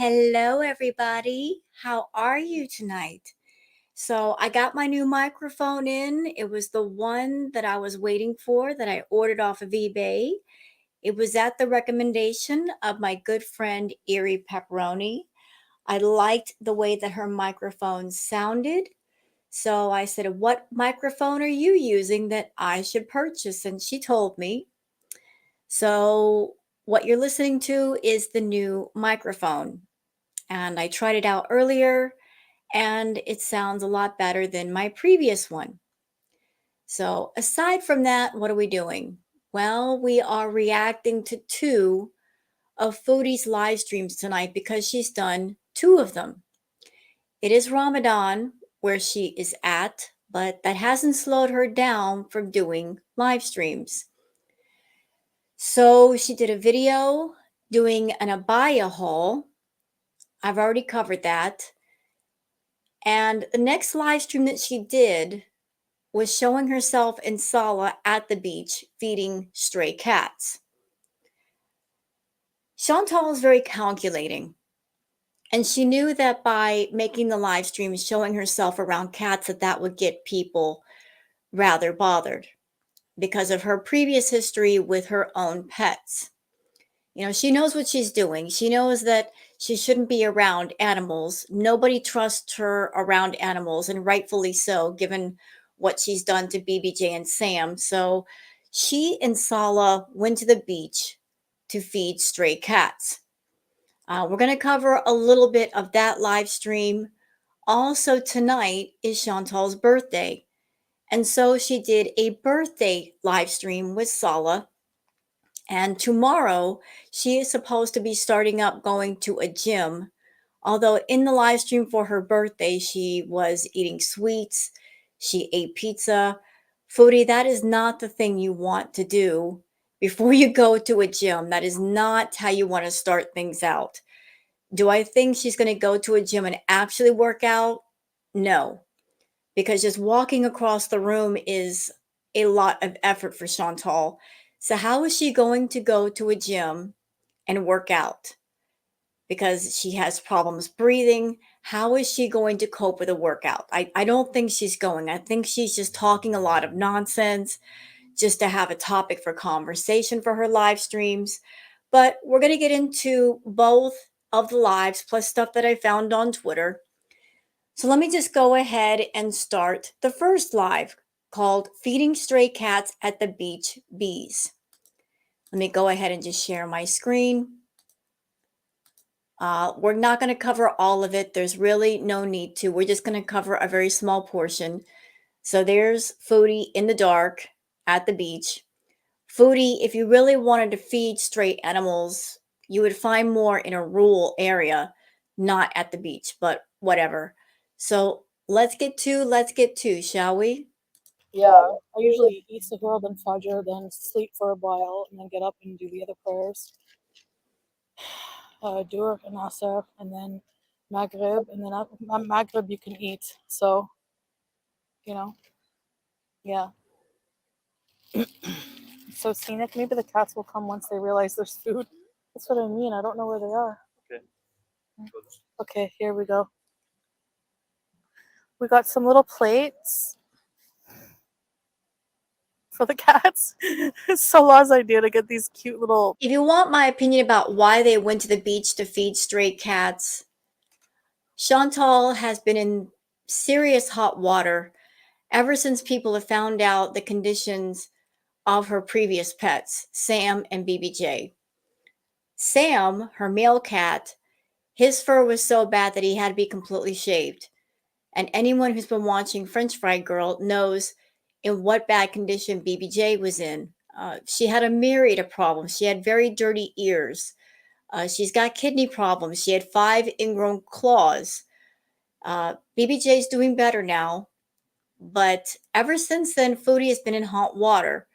Hello, everybody. How are you tonight? So, I got my new microphone in. It was the one that I was waiting for that I ordered off of eBay. It was at the recommendation of my good friend Erie Pepperoni. I liked the way that her microphone sounded. So, I said, "What microphone are you using that I should purchase?" And she told me. So, what you're listening to is the new microphone. And I tried it out earlier and it sounds a lot better than my previous one. So, aside from that, what are we doing? Well, we are reacting to two of Foodie's live streams tonight because she's done two of them. It is Ramadan where she is at, but that hasn't slowed her down from doing live streams. So, she did a video doing an abaya haul. I've already covered that. And the next live stream that she did was showing herself in Sala at the beach feeding stray cats. Chantal is very calculating, and she knew that by making the live stream showing herself around cats that would get people rather bothered because of her previous history with her own pets. You know, she knows what she's doing. She knows that she shouldn't be around animals. Nobody trusts her around animals, and rightfully so, given what she's done to BBJ and Sam. So she and Sala went to the beach to feed stray cats. We're going to cover a little bit of that live stream. Also, tonight is Chantal's birthday. And so she did a birthday live stream with Sala. And tomorrow, she is supposed to be starting up going to a gym. Although in the live stream for her birthday, she was eating sweets, she ate pizza. Foodie, that is not the thing you want to do before you go to a gym. That is not how you want to start things out. Do I think she's going to go to a gym and actually work out? No, because just walking across the room is a lot of effort for Chantal. So, how is she going to go to a gym and work out? Because she has problems breathing. How is she going to cope with a workout? I don't think she's going. I think she's just talking a lot of nonsense just to have a topic for conversation for her live streams. But we're going to get into both of the lives plus stuff that I found on Twitter. So let me just go ahead and start the first live called Feeding Stray Cats at the Beach Bees. Let me go ahead and just share my screen. We're not going to cover all of it. There's really no need to. We're just going to cover a very small portion. So there's Foodie in the dark at the beach. Foodie, if you really wanted to feed stray animals, you would find more in a rural area, not at the beach, but whatever. So let's get to, shall we? Yeah, I usually eat Sahur, then Fajr, then sleep for a while, and then get up and do the other prayers. Dur and Asr, and then Maghrib, and then Maghrib you can eat. So, you know, yeah. So scenic. Maybe the cats will come once they realize there's food. That's what I mean. I don't know where they are. Okay. Okay, here we go. We got some little plates for the cats. It's Salah's idea to get these cute little. If you want my opinion about why they went to the beach to feed stray cats, Chantal has been in serious hot water ever since people have found out the conditions of her previous pets, Sam and BBJ. Sam, her male cat, his fur was so bad that he had to be completely shaved. And anyone who's been watching French Fry Girl knows in what bad condition BBJ was in. She had a myriad of problems. She had very dirty ears. She's got kidney problems. She had 5 ingrown claws. BBJ's doing better now. But ever since then, Foodie has been in hot water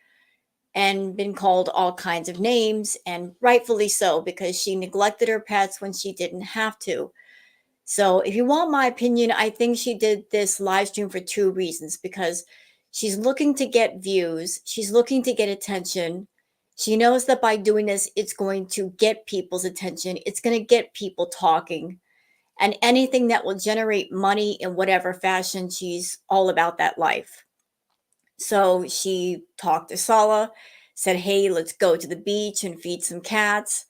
and been called all kinds of names, and rightfully so, because she neglected her pets when she didn't have to. So, if you want my opinion, I think she did this live stream for 2 reasons, because she's looking to get views, she's looking to get attention, She knows that by doing this, it's going to get people's attention. It's going to get people talking. And anything that will generate money in whatever fashion, she's all about that life. So she talked to Sala, said, "Hey, let's go to the beach and feed some cats."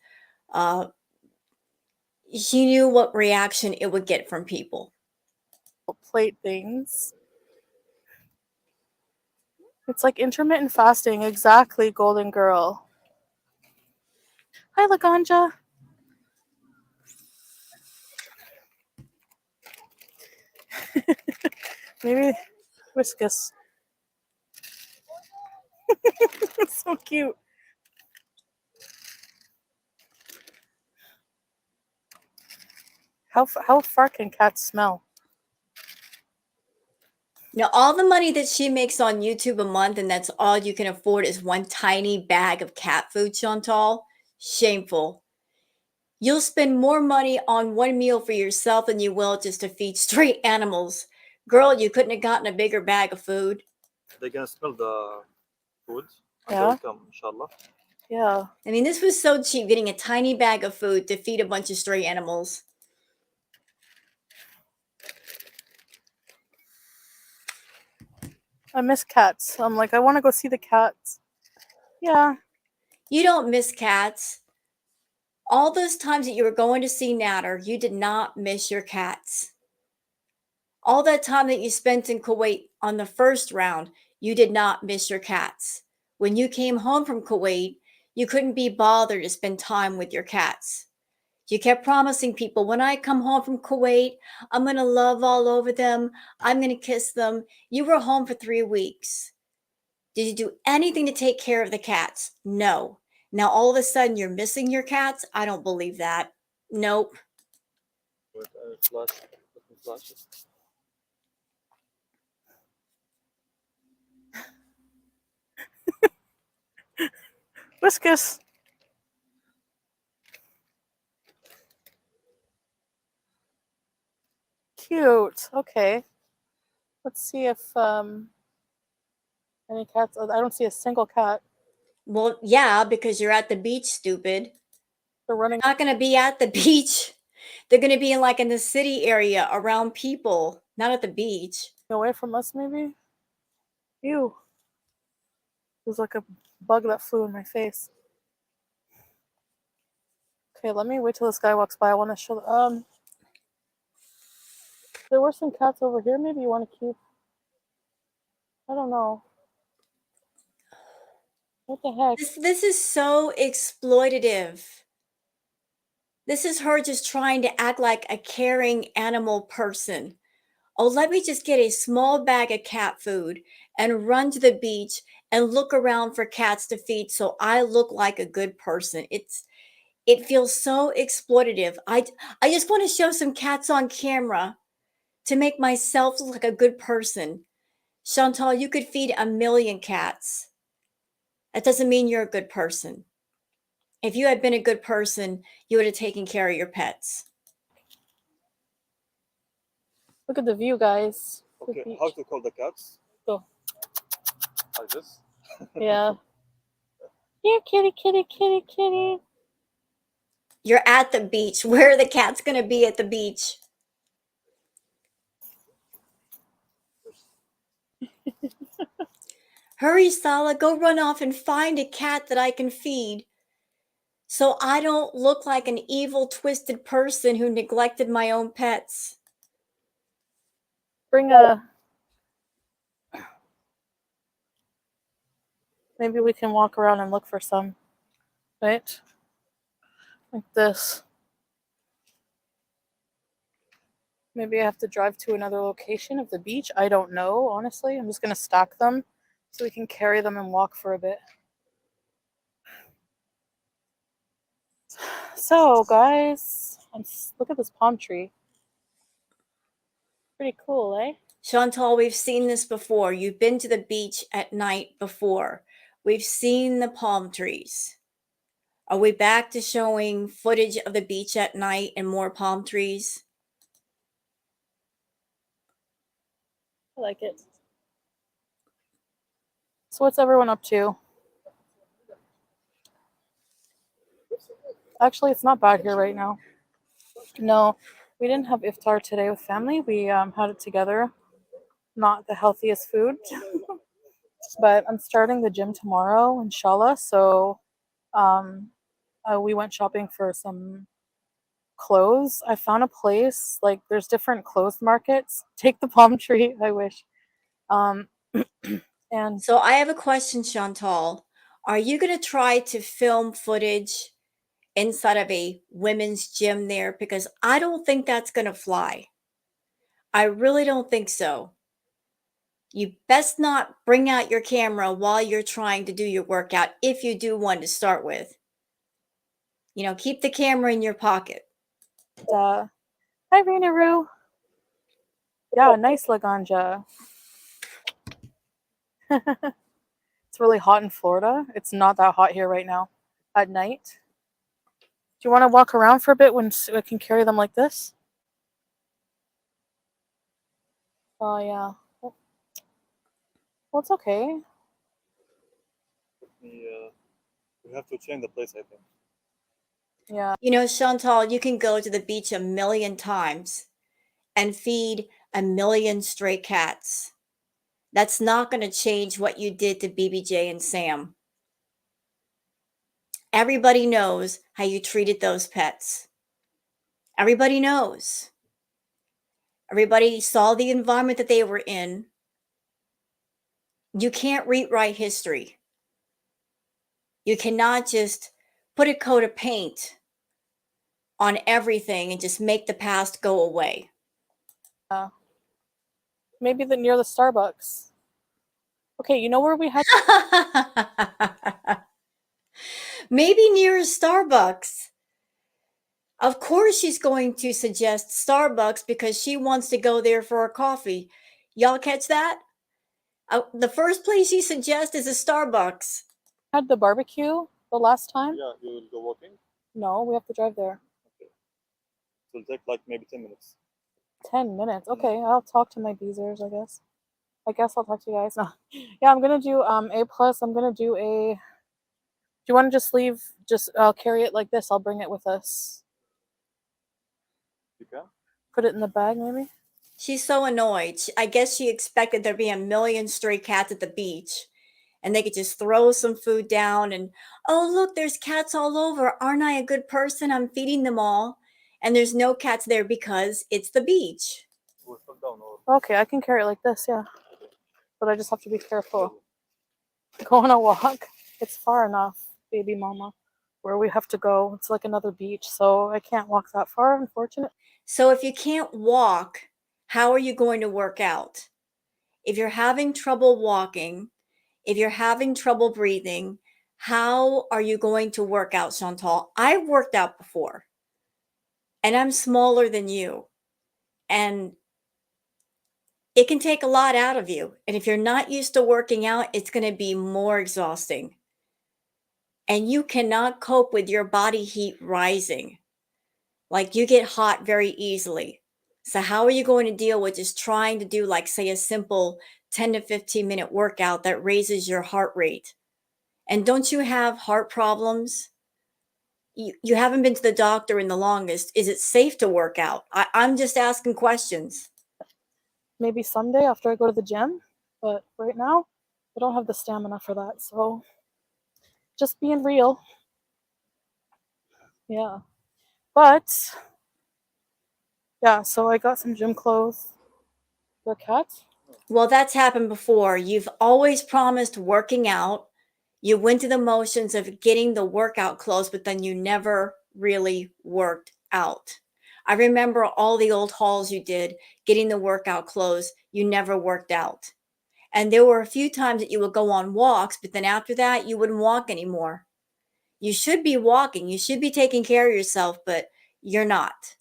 Uh, she knew what reaction it would get from people. Plate things. It's like intermittent fasting. Exactly, Golden Girl. Hi, Laganja. Maybe Whiskus. It's so cute. How far can cats smell? Now, all the money that she makes on YouTube a month, and that's all you can afford, is one tiny bag of cat food, Chantal. Shameful. You'll spend more money on one meal for yourself than you will just to feed stray animals. Girl, you couldn't have gotten a bigger bag of food. They can smell the food and they Yeah. will come, inshallah. Yeah. I mean, this was so cheap, getting a tiny bag of food to feed a bunch of stray animals. I miss cats. I'm like, I want to go see the cats. Yeah. You don't miss cats. All those times that you were going to see Natter, you did not miss your cats. All that time that you spent in Kuwait on the first round, you did not miss your cats. When you came home from Kuwait, you couldn't be bothered to spend time with your cats. You kept promising people, when I come home from Kuwait, I'm going to love all over them. I'm going to kiss them. You were home for 3 weeks. Did you do anything to take care of the cats? No. Now all of a sudden you're missing your cats? I don't believe that. Nope. With a flash, let me flash it. Whiskus. Cute. Okay. Let's see if any cats. I don't see a single cat. Well, yeah, because you're at the beach, stupid. They're running Not going to be at the beach. They're going to be in the city area around people, not at the beach. away from us, maybe. Ew. There's like a bug that flew in my face. Okay, let me wait till this guy walks by. I want to show. There were some cats over here. Maybe you want to keep. I don't know. What the heck? This is so exploitative. This is her just trying to act like a caring animal person. Oh, let me just get a small bag of cat food and run to the beach and look around for cats to feed so I look like a good person. It feels so exploitative. I just want to show some cats on camera to make myself look like a good person. Chantal, you could feed 1,000,000 cats. That doesn't mean you're a good person. If you had been a good person, you would have taken care of your pets. Look at the view, guys. The Okay, beach. how to call the cats? Go. Like this? Yeah. Here, kitty, kitty, kitty, kitty. You're at the beach. Where are the cats going to be at the beach? Hurry, Sala, go run off and find a cat that I can feed so I don't look like an evil, twisted person who neglected my own pets. Bring a. Maybe we can walk around and look for some. Right? Like this. Maybe I have to drive to another location of the beach. I don't know, honestly. I'm just going to stack them so we can carry them and walk for a bit. So, guys, look at this palm tree. Pretty cool, eh? Chantal, we've seen this before. You've been to the beach at night before. We've seen the palm trees. Are we back to showing footage of the beach at night and more palm trees? I like it. So, what's everyone up to? Actually, it's not bad here right now. No, we didn't have iftar today with family. We had it together. Not the healthiest food, but I'm starting the gym tomorrow, inshallah. So um, we went shopping for some clothes. I found a place, like there's different clothes markets. Take the palm tree, I wish. Um, and So I have a question, Chantal. Are you going to try to film footage inside of a women's gym there? Because I don't think that's going to fly. I really don't think so. You best not bring out your camera while you're trying to do your workout if you do one to start with. You know, keep the camera in your pocket. hi, Rinaru. Yeah, nice laganja. It's really hot in Florida. It's not that hot here right now. At night. Do you want to walk around for a bit when I can carry them like this? Oh yeah. Well, it's okay. We have to change the place, I think. Yeah. You know, Chantal, you can go to the beach a million times and feed a million stray cats. That's not going to change what you did to BBJ and Sam. Everybody knows how you treated those pets. Everybody knows. Everybody saw the environment that they were in. You can't rewrite history. You cannot just put a coat of paint on everything and just make the past go away. Maybe near the Starbucks. Okay, you know where we had Maybe near a Starbucks. Of course, she's going to suggest Starbucks because she wants to go there for a coffee. Y'all catch that? The first place she suggests is a Starbucks. had the barbecue the last time? Yeah, you will go walking. No, we have to drive there. Okay. So it'll take like maybe 10 minutes. 10 minutes. Okay, I'll talk to my beezers, I guess. I'll talk to you guys. No. Yeah, I'm gonna do A plus. I'm gonna do a. Do you want to just leave? I'll carry it like this. I'll bring it with us. You can? Put it in the bag, maybe. She's so annoyed. I guess she expected there'd be a million stray cats at the beach and they could just throw some food down and, oh, look, there's cats all over. Aren't I a good person? I'm feeding them all. And there's no cats there because it's the beach. We'll put down or Okay, I can carry it like this, yeah. But I just have to be careful. Go on a walk. It's far enough, baby mama, where we have to go. It's like another beach, so I can't walk that far, unfortunately. So if you can't walk, how are you going to work out? If you're having trouble walking, if you're having trouble breathing, how are you going to work out, Chantal? I've worked out before and I'm smaller than you. And it can take a lot out of you. And if you're not used to working out, it's going to be more exhausting. And you cannot cope with your body heat rising. Like you get hot very easily. So, how are you going to deal with just trying to do, like, say, a simple 10 to 15-minute workout that raises your heart rate? And don't you have heart problems? You haven't been to the doctor in the longest. Is it safe to work out? I'm just asking questions. Maybe someday after I go to the gym, but right now, I don't have the stamina for that, so just being real. Yeah. But, yeah, so I got some gym clothes for a cat. Well, that's happened before. You've always promised working out. You went through the motions of getting the workout clothes, but then you never really worked out. I remember all the old hauls you did, getting the workout clothes. You never worked out. And there were a few times that you would go on walks, but then after that, you wouldn't walk anymore. You should be walking. You should be taking care of yourself, but you're not.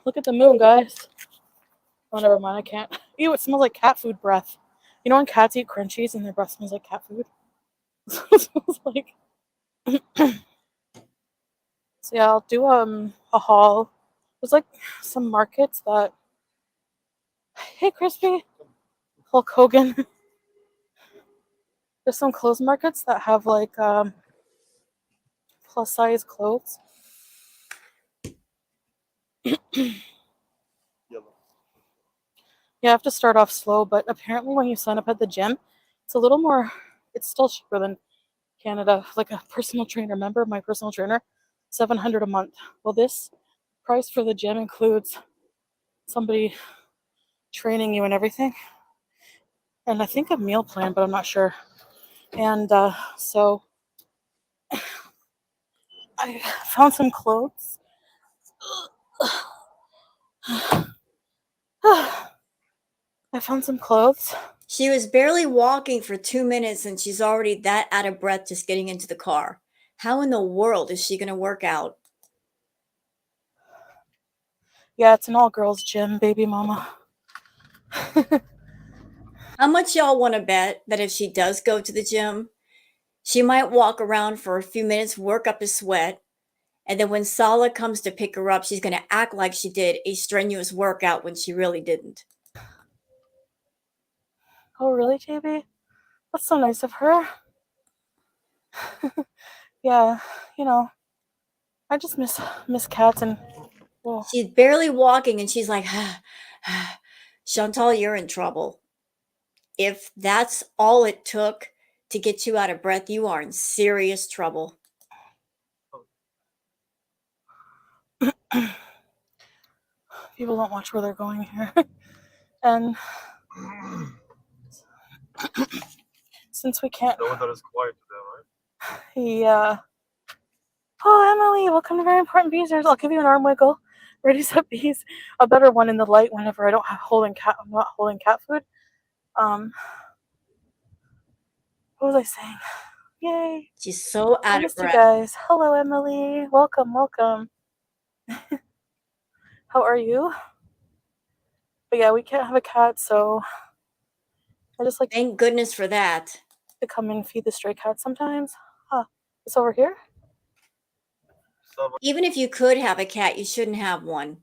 Look at the moon, guys. Oh, never mind. I can't. Ew, it smells like cat food breath. You know when cats eat crunchies and their breath smells like cat food? It smells like. So yeah, I'll do a haul. There's like some markets that. Hey, Crispy. Hulk Hogan. There's some clothes markets that have like plus size clothes. Yellow. You have to start off slow, but apparently when you sign up at the gym, it's a little more, it's still cheaper than Canada. Like a personal trainer, remember my personal trainer? $700 a month. Well, this price for the gym includes somebody training you and everything. And I think a meal plan, but I'm not sure. And so I found some clothes. I found some clothes. She was barely walking for 2 minutes and she's already that out of breath just getting into the car. How in the world is she going to work out? Yeah, it's an all-girls gym, baby mama. How much y'all want to bet that if she does go to the gym, she might walk around for a few minutes, work up a sweat, and then when Sala comes to pick her up, she's going to act like she did a strenuous workout when she really didn't. Oh, really, JB? That's so nice of her. Yeah, you know, I just miss cats and well, She's barely walking and she's like, Chantal, you're in trouble. If that's all it took to get you out of breath, you are in serious trouble. people don't watch where they're going here. And since we can't, The weather is quiet today, right? yeah. Oh, Emily, welcome to Very Important Beezers. I'll give you an arm wiggle. Ready, set, bees. A better one in the light whenever I don't have I'm not holding cat food. What was I saying? Yay. She's so I out of missed you breath. guys. Hello, Emily. Welcome. How are you? But yeah, we can't have a cat, so I just like Thank goodness for that. to come and feed the stray cats sometimes. Huh. It's over here? Even if you could have a cat, you shouldn't have one.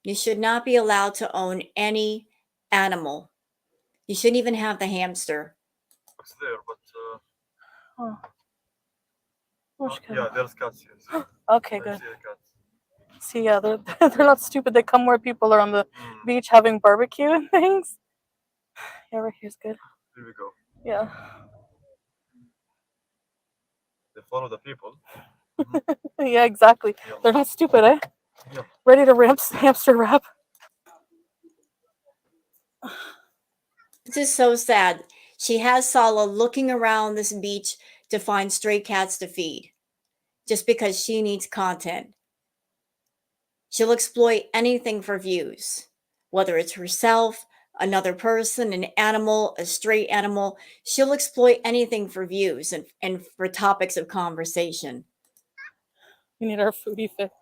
You should not be allowed to own any animal. You shouldn't even have the hamster. It's there, but Oh. Where's yeah, there's cats here. See? Okay, I good. see the cats. See, yeah, they're not stupid. They come where people are on the beach having barbecue and things. Yeah, right here's good. Here we go. Yeah. They follow the people. Yeah, exactly. Yeah. They're not stupid, eh? Yeah. Ready to hamster wrap. This is so sad. She has Sala looking around this beach to find stray cats to feed just because she needs content. She'll exploit anything for views, whether it's herself, another person, an animal, a stray animal. She'll exploit anything for views and for topics of conversation. We need our foodie fix.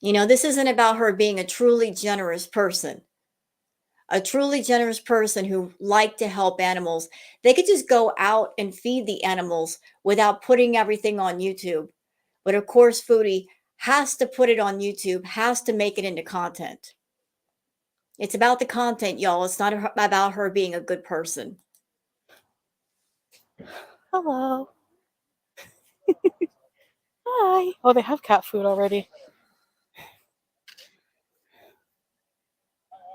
You know, this isn't about her being a truly generous person. A truly generous person who liked to help animals, they could just go out and feed the animals without putting everything on YouTube. But of course, Foodie has to put it on YouTube, has to make it into content. It's about the content, y'all. It's not about her being a good person. Hello. Hi. Oh, they have cat food already.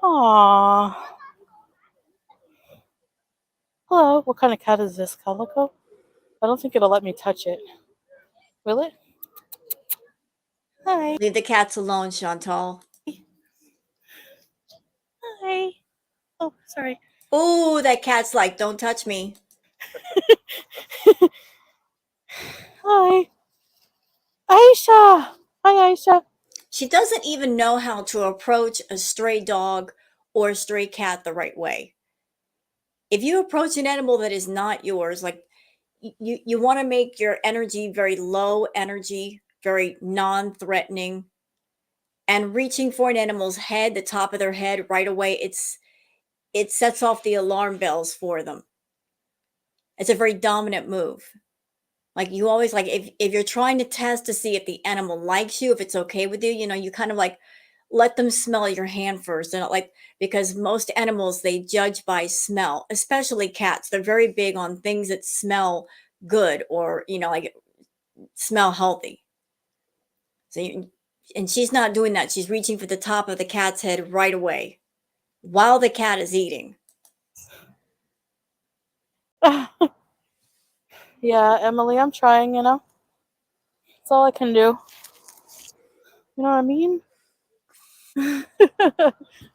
Aww. Hello. What kind of cat is this? Calico? I don't think it'll let me touch it. Will it? Hi. Leave the cats alone, Chantal. Hi. Oh, sorry. Oh, that cat's like, don't touch me. Hi. Aisha. Hi, Aisha. She doesn't even know how to approach a stray dog or a stray cat the right way. If you approach an animal that is not yours, like you want to make your energy very low energy, very non-threatening, and reaching for an animal's head, the top of their head right away, it sets off the alarm bells for them. It's a very dominant move. Like you always like if you're trying to test to see if the animal likes you, if it's okay with you, you know, you kind of like let them smell your hand first. And like, because most animals, they judge by smell, especially cats. They're very big on things that smell good or, like smell healthy. So, and she's not doing that. She's reaching for the top of the cat's head right away while the cat is eating. Yeah, Emily, I'm trying, That's all I can do. You know what I mean?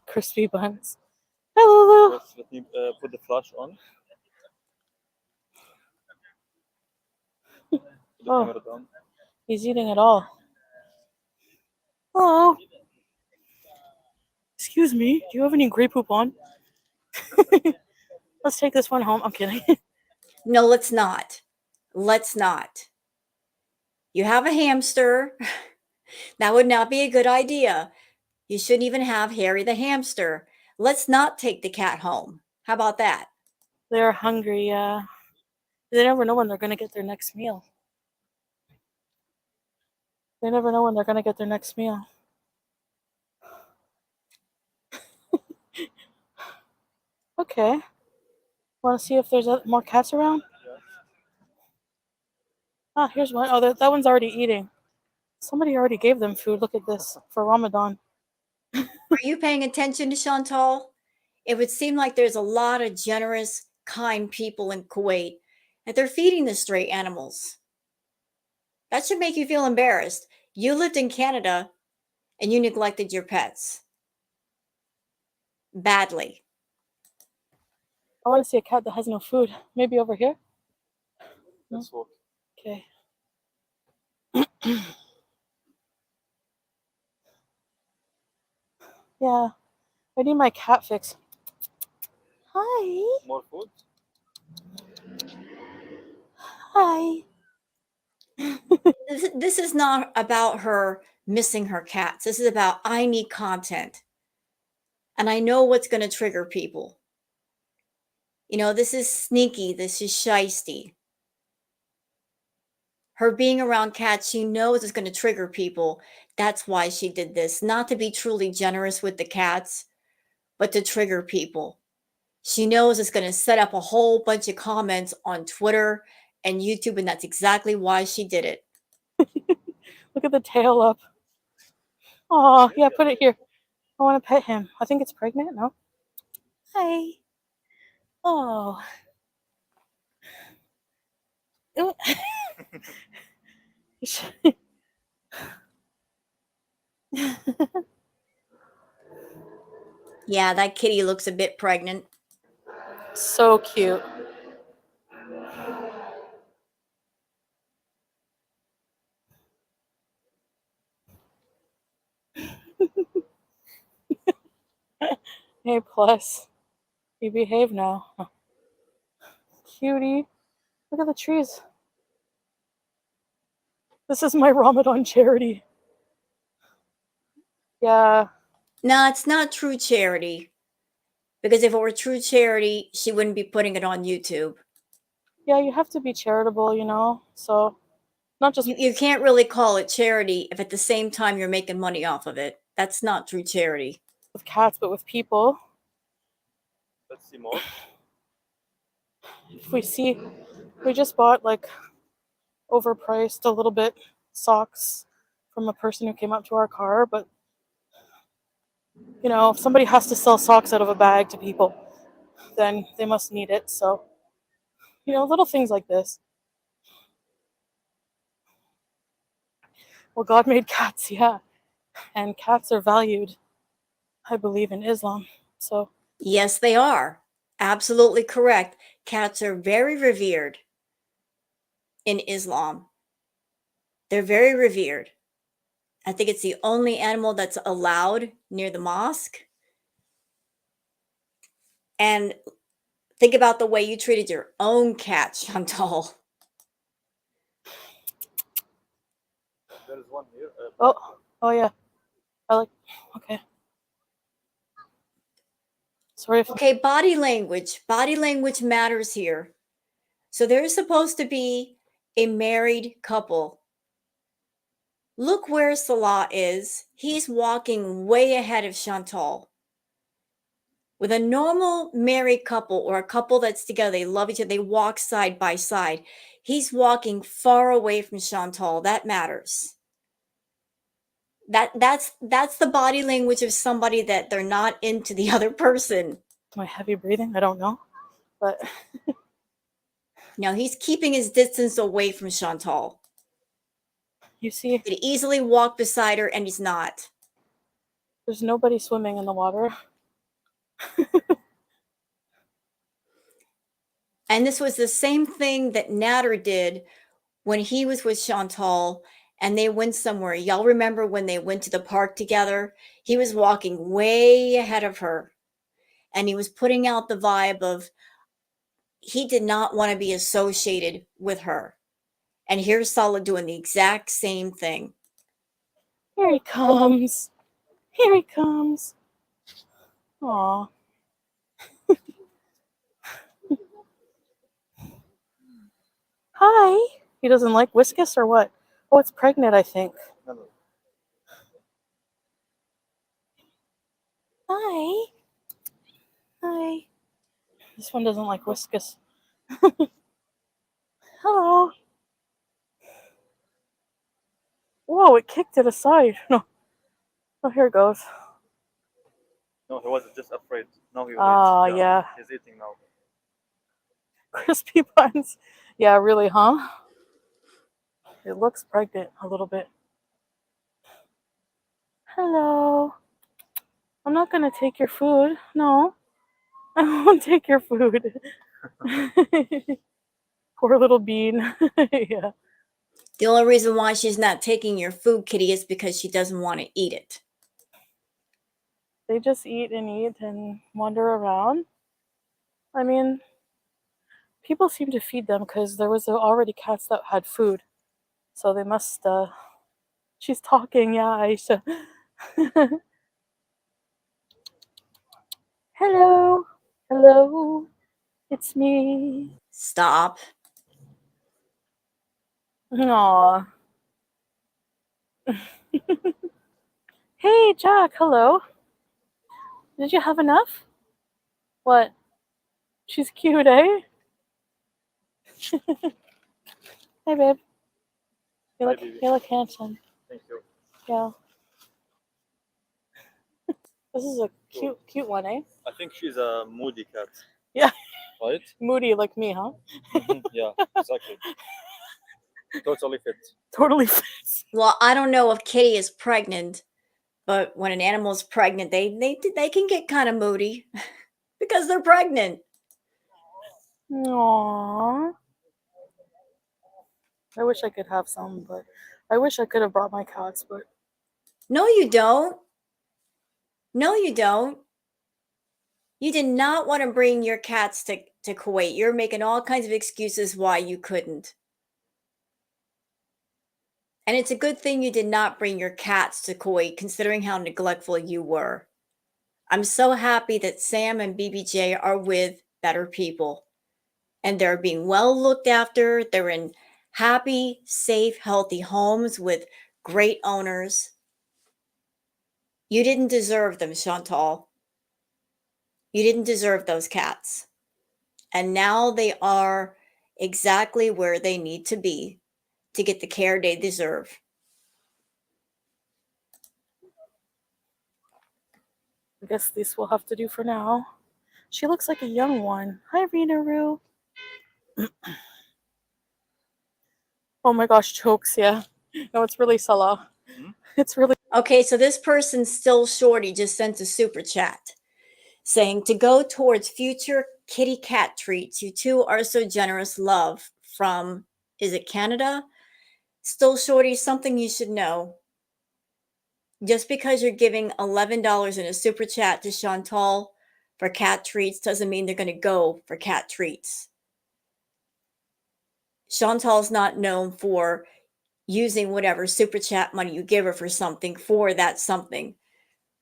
Crispy buns. Hi, Lulu. First, let me put the flash on. Put the Oh. camera down. He's eating it all. Oh. Excuse me, do you have any grape poop on? Let's take this one home. I'm kidding. No, let's not. Let's not. You have a hamster. That would not be a good idea. You shouldn't even have Harry the hamster. Let's not take the cat home. How about that? They're hungry, yeah. They never know when they're going to get their next meal. They never know when they're going to get their next meal. Okay. Want to see if there's more cats around? Yeah. Ah, here's one. Oh, that one's already eating. Somebody already gave them food. Look at this for Ramadan. Are you paying attention to Chantal? It would seem like there's a lot of generous, kind people in Kuwait, and they're feeding the stray animals. That should make you feel embarrassed. You lived in Canada and you neglected your pets badly. I want to see a cat that has no food. Maybe over here? Let's walk. Okay. Yeah. I need my cat fix. Hi. More food? Hi. This is not about her missing her cats. This is about I need content. And I know what's going to trigger people. This is sneaky. This is shisty. Her being around cats, she knows is going to trigger people. That's why she did this. Not to be truly generous with the cats, but to trigger people. She knows it's going to set up a whole bunch of comments on Twitter and YouTube, and that's exactly why she did it. Look at the tail up. Oh, yeah, put it here. I want to pet him. I think it's pregnant, no? Hi. Oh. Yeah, that kitty looks a bit pregnant. So cute. A plus. You behave now. Cutie. Look at the trees. This is my Ramadan charity. Yeah. No, it's not true charity. Because if it were true charity, she wouldn't be putting it on YouTube. Yeah, you have to be charitable, So, not just You can't really call it charity if at the same time you're making money off of it. That's not true charity. with cats, but with people. Let's see more. If we just bought like overpriced a little bit socks from a person who came up to our car, but if somebody has to sell socks out of a bag to people, then they must need it. So, little things like this. Well, God made cats, yeah. And cats are valued, I believe, in Islam. So, Yes, they are. Absolutely correct. Cats are very revered in Islam. They're very revered. I think it's the only animal that's allowed near the mosque. And think about the way you treated your own cat, Chantal. There is one here. oh yeah. Okay. Sorry if Okay, body language. Body language matters here. So there's supposed to be a married couple Look where Salah is. He's walking way ahead of Chantal. With a normal married couple or a couple that's together, they love each other, they walk side by side. He's walking far away from Chantal. That matters. That's the body language of somebody that they're not into the other person. My heavy breathing, I don't know. But Now he's keeping his distance away from Chantal. you see, He could easily walk beside her, and he's not. there's nobody swimming in the water. And this was the same thing that Nader did when he was with Chantal and they went somewhere. Y'all remember when they went to the park together? He was walking way ahead of her and he was putting out the vibe of he did not want to be associated with her. And here's Salah doing the exact same thing. Here he comes. Here he comes. Aw. Hi. He doesn't like Whiskas or what? Oh, it's pregnant, I think. No, no. Hi. Hi. This one doesn't like Whiskas. Hello. Whoa, it kicked it aside. No. Oh, here it goes. No, he was just afraid. Now he Ah, eats. yeah. He's eating now. Crispy buns. Yeah, really, huh? It looks pregnant a little bit. Hello. I'm not gonna take your food. No. I won't take your food. Poor little bean. Yeah. The only reason why she's not taking your food, Kitty, is because she doesn't want to eat it. They just eat and wander around. I mean, people seem to feed them because there was already cats that had food. So they must, she's talking, yeah, Aisha. Hello. Hello. It's me. Stop. Aww. Hey, Jack, hello. Did you have enough? What? She's cute, eh? Hey, babe. Hi, baby. You look handsome. Thank you. Yeah. This is a cute one, eh? I think she's a moody cat. Yeah. Right? Moody like me, huh? Yeah, exactly. Totally fit. Totally fits. Well, I don't know if Kitty is pregnant, but when an animal's pregnant, they can get kind of moody because they're pregnant. Aww. I wish I could have some, but I wish I could have brought my cats, but No, you don't. No, you don't. You did not want to bring your cats to Kuwait. You're making all kinds of excuses why you couldn't. And it's a good thing you did not bring your cats to Kuwait, considering how neglectful you were. I'm so happy that Sam and BBJ are with better people and they're being well looked after. They're in happy, safe, healthy homes with great owners. You didn't deserve them, Chantal. You didn't deserve those cats. And now they are exactly where they need to be to get the care they deserve. I guess this will have to do for now. She looks like a young one. Hi, Rena Roo. Oh my gosh, chokes, yeah. No, it's really Salah. It's really. Okay, so this person, Still Shorty, just sent a super chat saying to go towards future kitty cat treats. You two are so generous. Love from, is it Canada? Still Shorty, something you should know. Just because you're giving $11 in a super chat to Chantal for cat treats doesn't mean they're going to go for cat treats. Chantal's not known for using whatever super chat money you give her for something for that something.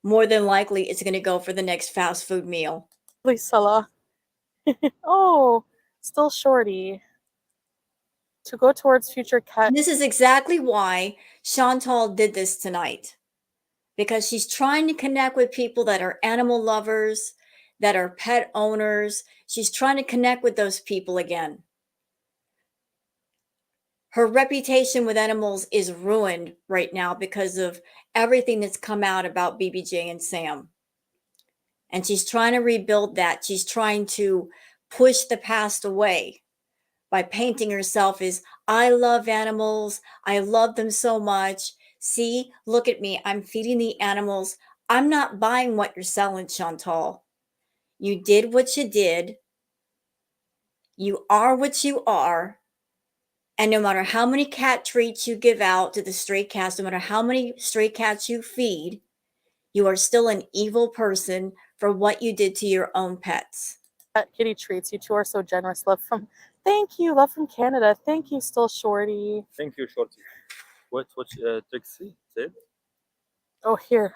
More than likely, it's going to go for the next fast food meal. Really Salah. Oh, Still Shorty. To go towards future cat. And this is exactly why Chantal did this tonight, because she's trying to connect with people that are animal lovers, that are pet owners. She's trying to connect with those people again. Her reputation with animals is ruined right now because of everything that's come out about BBJ and Sam. And she's trying to rebuild that. She's trying to push the past away by painting herself as, I love animals. I love them so much. See, look at me. I'm feeding the animals. I'm not buying what you're selling, Chantal. You did what you did. You are what you are. And no matter how many cat treats you give out to the stray cats, no matter how many stray cats you feed, you are still an evil person for what you did to your own pets. Kitty treats. You two are so generous. Thank you. Love from Canada. Thank you, Still Shorty. Thank you, Shorty. What Trixie said? Oh, here.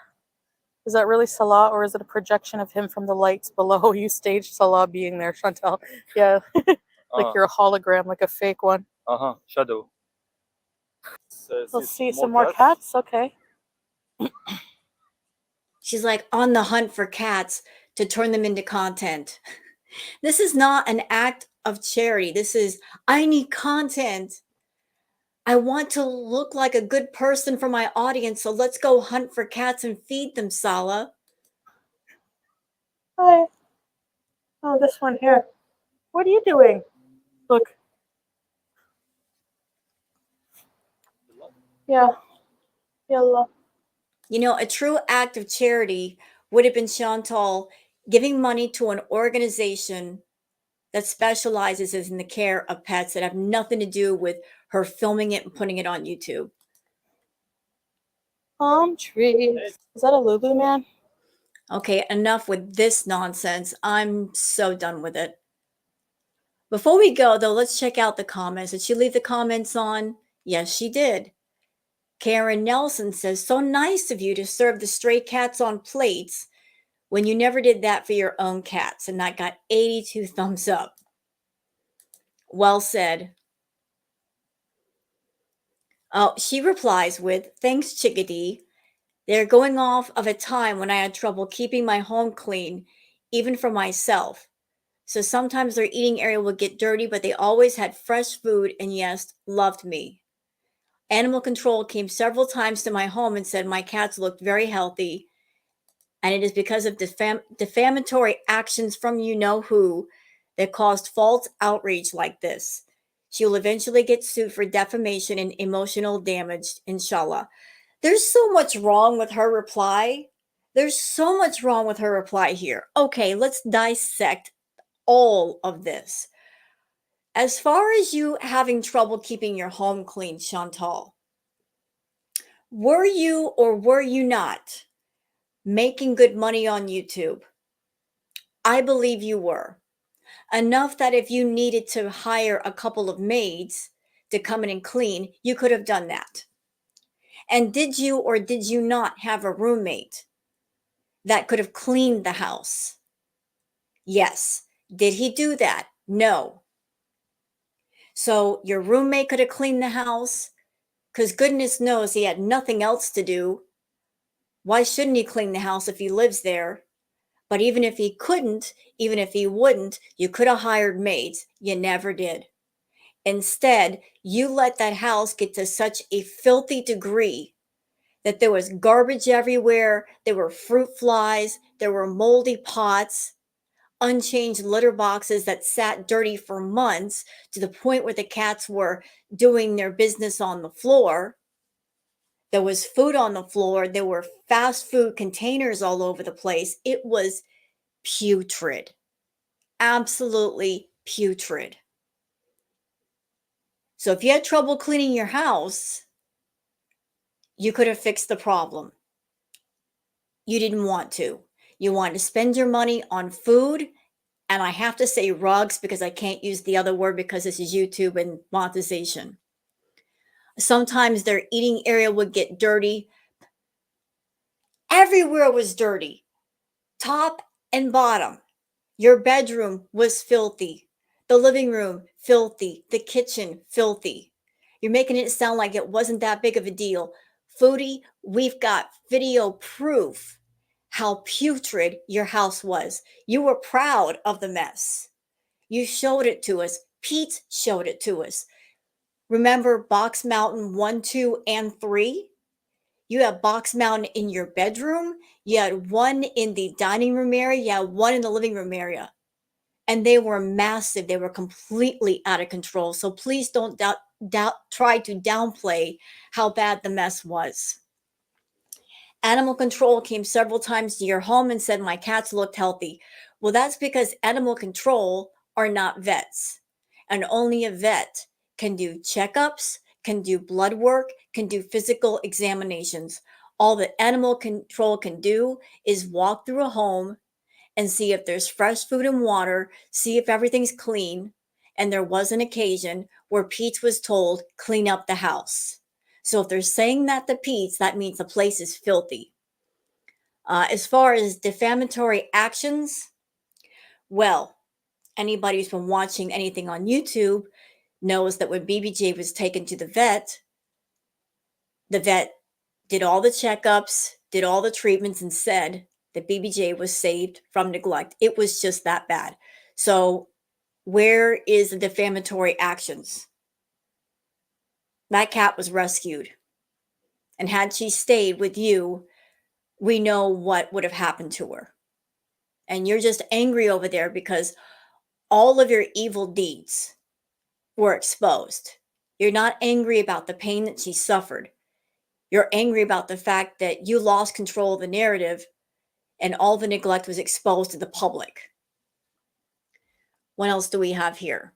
Is that really Salah, or is it a projection of him from the lights below? You staged Salah being there, Chantal. Yeah. Like you're a hologram, like a fake one. Shadow. Let's see some more cats. Okay. She's like on the hunt for cats to turn them into content. This is not an act of charity. This is, I need content. I want to look like a good person for my audience, so let's go hunt for cats and feed them, Sala. Hi. Oh, this one here. What are you doing? Look. Yeah. Yalla. You know, a true act of charity would have been Chantal giving money to an organization that specializes in the care of pets that have nothing to do with her filming it and putting it on YouTube. Palm trees. Is that a Lulu man? Okay, enough with this nonsense. I'm so done with it. Before we go, though, let's check out the comments. Did she leave the comments on? Yes, she did. Karen Nelson says, so nice of you to serve the stray cats on plates when you never did that for your own cats. And that got 82 thumbs up. Well said. Oh, she replies with, thanks, Chickadee. They're going off of a time when I had trouble keeping my home clean, even for myself. So sometimes their eating area would get dirty, but they always had fresh food and, yes, loved me. Animal control came several times to my home and said my cats looked very healthy. And it is because of defamatory actions from you-know-who that caused false outrage like this. She will eventually get sued for defamation and emotional damage, inshallah. There's so much wrong with her reply. There's so much wrong with her reply here. Okay, let's dissect all of this. As far as you having trouble keeping your home clean, Chantal, were you or were you not making good money on YouTube? I believe you were. Enough that if you needed to hire a couple of maids to come in and clean, you could have done that. And did you or did you not have a roommate that could have cleaned the house? Yes. Did he do that? No. So your roommate could have cleaned the house because goodness knows he had nothing else to do. Why shouldn't he clean the house if he lives there? But even if he couldn't, even if he wouldn't, you could have hired maids. You never did. Instead, you let that house get to such a filthy degree that there was garbage everywhere. There were fruit flies. There were moldy pots, unchanged litter boxes that sat dirty for months to the point where the cats were doing their business on the floor. There was food on the floor. There were fast food containers all over the place. It was putrid. Absolutely putrid. So if you had trouble cleaning your house, you could have fixed the problem. You didn't want to. You wanted to spend your money on food, and I have to say rugs because I can't use the other word because this is YouTube and monetization. Sometimes their eating area would get dirty. Everywhere was dirty, top and bottom. Your bedroom was filthy. The living room, filthy. The kitchen, filthy. You're making it sound like it wasn't that big of a deal. Foodie, we've got video proof how putrid your house was. You were proud of the mess. You showed it to us. Pete showed it to us. Remember Box Mountain 1, 2, and 3? You had Box Mountain in your bedroom. You had one in the dining room area. You had one in the living room area. And they were massive. They were completely out of control. So please don't try to downplay how bad the mess was. Animal control came several times to your home and said, my cats looked healthy. Well, that's because animal control are not vets. And only a vet can do checkups, can do blood work, can do physical examinations. All that animal control can do is walk through a home and see if there's fresh food and water, see if everything's clean. And there was an occasion where Pete was told, clean up the house. So if they're saying that to Pete's, that means the place is filthy. As far as defamatory actions, well, anybody who's been watching anything on YouTube knows that when BBJ was taken to the vet did all the checkups, did all the treatments, and said that BBJ was saved from neglect. It was just that bad. So where is the defamatory actions? That cat was rescued. And had she stayed with you, we know what would have happened to her. And you're just angry over there because all of your evil deeds were exposed. You're not angry about the pain that she suffered. You're angry about the fact that you lost control of the narrative and all the neglect was exposed to the public. What else do we have here?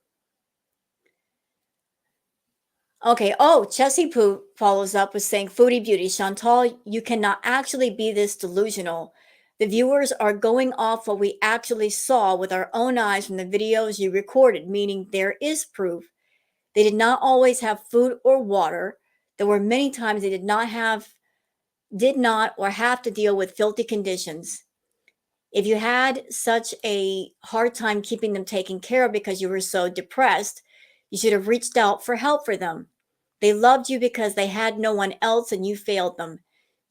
Okay. Oh, Chessie Poo follows up with saying, Foodie Beauty, Chantal, you cannot actually be this delusional. The viewers are going off what we actually saw with our own eyes from the videos you recorded, meaning there is proof. They did not always have food or water. There were many times they did not or have to deal with filthy conditions. If you had such a hard time keeping them taken care of because you were so depressed, you should have reached out for help for them. They loved you because they had no one else and you failed them.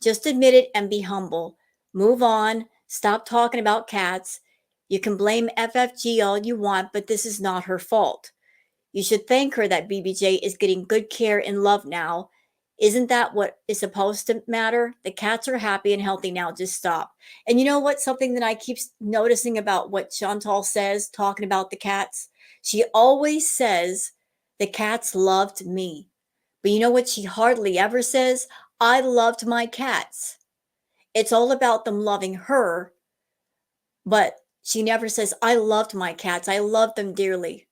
Just admit it and be humble. Move on. Stop talking about cats. You can blame FFG all you want, but this is not her fault. You should thank her that BBJ is getting good care and love now. Isn't that what is supposed to matter? The cats are happy and healthy now. Just stop. And you know what? Something that I keep noticing about what Chantal says, talking about the cats, she always says, the cats loved me. But you know what she hardly ever says? I loved my cats. It's all about them loving her, but she never says, I loved my cats. I loved them dearly.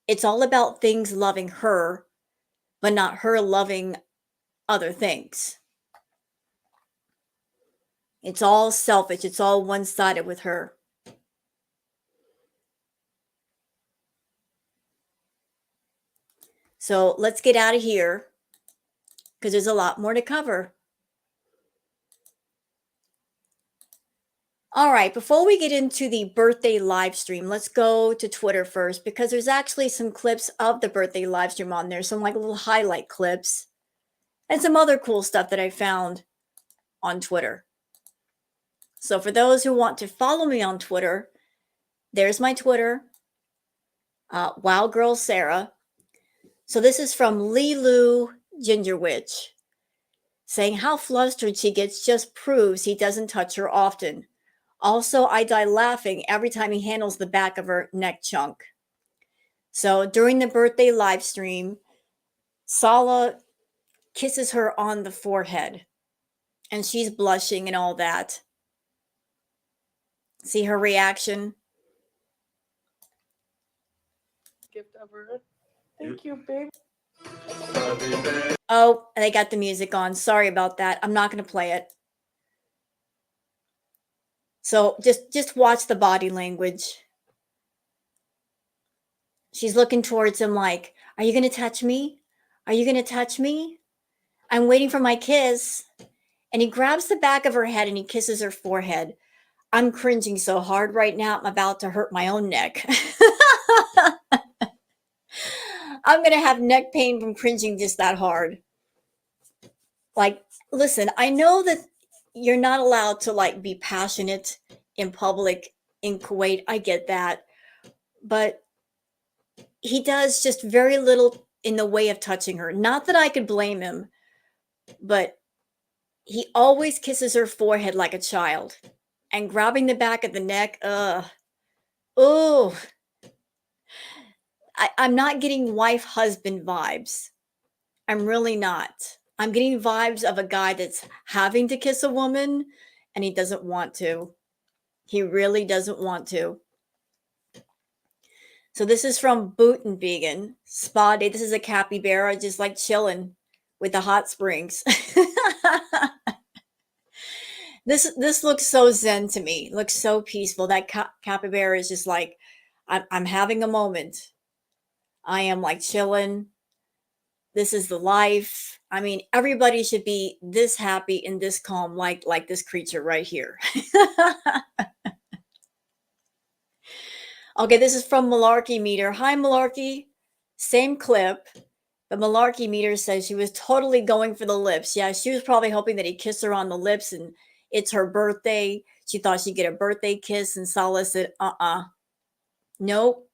It's all about things loving her, but not her loving other things. It's all selfish. It's all one-sided with her. So let's get out of here because there's a lot more to cover. All right, before we get into the birthday live stream, let's go to Twitter first because there's actually some clips of the birthday live stream on there, some like little highlight clips and some other cool stuff that I found on Twitter. So for those who want to follow me on Twitter, there's my Twitter, Wow Girl Sarah. So this is from Lilu Ginger Witch saying how flustered she gets just proves he doesn't touch her often. Also, I die laughing every time he handles the back of her neck chunk. So during the birthday live stream, Sala kisses her on the forehead and she's blushing and all that. See her reaction? Gift ever. Thank you, babe. Oh, they got the music on. Sorry about that. I'm not going to play it. So just watch the body language. She's looking towards him like, are you going to touch me? Are you going to touch me? I'm waiting for my kiss. And he grabs the back of her head and he kisses her forehead. I'm cringing so hard right now. I'm about to hurt my own neck. I'm going to have neck pain from cringing just that hard. Like, listen, I know that you're not allowed to like be passionate in public in Kuwait. I get that. But he does just very little in the way of touching her. Not that I could blame him, but he always kisses her forehead like a child and grabbing the back of the neck. Oh, I'm not getting wife husband vibes. I'm really not. I'm getting vibes of a guy that's having to kiss a woman and he doesn't want to. He really doesn't want to. So this is from Butenbegen Spa Day. This is a capybara just like chilling with the hot springs. This looks so zen to me. It looks so peaceful. That capybara is just like, I'm having a moment. I am like chilling. This is the life. I mean, everybody should be this happy and this calm, like this creature right here. Okay, this is from Malarkey Meter. Hi, Malarkey. Same clip. But Malarkey Meter says she was totally going for the lips. Yeah, she was probably hoping that he'd kiss her on the lips and it's her birthday. She thought she'd get a birthday kiss, and Salah said, nope.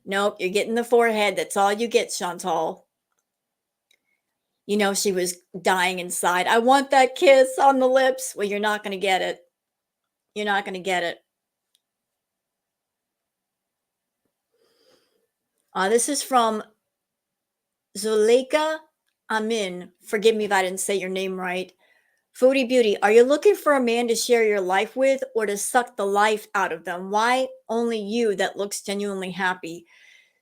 Nope, you're getting the forehead. That's all you get, Chantal. You know, she was dying inside. I want that kiss on the lips. Well, you're not going to get it. You're not going to get it. This is from Zuleika Amin. Forgive me if I didn't say your name right. Foodie Beauty, are you looking for a man to share your life with or to suck the life out of them? Why only you that looks genuinely happy?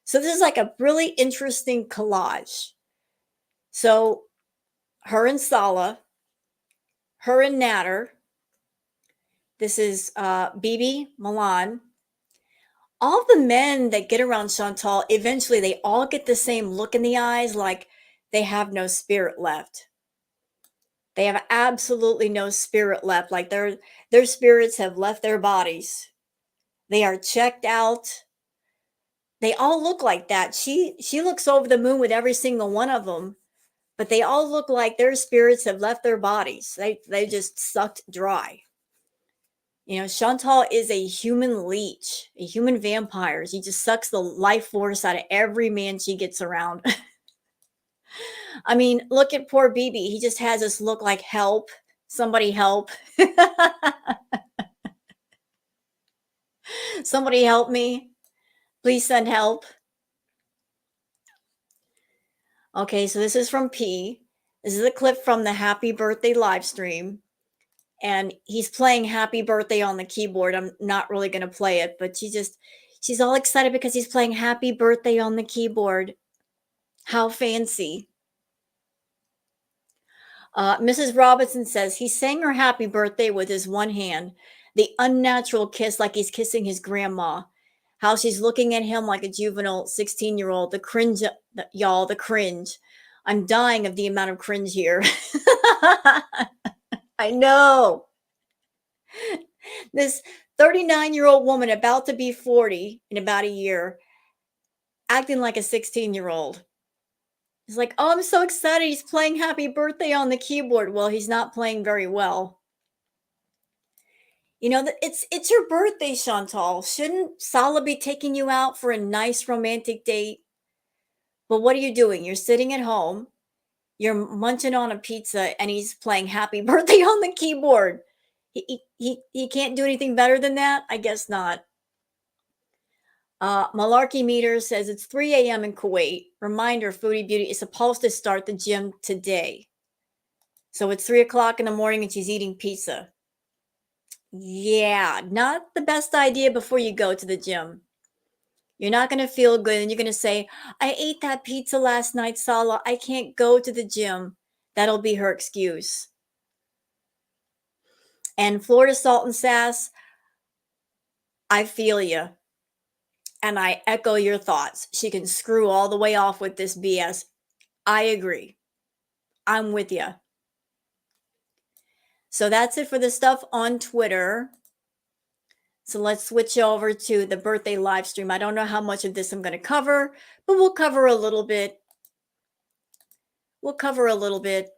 So this is like a really interesting collage. So her and Salah, her and Natter. This is Bibi, Milan. All the men that get around Chantal, eventually they all get the same look in the eyes, like they have no spirit left. They have absolutely no spirit left. Like their spirits have left their bodies. They are checked out. They all look like that. She looks over the moon with every single one of them, but they all look like their spirits have left their bodies. They just sucked dry. You know, Chantal is a human leech, a human vampire. She just sucks the life force out of every man she gets around. I mean, look at poor Bibi. He just has this look like help. Somebody help. Somebody help me. Please send help. Okay, so this is from P. This is a clip from the Happy Birthday live stream. And he's playing Happy Birthday on the keyboard. I'm not really going to play it, but she's all excited because he's playing Happy Birthday on the keyboard. How fancy. Mrs. Robinson says he sang her happy birthday with his one hand, the unnatural kiss like he's kissing his grandma. How she's looking at him like a juvenile 16-year-old. The cringe, y'all, the cringe. I'm dying of the amount of cringe here. I know. This 39-year-old woman about to be 40 in about a year, acting like a 16-year-old. He's like, oh, I'm so excited. He's playing Happy Birthday on the keyboard. Well, he's not playing very well. You know, it's your birthday, Chantal. Shouldn't Salah be taking you out for a nice romantic date? But what are you doing? You're sitting at home. You're munching on a pizza, and he's playing Happy Birthday on the keyboard. He can't do anything better than that? I guess not. Malarkey Meter says it's 3 a.m. in Kuwait. Reminder, Foodie Beauty is supposed to start the gym today. So it's 3 o'clock in the morning and she's eating pizza. Yeah, not the best idea before you go to the gym. You're not going to feel good and you're going to say, I ate that pizza last night, Salah. I can't go to the gym. That'll be her excuse. And Florida Salt and Sass, I feel you. And I echo your thoughts. She can screw all the way off with this BS. I agree. I'm with you. So that's it for the stuff on Twitter. So let's switch over to the birthday live stream. I don't know how much of this I'm going to cover, but we'll cover a little bit. We'll cover a little bit.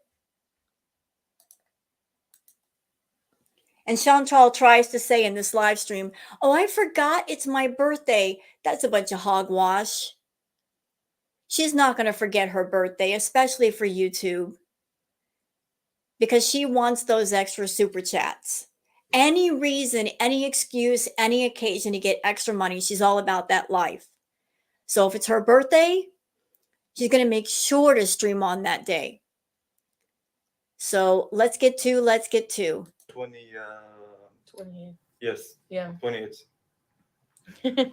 And Chantal tries to say in this live stream, oh, I forgot it's my birthday. That's a bunch of hogwash. She's not going to forget her birthday, especially for YouTube, because she wants those extra super chats. Any reason, any excuse, any occasion to get extra money, she's all about that life. So if it's her birthday, she's going to make sure to stream on that day. So let's get to 20. 28. Yes, Yeah. 28.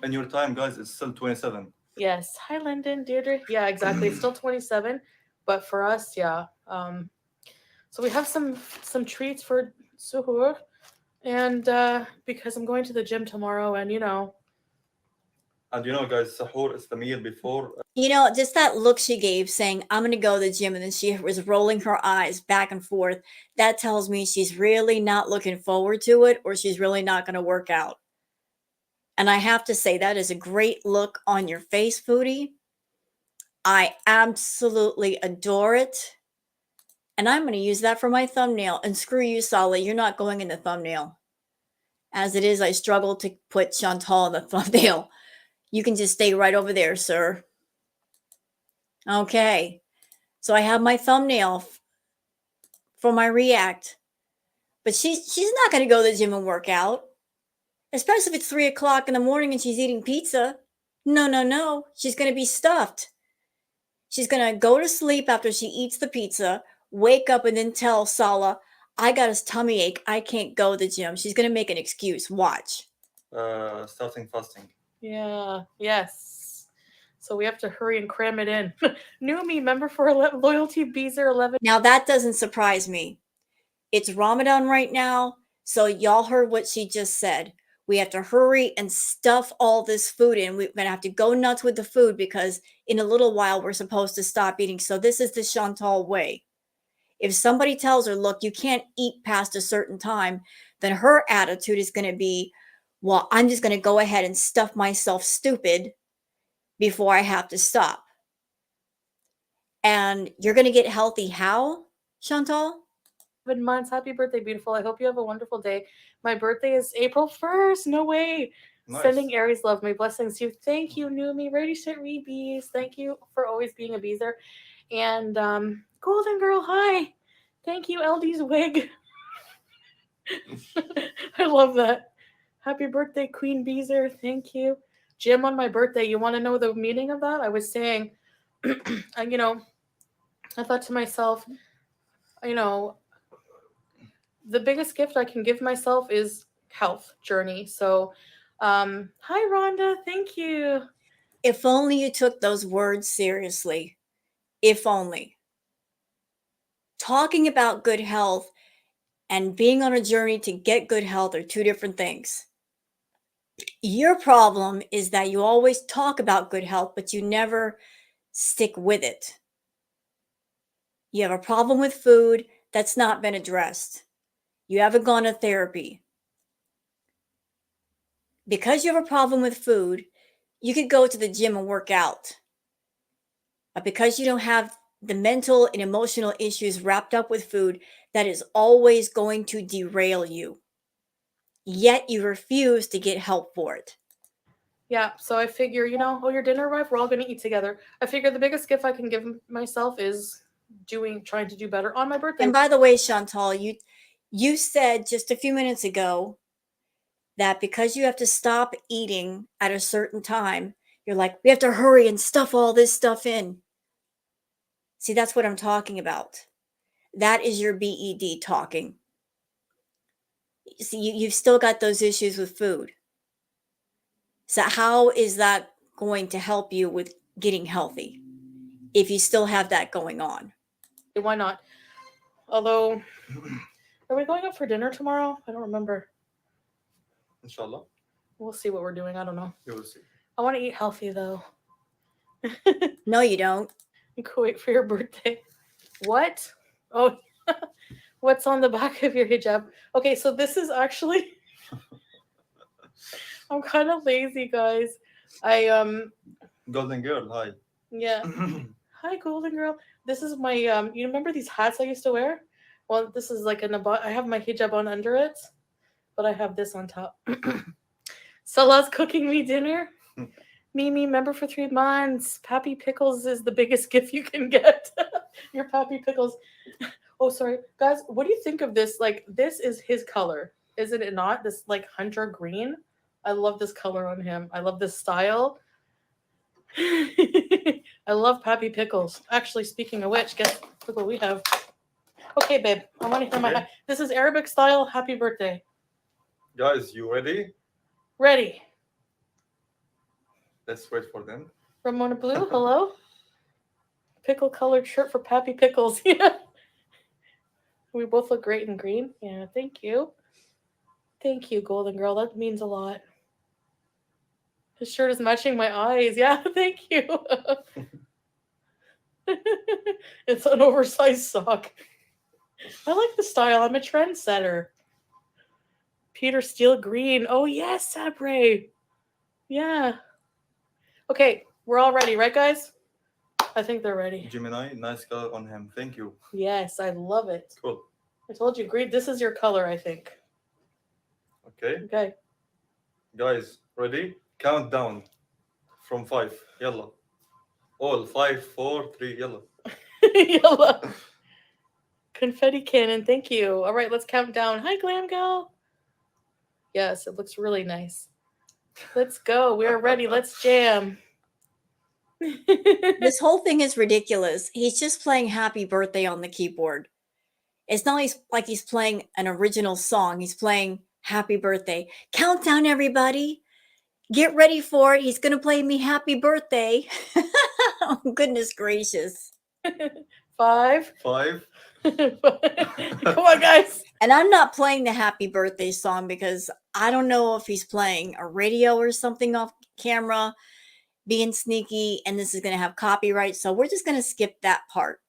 And your time, guys, is still 27. Yes. Hi, Lyndon, Deirdre. Yeah, exactly. It's still 27, but for us, yeah. So we have some treats for suhoor, and because I'm going to the gym tomorrow, and And guys, sahur is the meal before. just that look she gave saying, I'm going to go to the gym. And then she was rolling her eyes back and forth. That tells me she's really not looking forward to it, or she's really not going to work out. And I have to say, that is a great look on your face, Foodie. I absolutely adore it. And I'm going to use that for my thumbnail. And screw you, Sally, you're not going in the thumbnail. As it is, I struggle to put Chantal in the thumbnail. You can just stay right over there, sir. Okay. So I have my thumbnail for my react. But she's not going to go to the gym and work out. Especially if it's 3 o'clock in the morning and she's eating pizza. No. She's going to be stuffed. She's going to go to sleep after she eats the pizza, wake up and then tell Sala, I got a tummy ache. I can't go to the gym. She's going to make an excuse. Watch. Starting fasting. Yeah. Yes. So we have to hurry and cram it in. New me, member for Loyalty Beezer 11. Now that doesn't surprise me. It's Ramadan right now. So y'all heard what she just said. We have to hurry and stuff all this food in. We're going to have to go nuts with the food because in a little while we're supposed to stop eating. So this is the Chantal way. If somebody tells her, look, you can't eat past a certain time, then her attitude is going to be, well, I'm just going to go ahead and stuff myself stupid before I have to stop. And you're going to get healthy how, Chantal? 7 months. Happy birthday, beautiful. I hope you have a wonderful day. My birthday is April 1st. No way. Nice. Sending Aries love. My blessings to you. Thank you, Numi. Ready, set, bees. Thank you for always being a beezer. And Golden Girl, hi. Thank you, LD's wig. I love that. Happy birthday, Queen Beezer. Thank you. Jim, on my birthday, you want to know the meaning of that? I was saying, I thought to myself, the biggest gift I can give myself is health journey. So, hi, Rhonda. Thank you. If only you took those words seriously. If only. Talking about good health and being on a journey to get good health are two different things. Your problem is that you always talk about good health, but you never stick with it. You have a problem with food that's not been addressed. You haven't gone to therapy. Because you have a problem with food, you could go to the gym and work out. But because you don't have the mental and emotional issues wrapped up with food, that is always going to derail you. Yet you refuse to get help for it. Yeah, so I figure, your dinner arrived, we're all going to eat together. I figure the biggest gift I can give myself is trying to do better on my birthday. And by the way, Chantal, you said just a few minutes ago that because you have to stop eating at a certain time, you're like, we have to hurry and stuff all this stuff in. See, that's what I'm talking about. That is your BED talking. See, you've still got those issues with food. So how is that going to help you with getting healthy if you still have that going on? Why not? Although, are we going out for dinner tomorrow? I don't remember. Inshallah. We'll see what we're doing. I don't know. You will see. I want to eat healthy, though. No, you don't. You can wait for your birthday. What? Oh, what's on the back of your hijab? Okay, so this is actually... I'm kind of lazy, guys. I Golden girl, hi. yeah. Hi, Golden Girl. This is my you remember these hats I used to wear? Well, this is like I have my hijab on under it, but I have this on top. Salah's cooking me dinner. Mimi, member for 3 months. Pappy Pickles is the biggest gift you can get. Your Pappy Pickles. Oh, sorry. Guys, what do you think of this? Like, this is his color. Isn't it not? This, like, hunter green. I love this color on him. I love this style. I love Pappy Pickles. Actually, speaking of which, look what we have. Okay, babe. I want to hear Okay. This is Arabic style. Happy birthday. Guys, you ready? Ready. Let's wait for them. Ramona Blue, hello. Pickle colored shirt for Pappy Pickles. Yeah. We both look great in green. Yeah, thank you. Thank you, Golden Girl. That means a lot. His shirt is matching my eyes. Yeah, thank you. It's an oversized sock. I like the style. I'm a trendsetter. Peter Steele green. Oh, yes, Sabre. Yeah. Okay, we're all ready, right, guys? I think they're ready. Gemini, nice color on him. Thank you. Yes, I love it. Cool. I told you, green. This is your color, I think. Okay. Okay. Guys, ready? Countdown from 5. Yalla. All 5, 4, 3. Yalla. Yellow. Confetti cannon. Thank you. All right, let's count down. Hi, Glam Gal. Yes, it looks really nice. Let's go. We are ready. Let's jam. This whole thing is ridiculous. He's just playing Happy Birthday on the keyboard. It's not like he's playing an original song. He's playing Happy Birthday. Countdown, everybody. Get ready for it. He's going to play me Happy Birthday. Oh, goodness gracious. 5. 5. Come on, guys. And I'm not playing the Happy Birthday song because I don't know if he's playing a radio or something off camera, being sneaky, and this is going to have copyright. So we're just going to skip that part.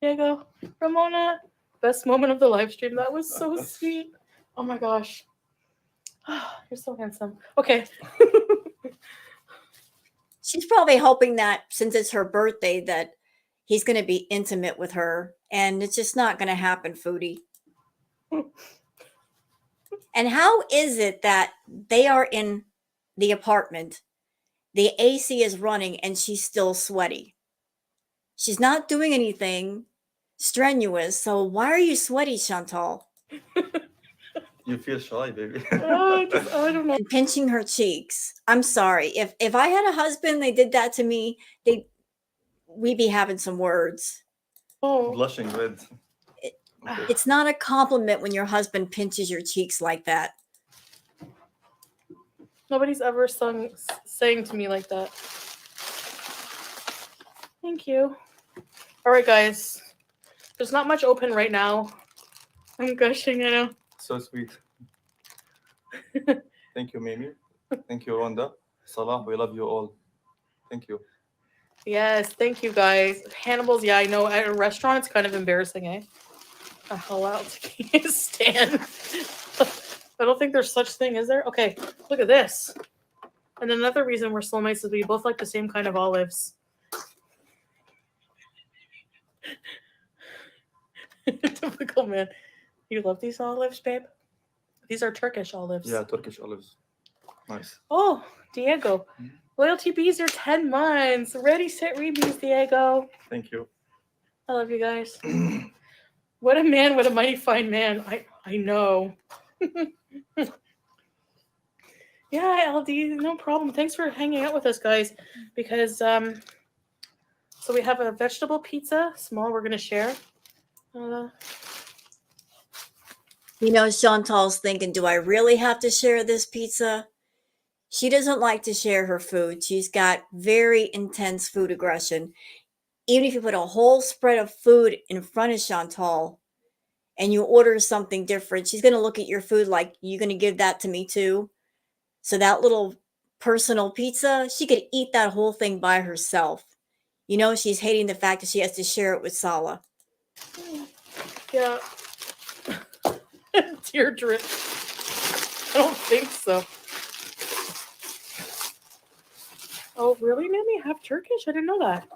Diego, Ramona, best moment of the live stream. That was so sweet. Oh my gosh. You're so handsome. Okay. She's probably hoping that since it's her birthday that he's going to be intimate with her, and it's just not going to happen, Foodie. And how is it that they are in the apartment, the AC is running, and she's still sweaty? She's not doing anything strenuous, so why are you sweaty, Chantal? You feel shy, baby. I don't know. And pinching her cheeks. I'm sorry. If I had a husband, they did that to me, we'd be having some words. Oh. Blushing red. It's not a compliment when your husband pinches your cheeks like that. Nobody's ever sang to me like that. Thank you. All right, guys. There's not much open right now. I'm gushing, I know. So sweet. Thank you, Mimi. Thank you, Rhonda. Salah, we love you all. Thank you. Yes, thank you, guys. Hannibal's, yeah, I know. At a restaurant, it's kind of embarrassing, eh? A halal stand. I don't think there's such thing, is there? Okay, look at this. And another reason we're soulmates is we both like the same kind of olives. Typical man. You love these olives, babe? These are Turkish olives. Yeah, Turkish olives. Nice. Oh, Diego. Loyalty bees are 10 months. Ready, set, rebees, Diego. Thank you. I love you guys. What a man, what a mighty fine man. I know. Yeah, LD, no problem. Thanks for hanging out with us, guys. Because, so we have a vegetable pizza, small, we're going to share. Chantal's thinking, do I really have to share this pizza? She doesn't like to share her food. She's got very intense food aggression. Even if you put a whole spread of food in front of Chantal and you order something different, she's going to look at your food like, you're going to give that to me too? So that little personal pizza, she could eat that whole thing by herself. She's hating the fact that she has to share it with Salah. Yeah. Tear drip. I don't think so. Oh, really? Maybe half Turkish? I didn't know that.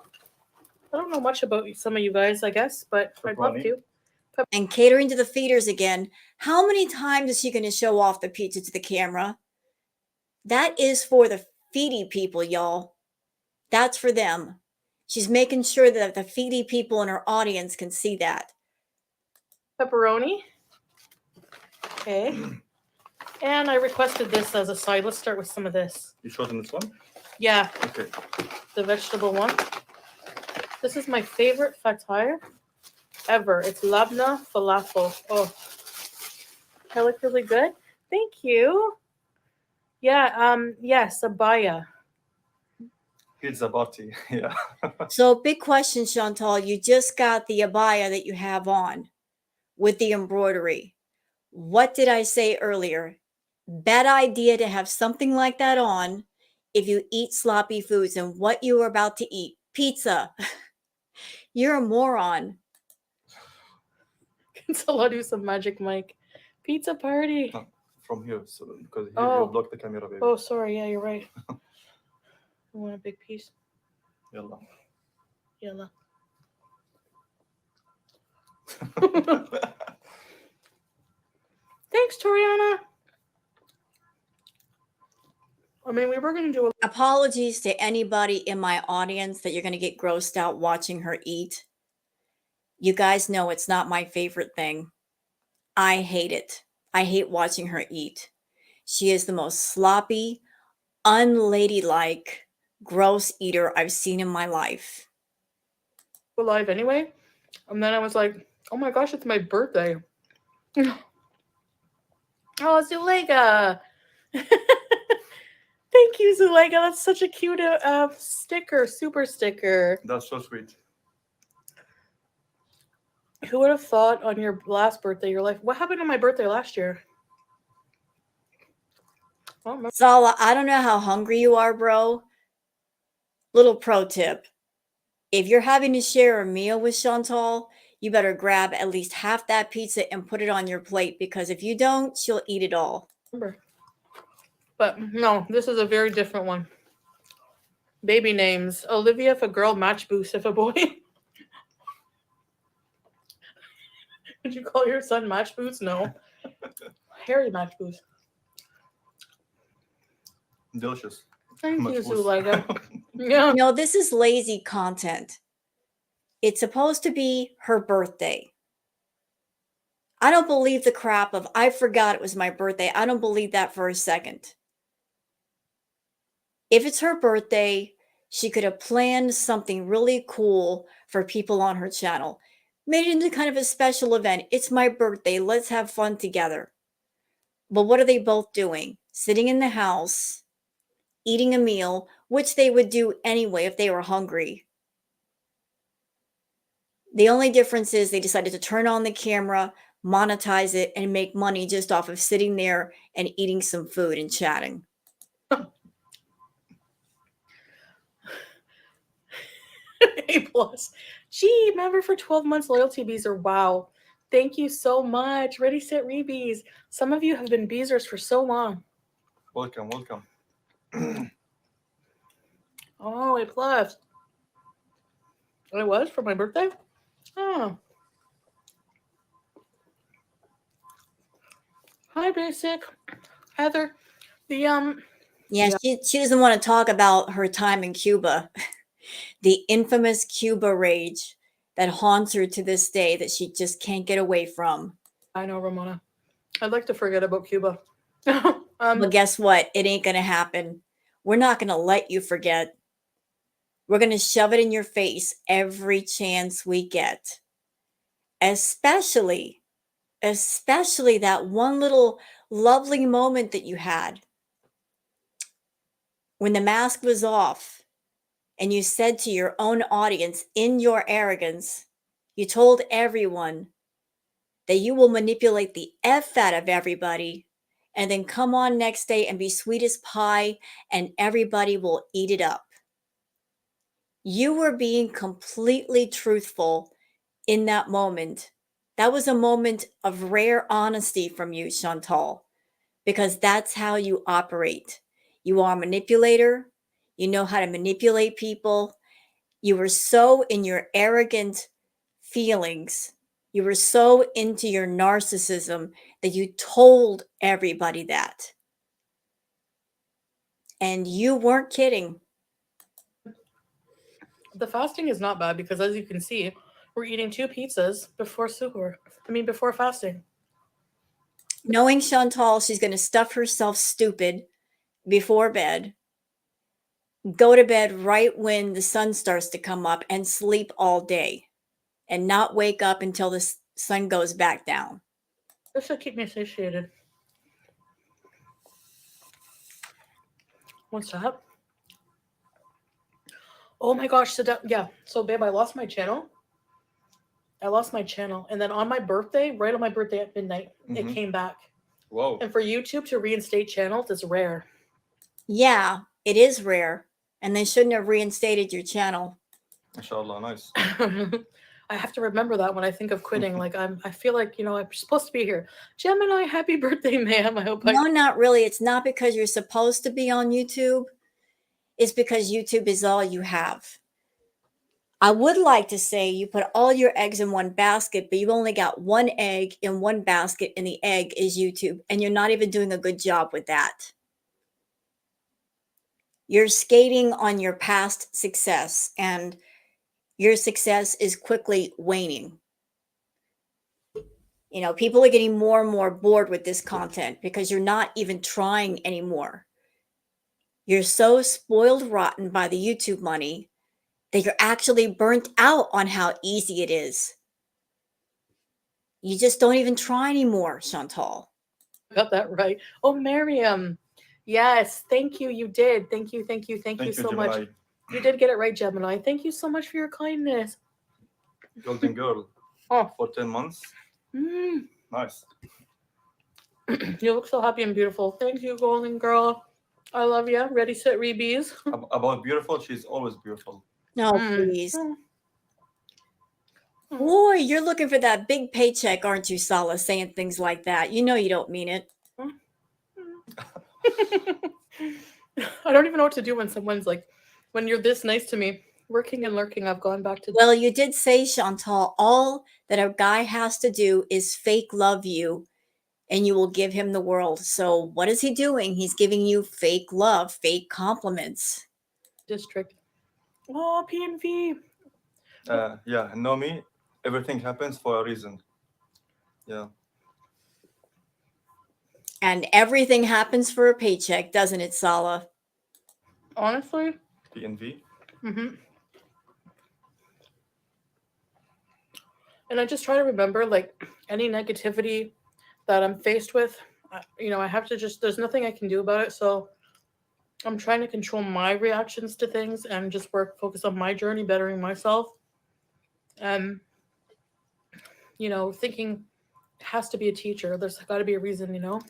I don't know much about some of you guys, I guess, but I'd love to. And catering to the feeders again. How many times is she going to show off the pizza to the camera? That is for the feedy people, y'all. That's for them. She's making sure that the feedy people in her audience can see that. Pepperoni. Okay. And I requested this as a side. Let's start with some of this. You showed in this one? Yeah, Okay. the vegetable one. This is my favorite fatire ever. It's labna falafel. Oh, that look really good. Thank you. Yeah, yes, abaya. Pizza party. Yeah. So, big question, Chantal. You just got the abaya that you have on with the embroidery. What did I say earlier? Bad idea to have something like that on if you eat sloppy foods, and what you are about to eat pizza. You're a moron. Can someone do some magic, Mike? Pizza party. From here, so because here Oh. you block the camera, baby. Oh, sorry. Yeah, you're right. I want a big piece. Yalla. Yalla. Thanks, Toriana. I mean, we were going to do a... Apologies to anybody in my audience that you're going to get grossed out watching her eat. You guys know it's not my favorite thing. I hate it. I hate watching her eat. She is the most sloppy, unladylike, gross eater I've seen in my life. live anyway. And then I was like, oh my gosh, it's my birthday. Oh, Zulega. Thank you, Zulega. That's such a cute sticker, super sticker. That's so sweet. Who would have thought on your last birthday, your life? What happened on my birthday last year? Sala, I don't know how hungry you are, bro. Little pro tip. If you're having to share a meal with Chantal, you better grab at least half that pizza and put it on your plate, because if you don't, she'll eat it all. But no, this is a very different one. Baby names. Olivia if a girl, Match Boost if a boy. Would you call your son Match Boost? No. Harry Match Boost. Delicious. Thank Much you, boost. Zulega. Yeah. No, this is lazy content. It's supposed to be her birthday. I don't believe the crap of, I forgot it was my birthday. I don't believe that for a second. If it's her birthday, she could have planned something really cool for people on her channel. Made it into kind of a special event. It's my birthday. Let's have fun together. But what are they both doing? Sitting in the house, eating a meal, which they would do anyway if they were hungry. The only difference is they decided to turn on the camera, monetize it, and make money just off of sitting there and eating some food and chatting. A+. Gee, member for 12 months loyalty, Beezer. Wow. Thank you so much. Ready, set, rebees. Some of you have been Beezers for so long. Welcome, welcome. Oh, A+. It was for my birthday? Oh. Hi, Basic. Heather. The Yeah, she doesn't want to talk about her time in Cuba. The infamous Cuba rage that haunts her to this day that she just can't get away from. I know, Ramona. I'd like to forget about Cuba. But guess what? It ain't going to happen. We're not going to let you forget. We're going to shove it in your face every chance we get. Especially that one little lovely moment that you had when the mask was off and you said to your own audience, in your arrogance, you told everyone that you will manipulate the F out of everybody and then come on next day and be sweet as pie and everybody will eat it up. You were being completely truthful in that moment. That was a moment of rare honesty from you, Chantal, because that's how you operate. You are a manipulator. You know how to manipulate people. You were so in your arrogant feelings. You were so into your narcissism that you told everybody that. And you weren't kidding. The fasting is not bad because, as you can see, we're eating 2 pizzas before suhoor. Before fasting. Knowing Chantal, she's going to stuff herself stupid before bed, go to bed right when the sun starts to come up, and sleep all day and not wake up until the sun goes back down. This should keep me satiated. What's that? Oh my gosh. So, babe, I lost my channel. And then on my birthday, right on my birthday at midnight, it came back. Wow. And for YouTube to reinstate channels is rare. Yeah, it is rare. And they shouldn't have reinstated your channel. Inshallah, nice. I have to remember that when I think of quitting. Like I feel like, I'm supposed to be here. Gemini, happy birthday, ma'am. I hope No, not really. It's not because you're supposed to be on YouTube. It's because YouTube is all you have. I would like to say you put all your eggs in one basket, but you only got one egg in one basket, and the egg is YouTube. And you're not even doing a good job with that. You're skating on your past success, and your success is quickly waning. People are getting more and more bored with this content because you're not even trying anymore. You're so spoiled rotten by the YouTube money that you're actually burnt out on how easy it is. You just don't even try anymore, Chantal. Got that right. Oh, Miriam. Yes, thank you. You did. Thank you so much. Gemini. You did get it right, Gemini. Thank you so much for your kindness. Golden girl. Oh. For 10 months. Nice. You look so happy and beautiful. Thank you, golden girl. I love you. Ready, set, rebees. About beautiful, she's always beautiful. No, please. Boy, you're looking for that big paycheck, aren't you, Sala, saying things like that? You know you don't mean it. I don't even know what to do when someone's like, when you're this nice to me. Working and lurking, I've gone back to... Well, you did say, Chantal, all that a guy has to do is fake love you, and you will give him the world. So what is he doing? He's giving you fake love, fake compliments. District. Oh, PNV. Yeah, know me. Everything happens for a reason. Yeah. And everything happens for a paycheck, doesn't it, Sala? Honestly. PNV. And I just try to remember, like, any negativity that I'm faced with, I have to there's nothing I can do about it. So I'm trying to control my reactions to things and just focus on my journey, bettering myself. And, thinking it has to be a teacher. There's got to be a reason,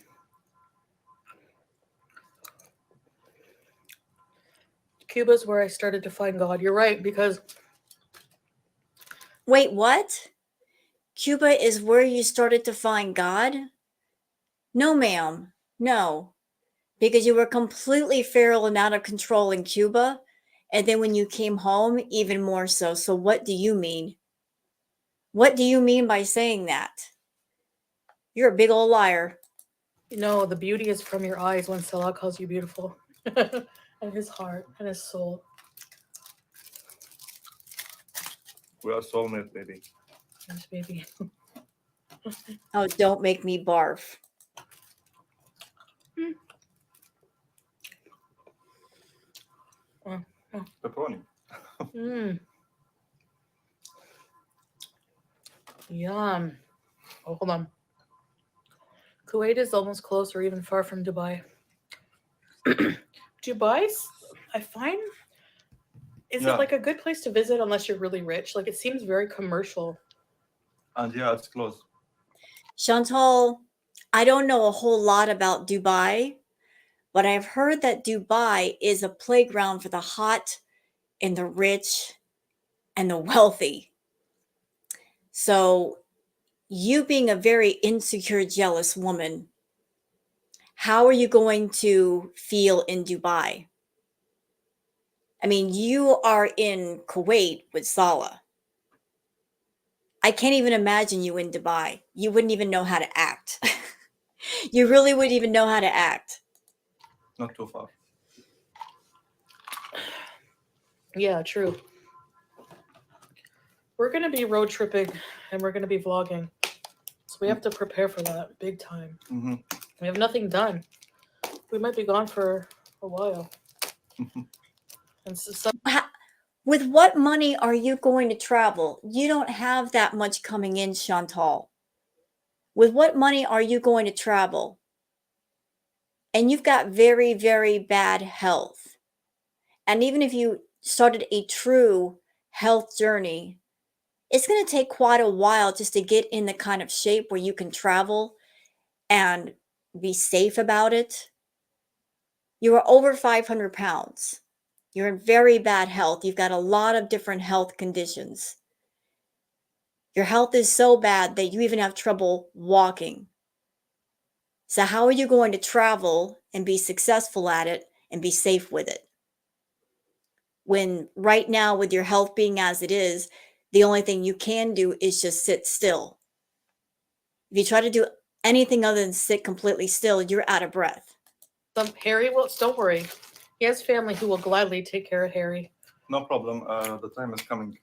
Cuba's where I started to find God. You're right, because... Wait, what? Cuba is where you started to find God? No, ma'am. No. Because you were completely feral and out of control in Cuba. And then when you came home, even more so. So what do you mean? What do you mean by saying that? You're a big old liar. The beauty is from your eyes when Salah calls you beautiful. And his heart and his soul. We are soulmates, baby. Yes, baby. Oh, don't make me barf. Pepperoni. Yum. Oh, hold on. Kuwait is almost close or even far from Dubai. Dubai, I find, is it like a good place to visit unless you're really rich? Like, it seems very commercial. And yeah, it's close. Chantal, I don't know a whole lot about Dubai, but I've heard that Dubai is a playground for the hot and the rich and the wealthy. So you being a very insecure, jealous woman, how are you going to feel in Dubai? I mean, you are in Kuwait with Salah. I can't even imagine you in Dubai. You wouldn't even know how to act. You really wouldn't even know how to act. Not too far. Yeah, true. We're going to be road tripping and we're going to be vlogging. So we have to prepare for that big time. Mm-hmm. We have nothing done. We might be gone for a while. And so With what money are you going to travel? You don't have that much coming in, Chantal. With what money are you going to travel? And you've got very, very bad health. And even if you started a true health journey, it's going to take quite a while just to get in the kind of shape where you can travel and be safe about it. You are over 500 pounds. You're in very bad health. You've got a lot of different health conditions. Your health is so bad that you even have trouble walking. So how are you going to travel and be successful at it and be safe with it? When right now, with your health being as it is, the only thing you can do is just sit still. If you try to do anything other than sit completely still, you're out of breath. Harry will, don't worry. He has family who will gladly take care of Harry. No problem. The time is coming.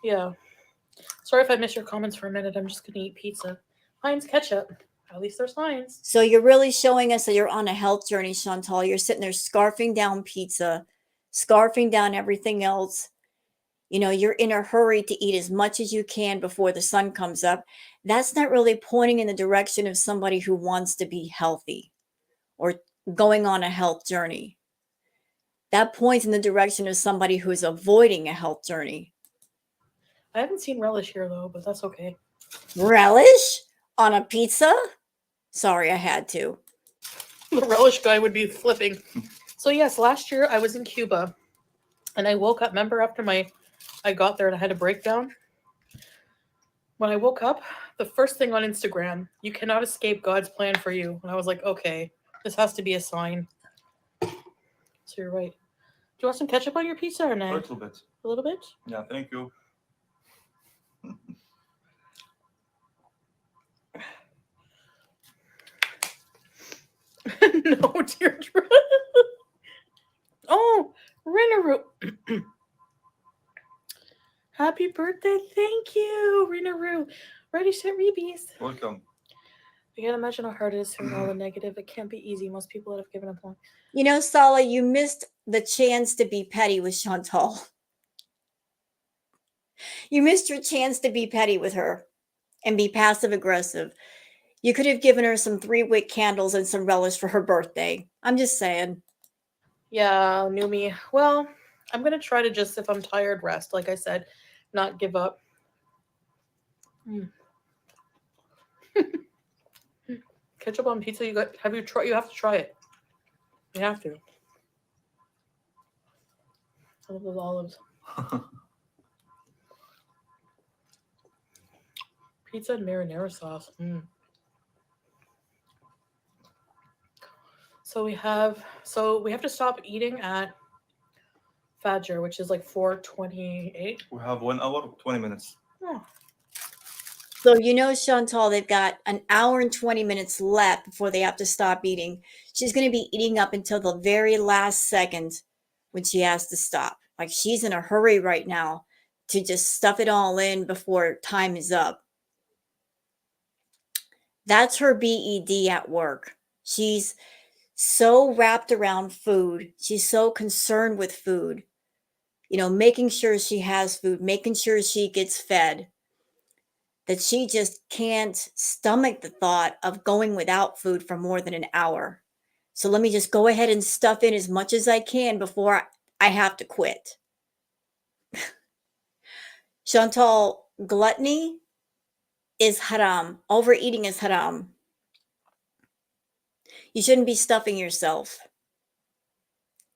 Yeah. Sorry if I missed your comments for a minute. I'm just going to eat pizza. Heinz ketchup. At least there's Heinz. So you're really showing us that you're on a health journey, Chantal. You're sitting there scarfing down pizza, scarfing down everything else. You know, you're in a hurry to eat as much as you can before the sun comes up. That's not really pointing in the direction of somebody who wants to be healthy or going on a health journey. That points in the direction of somebody who is avoiding a health journey. I haven't seen relish here, though, but that's okay. Relish on a pizza? Sorry, I had to. The relish guy would be flipping. So, yes, last year I was in Cuba. And I woke up, remember after I got there and I had a breakdown? When I woke up, the first thing on Instagram, you cannot escape God's plan for you. And I was like, okay, this has to be a sign. So you're right. Do you want some ketchup on your pizza or A not? little bit. A little bit? Yeah, thank you. No, dear. Oh, Rinaru. Happy birthday. Thank you, Rinaru. Ready, set, rebees. Welcome. I can't imagine how hard it is hearing all the negative. It can't be easy. Most people have given up on. You know, Sala, you missed the chance to be petty with Chantal. You missed your chance to be petty with her and be passive aggressive. You could have given her some 3-wick candles and some relish for her birthday. I'm just saying. Yeah, new me. Well, I'm going to try to just, if I'm tired, rest. Like I said, not give up. Ketchup on pizza, you have to try it. You have to. I love those olives. Pizza and marinara sauce. So we have to stop eating at Fajr, which is like 4:28. We have 1 hour, 20 minutes. Oh. So, you know, Chantal, they've got an hour and 20 minutes left before they have to stop eating. She's going to be eating up until the very last second when she has to stop. Like, she's in a hurry right now to just stuff it all in before time is up. That's her BED at work. She's so wrapped around food. She's so concerned with food. You know, making sure she has food, making sure she gets fed, that she just can't stomach the thought of going without food for more than an hour. So let me just go ahead and stuff in as much as I can before I have to quit. Chantal, gluttony is haram. Overeating is haram. You shouldn't be stuffing yourself,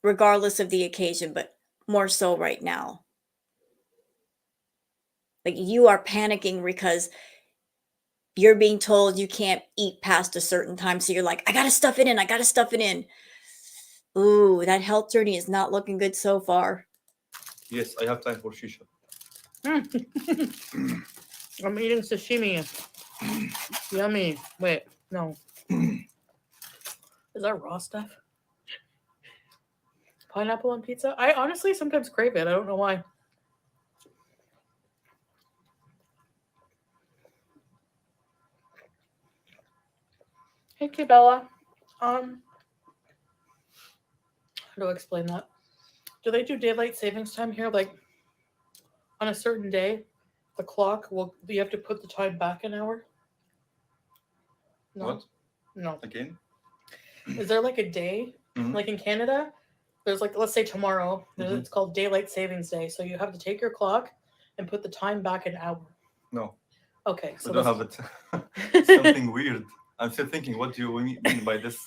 regardless of the occasion, but more so right now. Like, you are panicking because you're being told you can't eat past a certain time. So you're like, I got to stuff it in. I got to stuff it in. Ooh, that health journey is not looking good so far. Yes, I have time for shisha. I'm eating sashimi. Yummy. Wait, no. Is that raw stuff? Pineapple on pizza? I honestly sometimes crave it. I don't know why. Hey, Bella. How do I explain that? Do they do daylight savings time here? Like on a certain day, the clock will. You have to put the time back an hour. No. What? No. Again? Is there like a day, like in Canada? There's like, let's say tomorrow. It's called daylight savings day. So you have to take your clock and put the time back an hour. No. Okay. So We don't have it. Something weird. I'm still thinking, what do you mean by this?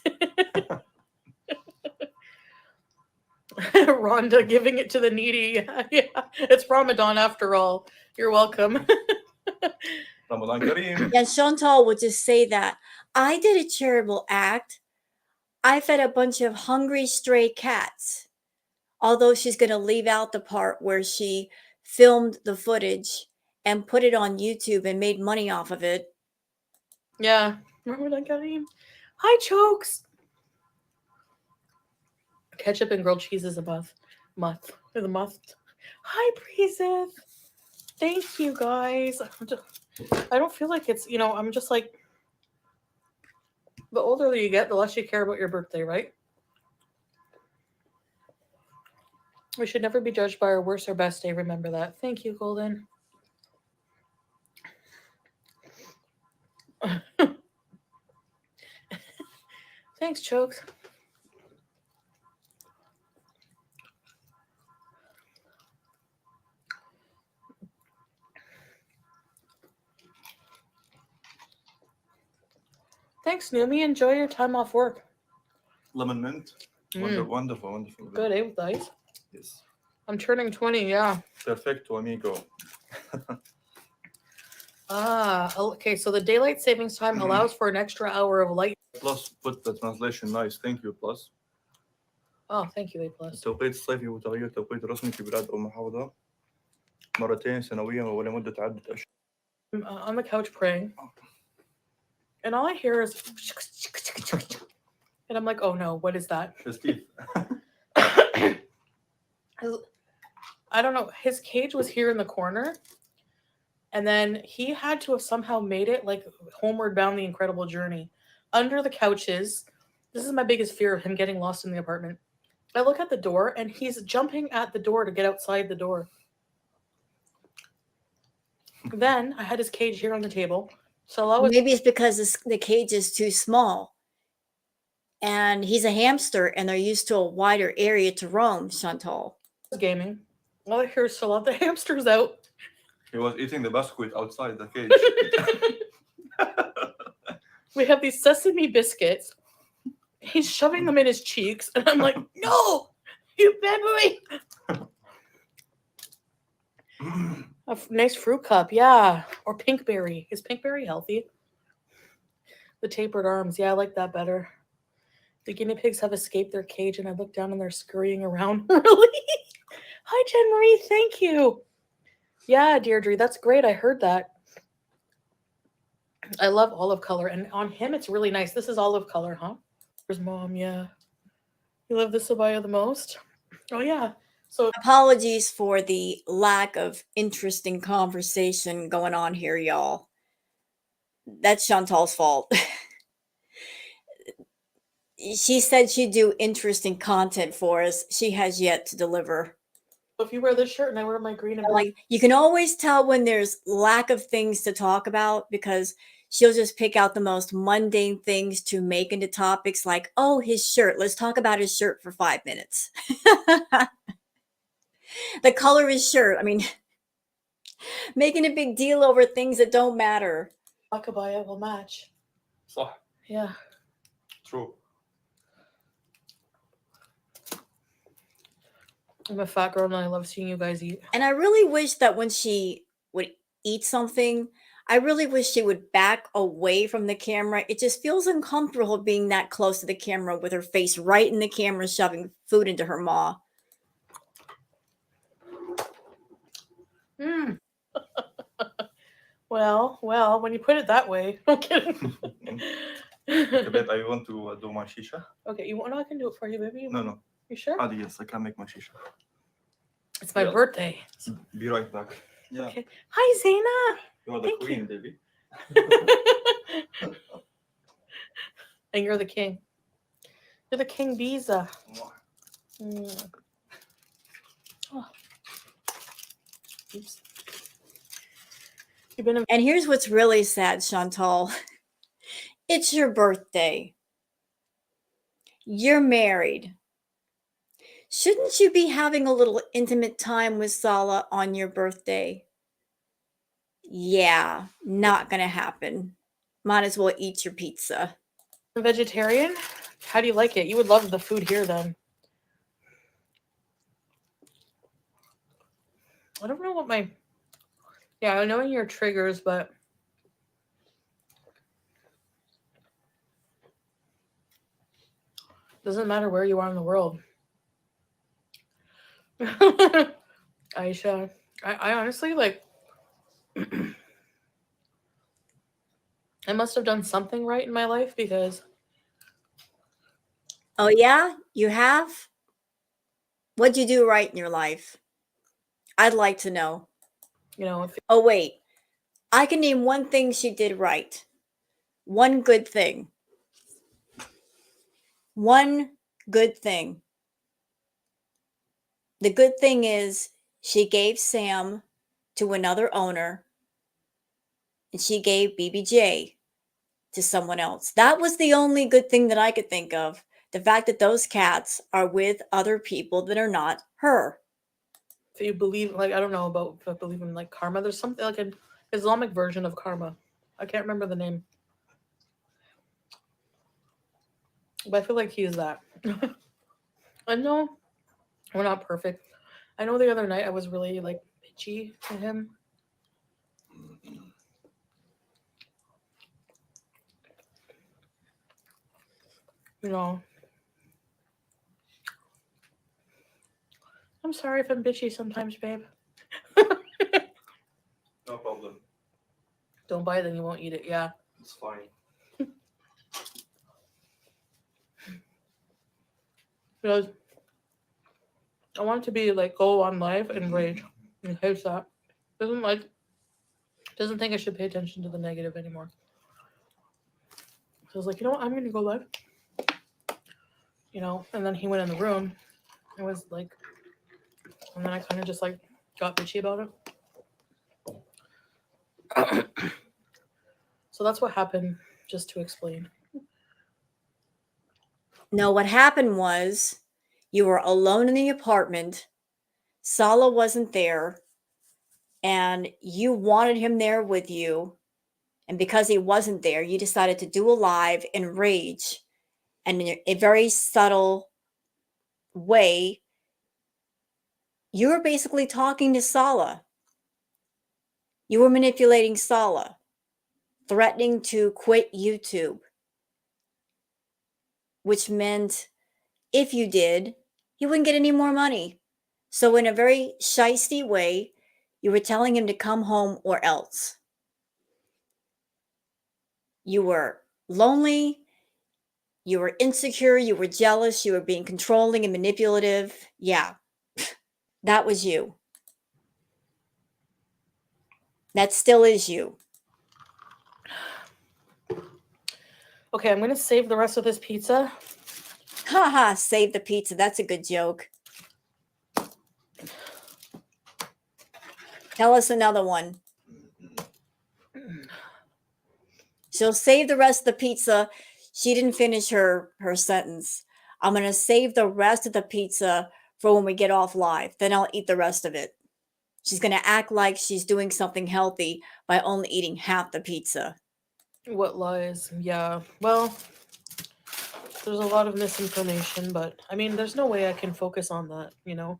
Rhonda giving it to the needy. Yeah, it's Ramadan after all. You're welcome. Ramadan Kareem. And Chantal would just say that I did a charitable act. I fed a bunch of hungry stray cats. Although she's going to leave out the part where she filmed the footage and put it on YouTube and made money off of it. Yeah. Ramadan Kareem. Hi, Chokes. Ketchup and grilled cheese is a must. Hi, Breezeth. Thank you, guys. I don't feel like it's, I'm just like, the older you get, the less you care about your birthday, right? We should never be judged by our worst or best day. Remember that. Thank you, Golden. Thanks, Chokes. Thanks, Numi. Enjoy your time off work. Lemon mint. Wonderful. Good, with ice? Yes. I'm turning 20, yeah. Perfecto, amigo. Okay, so the daylight savings time allows for an extra hour of light. Plus, put the translation nice. Thank you, Plus. Oh, thank you, A+. التوقيت الصيفي هو تغيير توقيت رسمي في بلاد أو محافظة مرتين سنويا ولمدة عدة أشهر. I'm on the couch praying, and all I hear is, and I'm like, oh no, what is that? His teeth. I don't know. His cage was here in the corner, and then he had to have somehow made it like homeward bound the incredible journey. Under the couches, this is my biggest fear of him getting lost in the apartment. I look at the door, and he's jumping at the door to get outside the door. Then I had his cage here on the table. So Maybe it's because the cage is too small. And he's a hamster, and they're used to a wider area to roam, Chantal. Gaming. All I hear is Salat the hamster's out. He was eating the biscuit outside the cage. We have these sesame biscuits. He's shoving them in his cheeks, and I'm like, no, you bad boy. A nice fruit cup, yeah. Or pinkberry. Is pinkberry healthy? The tapered arms, yeah, I like that better. The guinea pigs have escaped their cage, and I look down and they're scurrying around. Really? Hi, Jen Marie, thank you. Yeah, Deirdre, that's great. I heard that. I love olive color, and on him, it's really nice. This is olive color, huh? There's Mom, yeah. You love this Abaya the most? Oh, yeah. So apologies for the lack of interesting conversation going on here, y'all. That's Chantal's fault. She said she'd do interesting content for us. She has yet to deliver. If you wear this shirt and I wear my green and blue. Like, you can always tell when there's lack of things to talk about because she'll just pick out the most mundane things to make into topics like, oh, his shirt. Let's talk about his shirt for 5 minutes. The color of his shirt. I mean, making a big deal over things that don't matter. Akabaya will match. صح. Yeah. True. I'm a fat girl and I love seeing you guys eat. And I really wish that when she would eat something, I really wish she would back away from the camera. It just feels uncomfortable being that close to the camera with her face right in the camera, shoving food into her maw. Well, when you put it that way. I'm kidding. Okay, babe, I want to do my shisha. Okay, you want? No, I can do it for you, baby. No. You sure? Yes, I can make my shisha. It's my birthday. Be right back. Yeah. Okay. Hi, Zaina. You are the Thank queen, you. baby. And you're the king. You're the king, Visa. Mm. Oh. Oops. You've been. And here's what's really sad, Chantal. It's your birthday. You're married. Shouldn't you be having a little intimate time with Sala on your birthday? Yeah, not gonna happen. Might as well eat your pizza. A vegetarian? How do you like it? You would love the food here then. I don't know what my... Yeah, I know your triggers, but... Doesn't matter where you are in the world. Aisha, I honestly, like... I must have done something right in my life because... Oh yeah? You have? What'd you do right in your life? I'd like to know. You know, if Oh wait. I can name one thing she did right. One good thing. One good thing. The good thing is she gave Sam to another owner and she gave BBJ to someone else. That was the only good thing that I could think of. The fact that those cats are with other people that are not her. you believe, like, I don't know about if I believe in, like, karma. There's something, like, an Islamic version of karma. I can't remember the name. But I feel like he is that. I know we're not perfect. I know the other night I was really, like, bitchy to him. You know. I'm sorry if I'm bitchy sometimes, babe. No problem. Don't buy it, then you won't eat it. Yeah. It's fine. Because I want to be, like, go on live and rage. And he hates that. Doesn't think I should pay attention to the negative anymore. So I was like, you know what? I'm going to go live. You know, and then he went in the room. I was like, and then I kind of just, like, got bitchy about it. So that's what happened, just to explain. No, what happened was you were alone in the apartment. Sala wasn't there. And you wanted him there with you. And because he wasn't there, you decided to do a live and rage. And in a very subtle way, you were basically talking to Sala. You were manipulating Sala, threatening to quit YouTube, which meant if you did, he wouldn't get any more money. So in a very shisty way, you were telling him to come home or else. You were lonely, you were insecure, you were jealous, you were being controlling and manipulative. Yeah, that was you. That still is you. Okay, I'm going to save the rest of this pizza. Haha, save the pizza. That's a good joke. Tell us another one. She'll save the rest of the pizza. She didn't finish her sentence. I'm going to save the rest of the pizza for when we get off live. Then I'll eat the rest of it. She's going to act like she's doing something healthy by only eating half the pizza. What lies? Yeah. Well, there's a lot of misinformation, but I mean, there's no way I can focus on that, you know?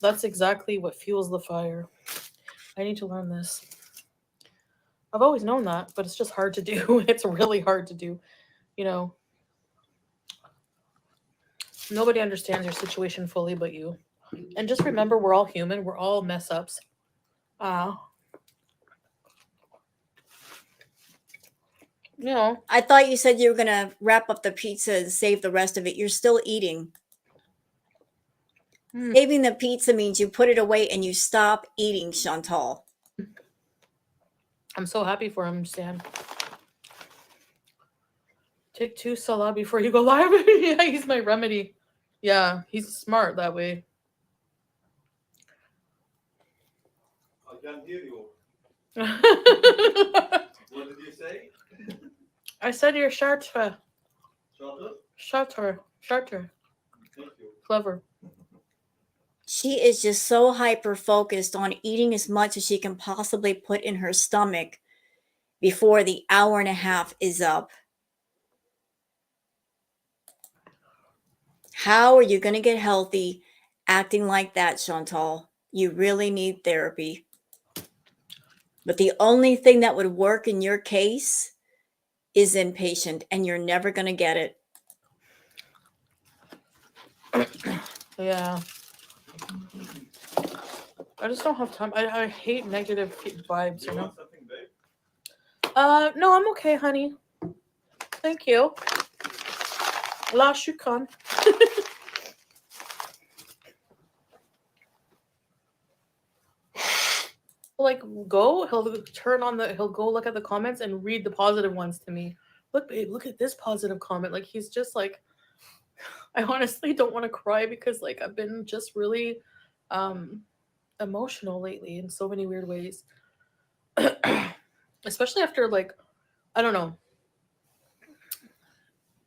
That's exactly what fuels the fire. I need to learn this. I've always known that, but it's just hard to do. It's really hard to do, you know? Nobody understands your situation fully but you. And just remember, we're all human. We're all mess ups. You know. I thought you said you were going to wrap up the pizza and save the rest of it. You're still eating. Saving the pizza means you put it away and you stop eating, Chantal. I'm so happy for him, Stan. Take 2 Salah before you go live. Yeah, he's my remedy. Yeah, he's smart that way. I can't hear you. I What did you say? said you're sharter. Shorter? Sharter. Thank you. Clever. She is just so hyper focused on eating as much as she can possibly put in her stomach before the hour and a half is up. How are you going to get healthy acting like that, Chantal? You really need therapy. But the only thing that would work in your case is inpatient, and you're never going to get it. Yeah. I just don't have time. I hate negative vibes, Do you you know? want something, babe? No, I'm okay, honey. Thank you. La shukran. Like, he'll go look at the comments and read the positive ones to me. Look, babe, look at this positive comment. Like, he's just like, I honestly don't want to cry because, like, I've been just really emotional lately in so many weird ways. Especially after, like, I don't know,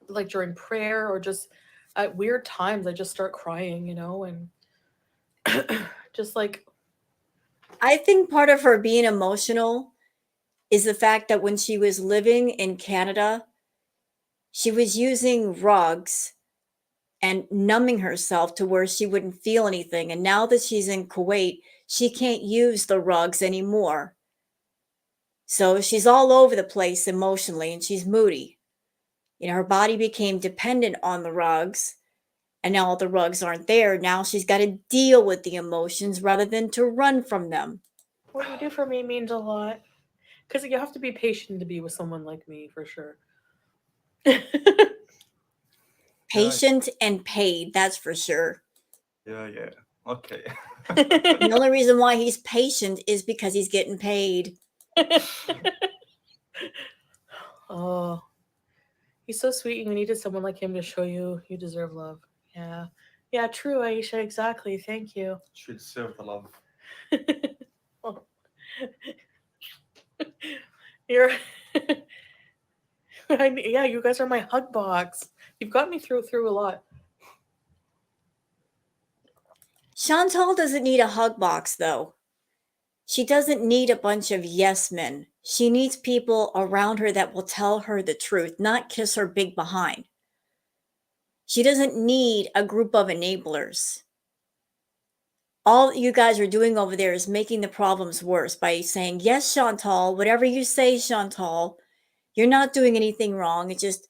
like during prayer or just at weird times, I just start crying, you know, and just like, I think part of her being emotional is the fact that when she was living in Canada, she was using rugs and numbing herself to where she wouldn't feel anything. And now that she's in Kuwait, she can't use the rugs anymore. So she's all over the place emotionally and she's moody. You know, her body became dependent on the rugs, and now the rugs aren't there. Now she's got to deal with the emotions rather than to run from them. what you do for me means a lot. Because you have to be patient to be with someone like me, for sure. Patient and paid, that's for sure. Yeah. Okay. The only reason why he's patient is because he's getting paid. Oh, he's so sweet. You needed someone like him to show you deserve love. Yeah. Yeah, true, Aisha. Exactly. Thank you. She deserved the love. Oh. You're yeah, you guys are my hug box. You've got me through a lot. Chantal doesn't need a hug box, though. She doesn't need a bunch of yes men. She needs people around her that will tell her the truth, not kiss her big behind. She doesn't need a group of enablers. All you guys are doing over there is making the problems worse by saying, yes, Chantal, whatever you say, Chantal, you're not doing anything wrong. It's just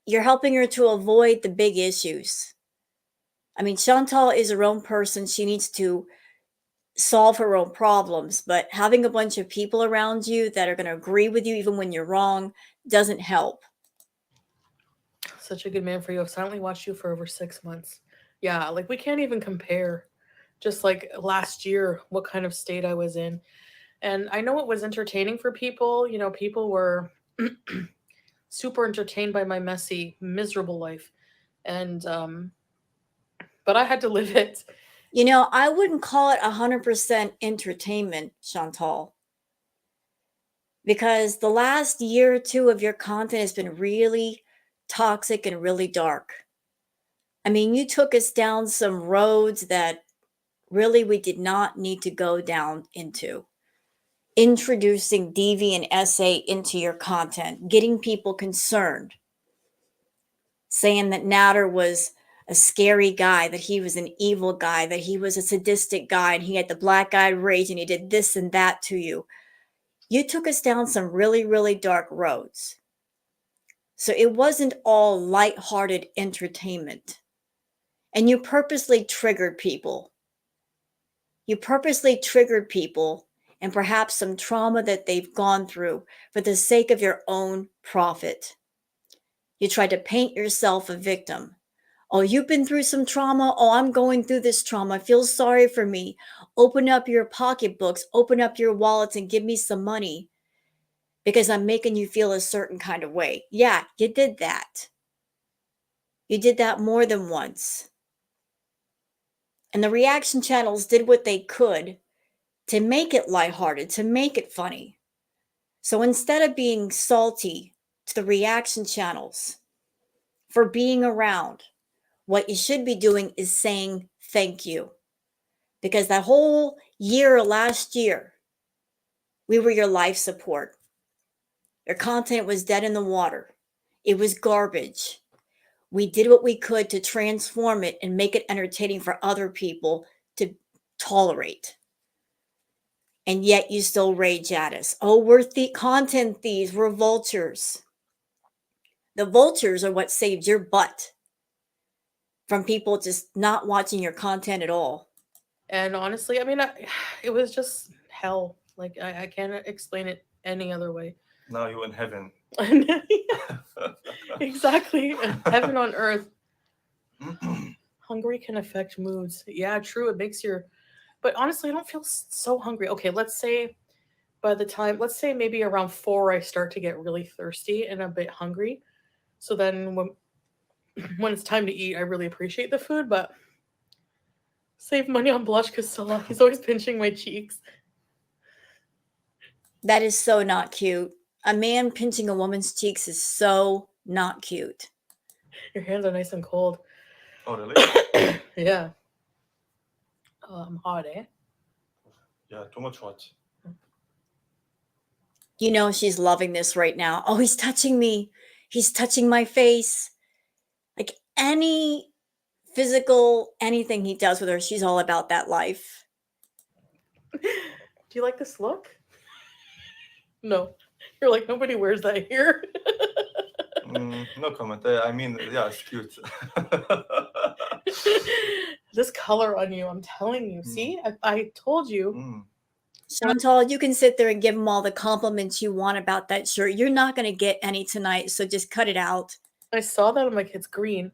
you're helping her to avoid the big issues. I mean, Chantal is her own person. She needs to solve her own problems, but having a bunch of people around you that are going to agree with you even when you're wrong doesn't help. Such a good man for you. I've silently watched you for over 6 months. Yeah, like we can't even compare. Just like last year, what kind of state I was in. And I know it was entertaining for people. You know, people were super entertained by my messy, miserable life. And but I had to live it. You know, I wouldn't call it 100% entertainment, Chantal, because the last year or two of your content has been really toxic and really dark. I mean, you took us down some roads that really we did not need to go down into. Introducing deviant essay into your content, getting people concerned, saying that Nader was a scary guy, that he was an evil guy, that he was a sadistic guy, and he had the black-eyed rage, and he did this and that to you. You took us down some really, really dark roads. So it wasn't all lighthearted entertainment. And you purposely triggered people. You purposely triggered people and perhaps some trauma that they've gone through for the sake of your own profit. You try to paint yourself a victim. Oh, you've been through some trauma. Oh, I'm going through this trauma. Feel sorry for me. Open up your pocketbooks, open up your wallets, and give me some money because I'm making you feel a certain kind of way. Yeah, you did that. You did that more than once. And the reaction channels did what they could to make it lighthearted, to make it funny. So instead of being salty to the reaction channels for being around, what you should be doing is saying thank you. Because that whole year last year, we were your life support. Your content was dead in the water. It was garbage. We did what we could to transform it and make it entertaining for other people to tolerate. And yet you still rage at us. Oh, we're content thieves. We're vultures. The vultures are what saved your butt from people just not watching your content at all. And honestly, I mean, it was just hell. Like, I can't explain it any other way. Now you're in heaven. Exactly. Heaven on earth. Hungry can affect moods. Yeah, true. It makes your... But honestly, I don't feel so hungry. Okay, let's say let's say maybe around 4, I start to get really thirsty and a bit hungry. So then when it's time to eat, I really appreciate the food, but save money on blush because he's always pinching my cheeks. That is so not cute. A man pinching a woman's cheeks is so not cute. Your hands are nice and cold. Oh, really? Yeah. I'm hot, eh? Yeah, too much hot. You know she's loving this right now. Oh, he's touching me. He's touching my face. Like any physical, anything he does with her, she's all about that life. Do you like this look? No. You're like, nobody wears that here. No comment. I mean, yeah, it's cute. This color on you, I'm telling you. See, I told you. Chantal, you can sit there and give him all the compliments you want about that shirt. You're not going to get any tonight, so just cut it out. I saw that. I'm like, it's green.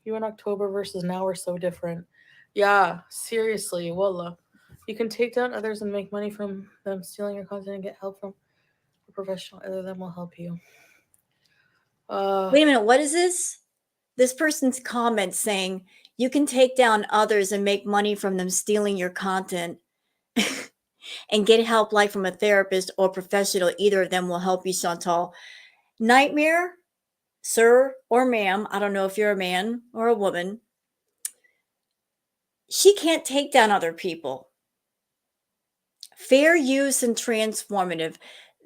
You in October versus now are so different. Yeah, seriously, wallah. You can take down others and make money from them stealing your content and get help from a professional. Either of them will help you. Wait a minute, what is this? This person's comment saying you can take down others and make money from them stealing your content and get help like from a therapist or professional. Either of them will help you, Chantal. Nightmare, sir or ma'am, I don't know if you're a man or a woman. She can't take down other people. Fair use and transformative.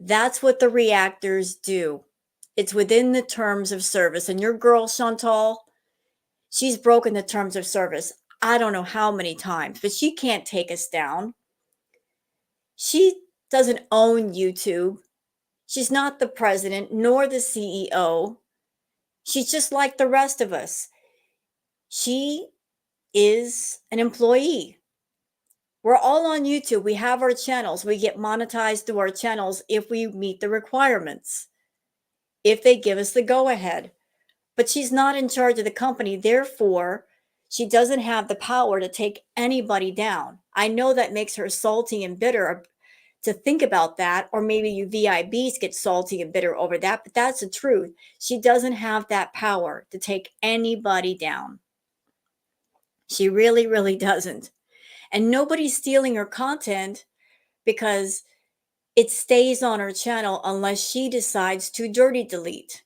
That's what the reactors do. It's within the terms of service. And your girl, Chantal, she's broken the terms of service. I don't know how many times, but she can't take us down. She doesn't own YouTube. She's not the president nor the CEO. She's just like the rest of us. She is an employee. We're all on YouTube. We have our channels. We get monetized through our channels if we meet the requirements, if they give us the go-ahead. But she's not in charge of the company. Therefore, she doesn't have the power to take anybody down. I know that makes her salty and bitter to think about that, or maybe you VIBs get salty and bitter over that, but that's the truth. She doesn't have that power to take anybody down. She really, really doesn't. And nobody's stealing her content because it stays on her channel unless she decides to dirty delete.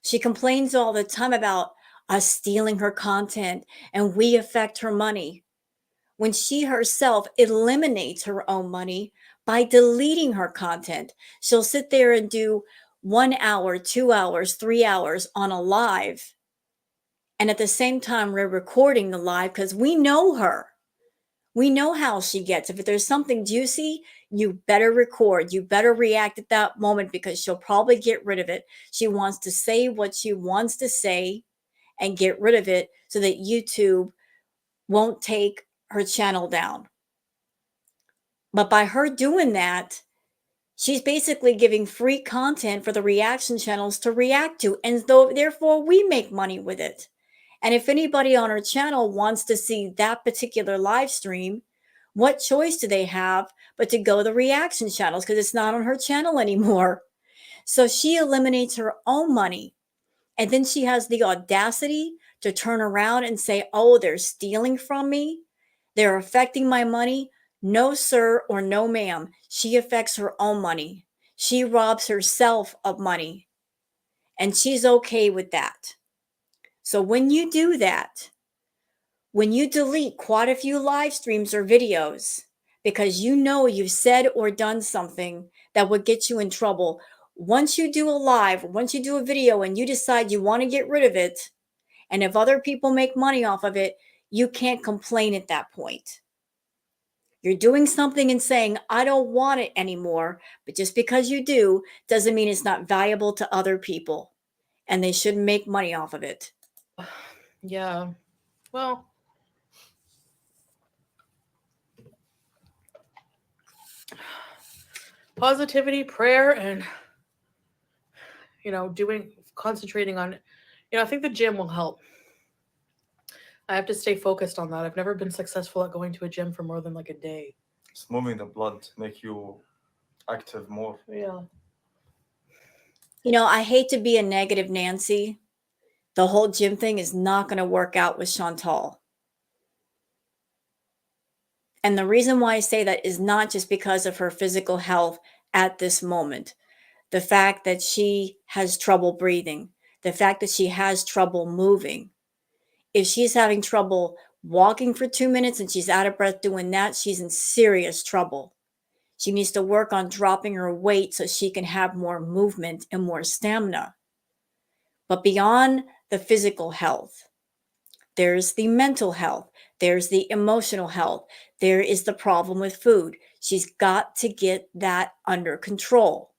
She complains all the time about us stealing her content and we affect her money, when she herself eliminates her own money by deleting her content. She'll sit there and do 1 hour, 2 hours, 3 hours on a live. And at the same time, we're recording the live because we know her. We know how she gets. If there's something juicy, you better record. You better react at that moment because she'll probably get rid of it. She wants to say what she wants to say and get rid of it so that YouTube won't take her channel down. But by her doing that, she's basically giving free content for the reaction channels to react to, and therefore we make money with it. And if anybody on her channel wants to see that particular live stream, what choice do they have but to go to the reaction channels because it's not on her channel anymore? So she eliminates her own money. And then she has the audacity to turn around and say, oh, they're stealing from me. They're affecting my money. No, sir, or no, ma'am. She affects her own money. She robs herself of money. And she's okay with that. So when you do that, when you delete quite a few live streams or videos because you know you've said or done something that would get you in trouble, once you do a live, once you do a video and you decide you want to get rid of it, and if other people make money off of it, you can't complain at that point. You're doing something and saying, I don't want it anymore, but just because you do doesn't mean it's not valuable to other people and they shouldn't make money off of it. Yeah. Well, positivity, prayer, and concentrating on, I think the gym will help. I have to stay focused on that. I've never been successful at going to a gym for more than like a day. It's moving the blood, make you active more. Yeah. I hate to be a negative Nancy. The whole gym thing is not going to work out with Chantal. And the reason why I say that is not just because of her physical health at this moment. The fact that she has trouble breathing, the fact that she has trouble moving. If she's having trouble walking for 2 minutes and she's out of breath doing that, she's in serious trouble. She needs to work on dropping her weight so she can have more movement and more stamina. But beyond the physical health, there's the mental health, there's the emotional health, there is the problem with food. She's got to get that under control.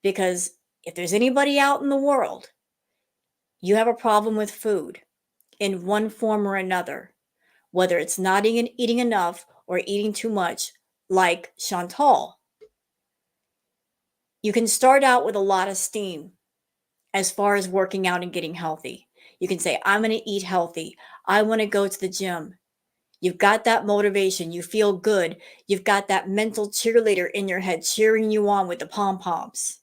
Because if there's anybody out in the world, you have a problem with food in one form or another, whether it's not eating enough or eating too much, like Chantal. You can start out with a lot of steam as far as working out and getting healthy. You can say, I'm going to eat healthy. I want to go to the gym. You've got that motivation. You feel good. You've got that mental cheerleader in your head cheering you on with the pom-poms.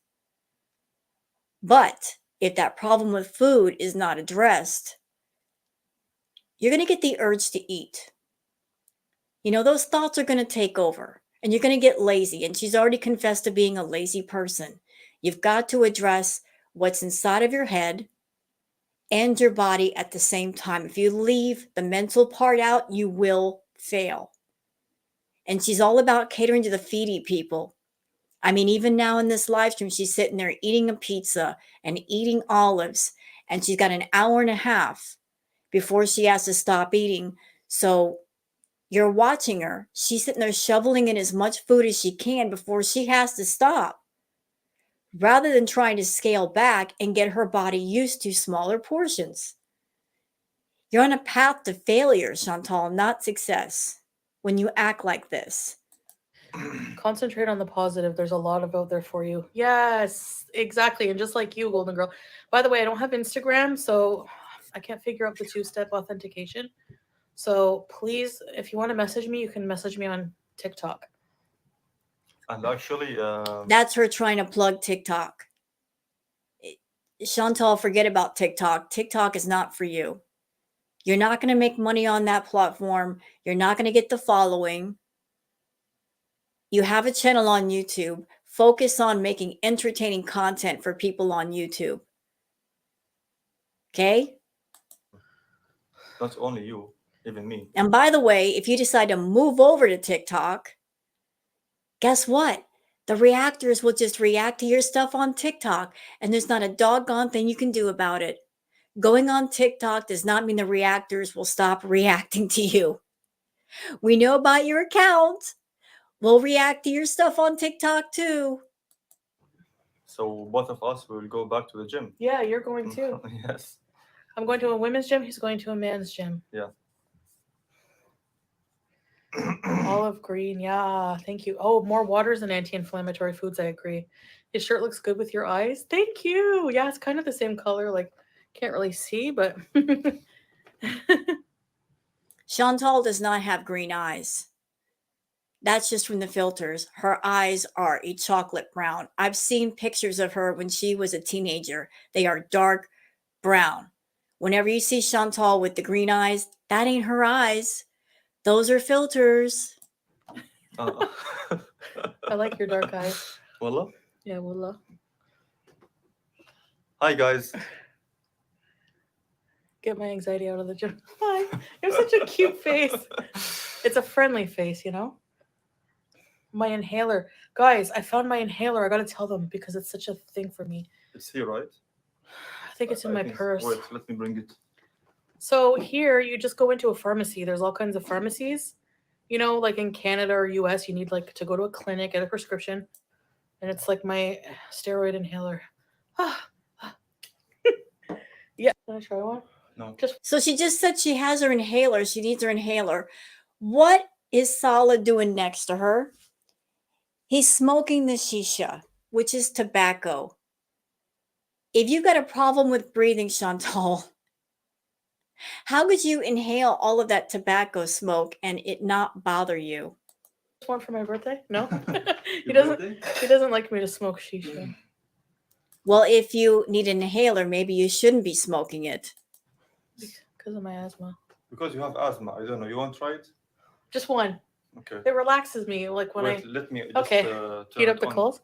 But if that problem with food is not addressed, you're going to get the urge to eat. Those thoughts are going to take over and you're going to get lazy. And she's already confessed to being a lazy person. You've got to address what's inside of your head and your body at the same time. If you leave the mental part out, you will fail. And she's all about catering to the Foodie people. I mean, even now in this live stream, she's sitting there eating a pizza and eating olives, and she's got an hour and a half before she has to stop eating. So you're watching her. She's sitting there shoveling in as much food as she can before she has to stop, rather than trying to scale back and get her body used to smaller portions. You're on a path to failure, Chantal, not success, when you act like this. Concentrate on the positive. There's a lot of out there for you. Yes, exactly. And just like you, Golden Girl. By the way, I don't have Instagram, so I can't figure out the 2-step authentication. So please, if you want to message me, you can message me on TikTok. And actually, That's her trying to plug TikTok. Chantal, forget about TikTok. TikTok is not for you. You're not going to make money on that platform. You're not going to get the following. You have a channel on YouTube. Focus on making entertaining content for people on YouTube. Okay? not only you, even me. And by the way, if you decide to move over to TikTok, guess what? The reactors will just react to your stuff on TikTok, and there's not a doggone thing you can do about it. Going on TikTok does not mean the reactors will stop reacting to you. We know about your account. We'll react to your stuff on TikTok too. So both of us will go back to the gym. Yeah, you're going too. Yes. I'm going to a women's gym. He's going to a man's gym. Yeah. Olive green, yeah. Thank you. Oh, more waters and anti-inflammatory foods. I agree. His shirt looks good with your eyes. Thank you. Yeah, it's kind of the same color. Like, can't really see, but Chantal does not have green eyes. That's just from the filters. Her eyes are a chocolate brown. I've seen pictures of her when she was a teenager. They are dark brown. Whenever you see Chantal with the green eyes, that ain't her eyes. Those are filters. I like your dark eyes. Wallah. Yeah, wallah. Hi guys. Get my anxiety out of the gym. Hi. You have such a cute face. It's a friendly face, you know? My inhaler. Guys, I found my inhaler. I gotta tell them because it's such a thing for me. It's here, right? I think it's in my purse. Wait, let me bring it. So here you just go into a pharmacy. There's all kinds of pharmacies. You know, like in Canada or US, you need like to go to a clinic, get a prescription. And it's like my steroid inhaler. Yeah. Can I try one? No. So she just said she has her inhaler. She needs her inhaler. What is Salah doing next to her? He's smoking the shisha, which is tobacco. If you got a problem with breathing, Chantal, how could you inhale all of that tobacco smoke and it not bother you? One for my birthday? No. he Your doesn't birthday? he doesn't like me to smoke shisha. Well, if you need an inhaler, maybe you shouldn't be smoking it. Because of my asthma. Because you have asthma. I don't know. You want to try it? Just one. Okay. It relaxes me like when Wait, let me just Okay. turn heat up it the on. coals.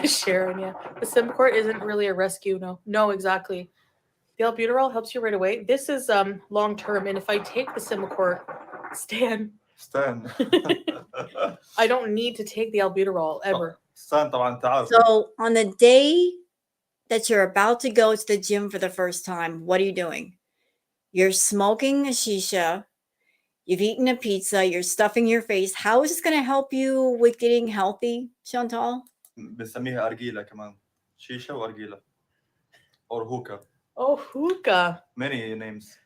Sharon, yeah. The Symbicort isn't really a rescue, no. No, exactly. The albuterol helps you right away. This is long term, and if I take the Symbicort, Stan, I don't need to take the albuterol ever. Stan طبعا تعال. So on the day that you're about to go to the gym for the first time, what are you doing? You're smoking a shisha. You've eaten a pizza. You're stuffing your face. How is this going to help you with getting healthy, Chantal? بنسميها أرجيلة كمان. شيشة وأرجيلة. Or hookah. Oh, hookah. Many names.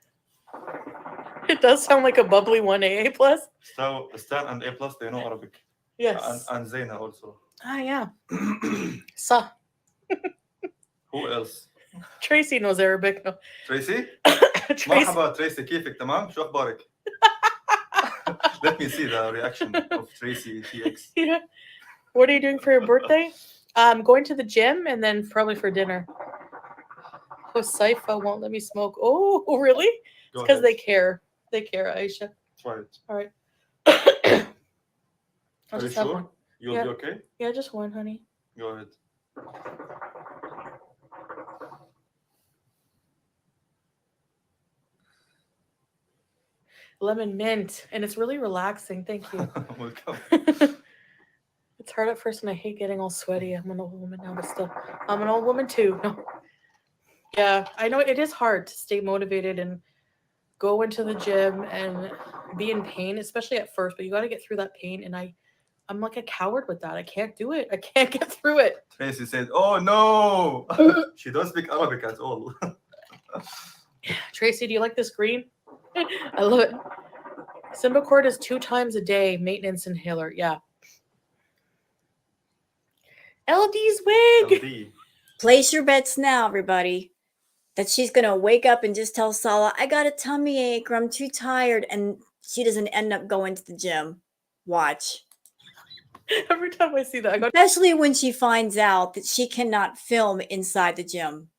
It does sound like a bubbly 1 AA plus. So Stan and A plus, they know Arabic. Yes. And Zaina also. Ah, yeah. Sa. Who else? Tracy knows Arabic. No. Tracy? Tracy. مرحبا تريسي كيفك تمام؟ شو أخبارك؟ Let me see the reaction of Tracy TX. Yeah. What are you doing for your birthday? Going to the gym and then probably for dinner. Oh, Saifa won't let me smoke. Oh, really? It's because they care. They care, Aisha. Try it. All right. Are you just have sure? one. You'll be okay? Yeah, just one, honey. Go ahead. Lemon mint, and it's really relaxing. Thank you. Welcome. It's hard at first, and I hate getting all sweaty. I'm an old woman now, but still, I'm an old woman too. No. Yeah, I know it is hard to stay motivated and go into the gym and be in pain, especially at first. But you got to get through that pain, and I'm like a coward with that. I can't do it. I can't get through it. Tracy said, "Oh no, she don't speak Arabic at all." Tracy, do you like this green? I love it. Symbicort is 2 times a day maintenance inhaler. Yeah. LD's wig. LD. Place your bets now, everybody, that she's going to wake up and just tell Salah, I got a tummy ache or I'm too tired, and she doesn't end up going to the gym. Watch. Every time I see that, I go. Especially when she finds out that she cannot film inside the gym,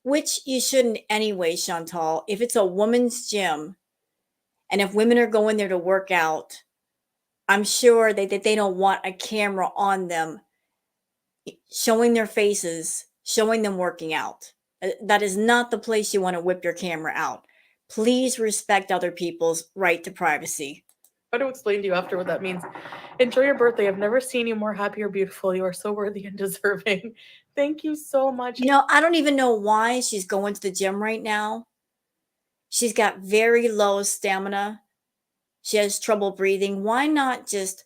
which you shouldn't anyway, Chantal. If it's a woman's gym and if women are going there to work out, I'm sure that they don't want a camera on them showing their faces, showing them working out. That is not the place you want to whip your camera out. Please respect other people's right to privacy. Try to explain to you after what that means. Enjoy your birthday. I've never seen you more happy or beautiful. You are so worthy and deserving. Thank you so much. You know, I don't even know why she's going to the gym right now. She's got very low stamina. She has trouble breathing. Why not just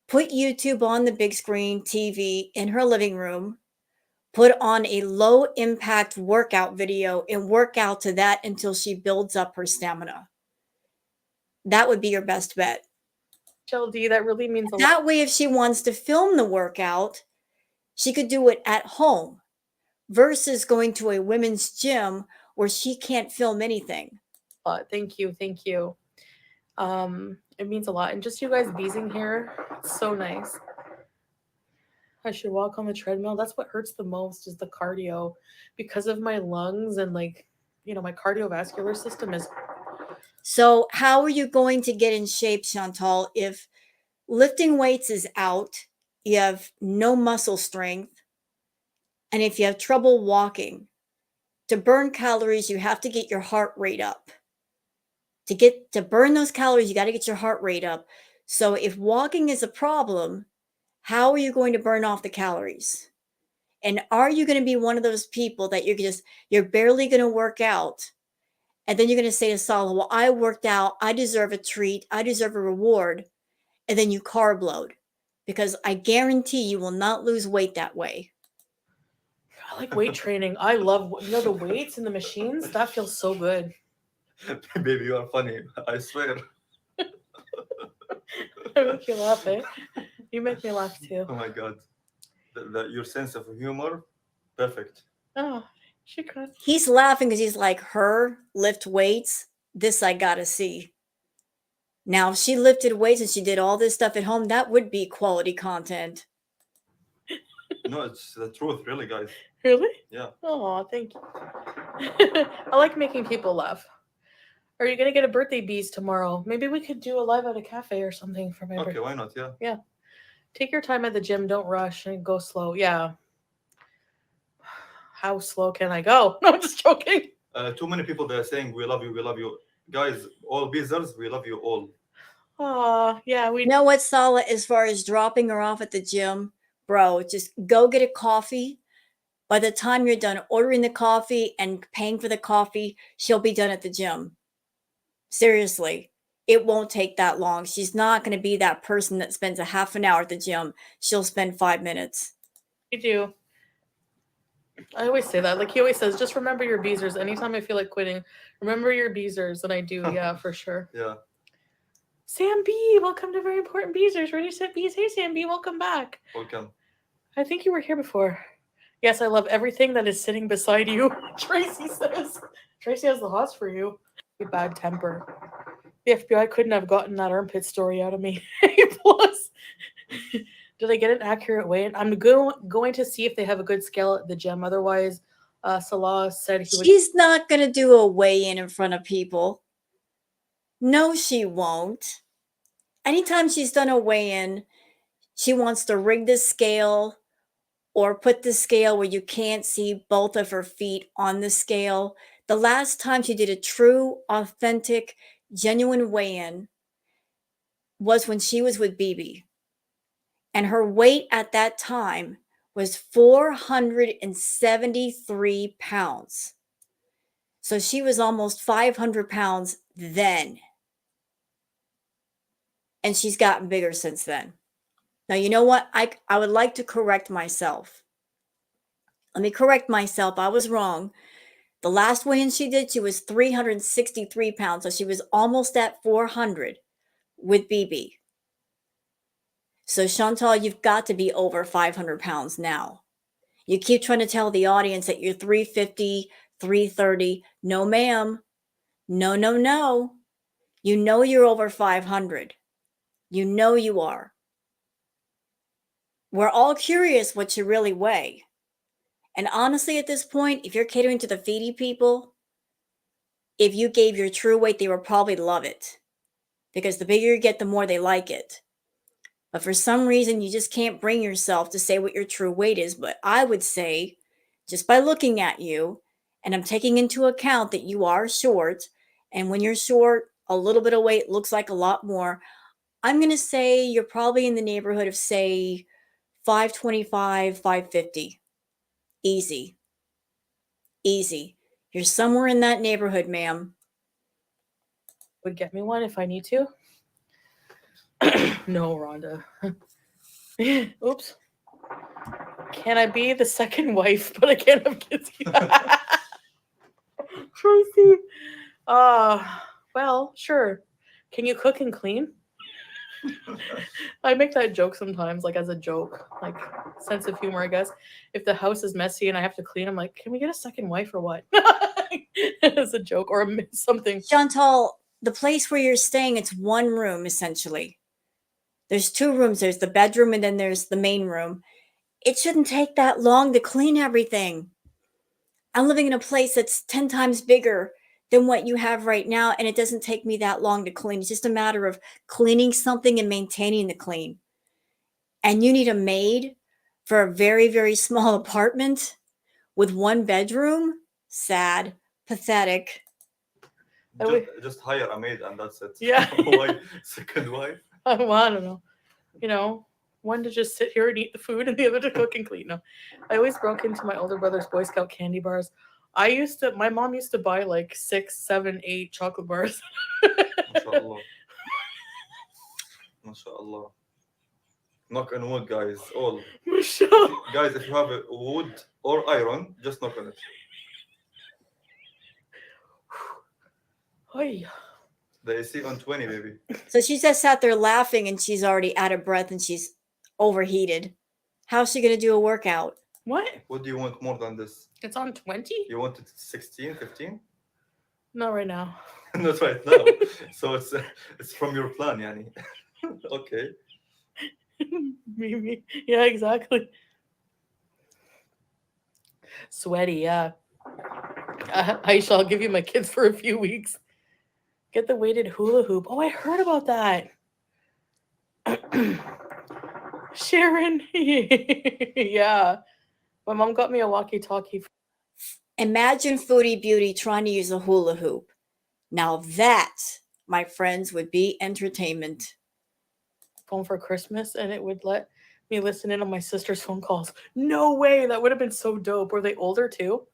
put YouTube on the big screen TV in her living room, put on a low impact workout video and work out to that until she builds up her stamina? That would be your best bet. Jill D, that really means a lot. That way, if she wants to film the workout, she could do it at home versus going to a women's gym where she can't film anything. Thank you. Thank you. It means a lot. And just you guys being here, it's so nice. I should walk on the treadmill. That's what hurts the most is the cardio because of my lungs and like, you know, my cardiovascular system is. So how are you going to get in shape, Chantal, if lifting weights is out, you have no muscle strength, and if you have trouble walking? To burn calories, you have to get your heart rate up. To burn those calories, you got to get your heart rate up. So if walking is a problem, how are you going to burn off the calories? And are you going to be one of those people that you're barely going to work out? And then you're going to say to Sala, well, I worked out. I deserve a treat. I deserve a reward. And then you carb load, because I guarantee you will not lose weight that way. I like weight training. I love, the weights and the machines. That feels so good. Baby, you are funny. I swear. I make you laugh, eh? You make me laugh too. Oh my God. Your sense of humor, perfect. Oh, she could. He's laughing because he's like, her lift weights. This I got to see. Now, if she lifted weights and she did all this stuff at home, that would be quality content. No, it's the truth, really, guys. Really? Yeah. Oh, thank you. I like making people laugh. Are you going to get a birthday bees tomorrow? Maybe we could do a live at a cafe or something for my birthday. Okay, why not? Yeah. Yeah. Take your time at the gym. Don't rush and go slow. Yeah. How slow can I go? No, I'm just joking. Too many people, they're saying, we love you, we love you. Guys, all beezers, we love you all. Oh, yeah. You know what, Sala, as far as dropping her off at the gym, bro, just go get a coffee. By the time you're done ordering the coffee and paying for the coffee, she'll be done at the gym. Seriously, it won't take that long. She's not going to be that person that spends a half an hour at the gym. She'll spend 5 minutes. You do. I always say that. Like he always says, just remember your beezers. Anytime I feel like quitting, remember your beezers. And I do, yeah, for sure. Yeah. Sam B, welcome to Very Important Beezers. Ready, set, bees. Hey, Sam B, welcome back. Welcome. I think you were here before. Yes, I love everything that is sitting beside you. Tracy says. Tracy has the hots for you. Bad temper. The FBI couldn't have gotten that armpit story out of me. Plus, did I get an accurate weight? I'm going to see if they have a good scale at the gym. Otherwise, Salah said he would. She's not going to do a weigh-in in front of people. No, she won't. Anytime she's done a weigh-in, she wants to rig the scale or put the scale where you can't see both of her feet on the scale. The last time she did a true, authentic, genuine weigh-in was when she was with BB. And her weight at that time was 473 pounds. So she was almost 500 pounds then. And she's gotten bigger since then. Now, you know what? I would like to correct myself. Let me correct myself. I was wrong. The last weigh-in she did, she was 363 pounds. So she was almost at 400 with BB. So Chantal, you've got to be over 500 pounds now. You keep trying to tell the audience that you're 350, 330. No, ma'am. No, no, no. You know you're over 500. You know you are. We're all curious what you really weigh. And honestly, at this point, if you're catering to the Foodie people, if you gave your true weight, they would probably love it. Because the bigger you get, the more they like it. But for some reason, you just can't bring yourself to say what your true weight is. But I would say, just by looking at you, and I'm taking into account that you are short, and when you're short, a little bit of weight looks like a lot more. I'm going to say you're probably in the neighborhood of, say, 525, 550. Easy. Easy. You're somewhere in that neighborhood, ma'am. Would get me one if I need to. No, Rhonda. Oops. Can I be the second wife, but I can't have kids? Tracy. Well, sure. Can you cook and clean? I make that joke sometimes, like as a joke, like sense of humor, I guess. If the house is messy and I have to clean, I'm like, can we get a second wife or what? As a joke or something. Chantal, the place where you're staying, it's one room essentially. There's two rooms. There's the bedroom and then there's the main room. It shouldn't take that long to clean everything. I'm living in a place that's 10 times bigger than what you have right now, and it doesn't take me that long to clean. It's just a matter of cleaning something and maintaining the clean. And you need a maid for a very, very small apartment with one bedroom? Sad, pathetic. Just hire a maid and that's it. Yeah. Why second wife? Well, I don't know. You know, one to just sit here and eat the food and the other to cook and clean. No, I always broke into my older brother's Boy Scout candy bars. My mom used to buy like 6, 7, 8 chocolate bars. MashaAllah. MashaAllah. Knock on wood, guys. All. Guys, if you have a wood or iron, just knock on it. Oy. The AC on 20, baby. So she just sat there laughing and she's already out of breath and she's overheated. How's she going to do a workout? What? What do you want more than this? It's on 20? You want it 16, 15? Not right now. Not right now. So it's from your plan, Yani. Okay. Maybe. Yeah, exactly. Sweaty, yeah. Aisha, I'll give you my kids for a few weeks. Get the weighted hula hoop. Oh, I heard about that. Sharon. Yeah. My mom got me a walkie-talkie. Imagine Foodie Beauty trying to use a hula hoop. Now that, my friends, would be entertainment. Phone for Christmas, and it would let me listen in on my sister's phone calls. No way. That would have been so dope. Were they older too?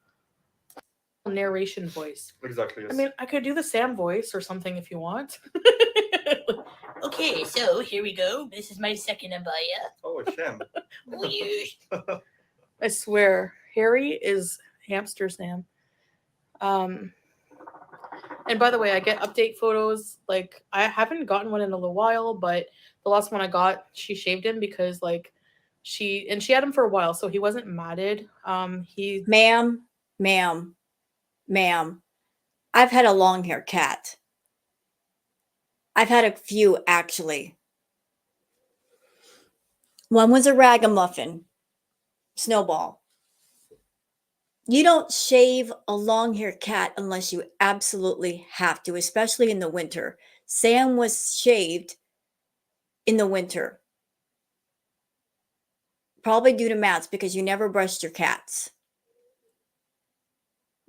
Narration voice. Exactly, yes. I mean, I could do the Sam voice or something if you want. Okay, so here we go. This is my second abaya. Oh, Sham. Oh, yes. I swear, Harry is hamster Sam. And by the way, I get update photos. Like, I haven't gotten one in a little while, but the last one I got, she shaved him because like she had him for a while, so he wasn't matted. Ma'am, I've had a long hair cat. I've had a few actually. One was a ragamuffin, Snowball. You don't shave a long hair cat unless you absolutely have to, especially in the winter. Sam was shaved in the winter. Probably due to mats because you never brushed your cats.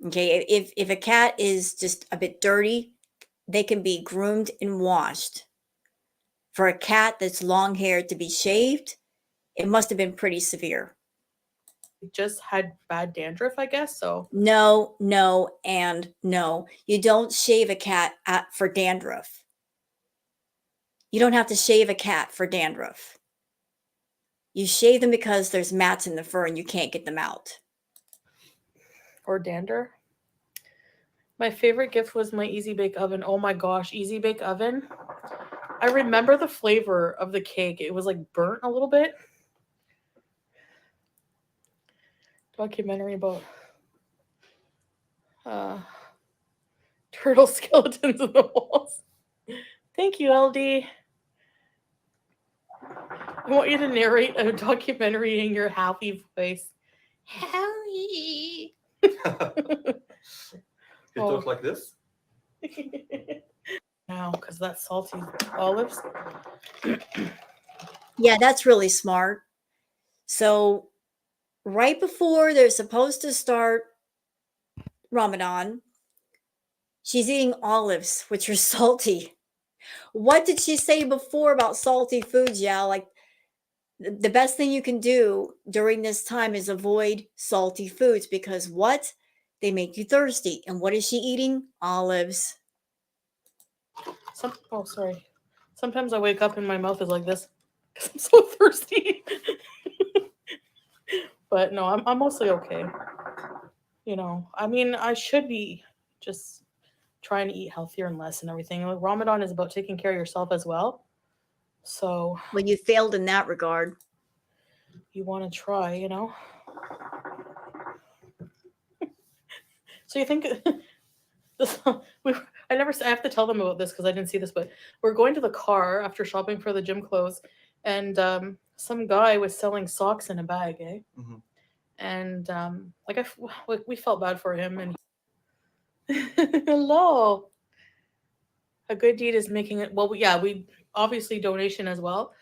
Okay, if a cat is just a bit dirty, they can be groomed and washed. For a cat that's long haired to be shaved, it must have been pretty severe. Just had bad dandruff, I guess. So no. You don't shave a cat for dandruff. You don't have to shave a cat for dandruff. You shave them because there's mats in the fur and you can't get them out. Or dander. My favorite gift was my Easy Bake Oven. Oh my gosh, Easy Bake Oven. I remember the flavor of the cake. It was like burnt a little bit. Documentary about turtle skeletons in the walls. Thank you, LD. I want you to narrate a documentary in your happy voice. Howie. You talk like this? No, because that's salty olives. Yeah, that's really smart. So right before they're supposed to start Ramadan, she's eating olives, which are salty. What did she say before about salty foods, yeah? Like the best thing you can do during this time is avoid salty foods because what? They make you thirsty. And what is she eating? Olives. Sorry. Sometimes I wake up and my mouth is like this because I'm so thirsty. But no, I'm mostly okay. You know, I mean, I should be just try and eat healthier and less and everything. And like Ramadan is about taking care of yourself as well. So Well, you failed in that regard. you want to try, you know? So you think this, I have to tell them about this because I didn't see this, but we're going to the car after shopping for the gym clothes, and some guy was selling socks in a bag, eh? Mhm. And we felt bad for him, and hello, a good deed is making it. Well, yeah, we obviously donation as well,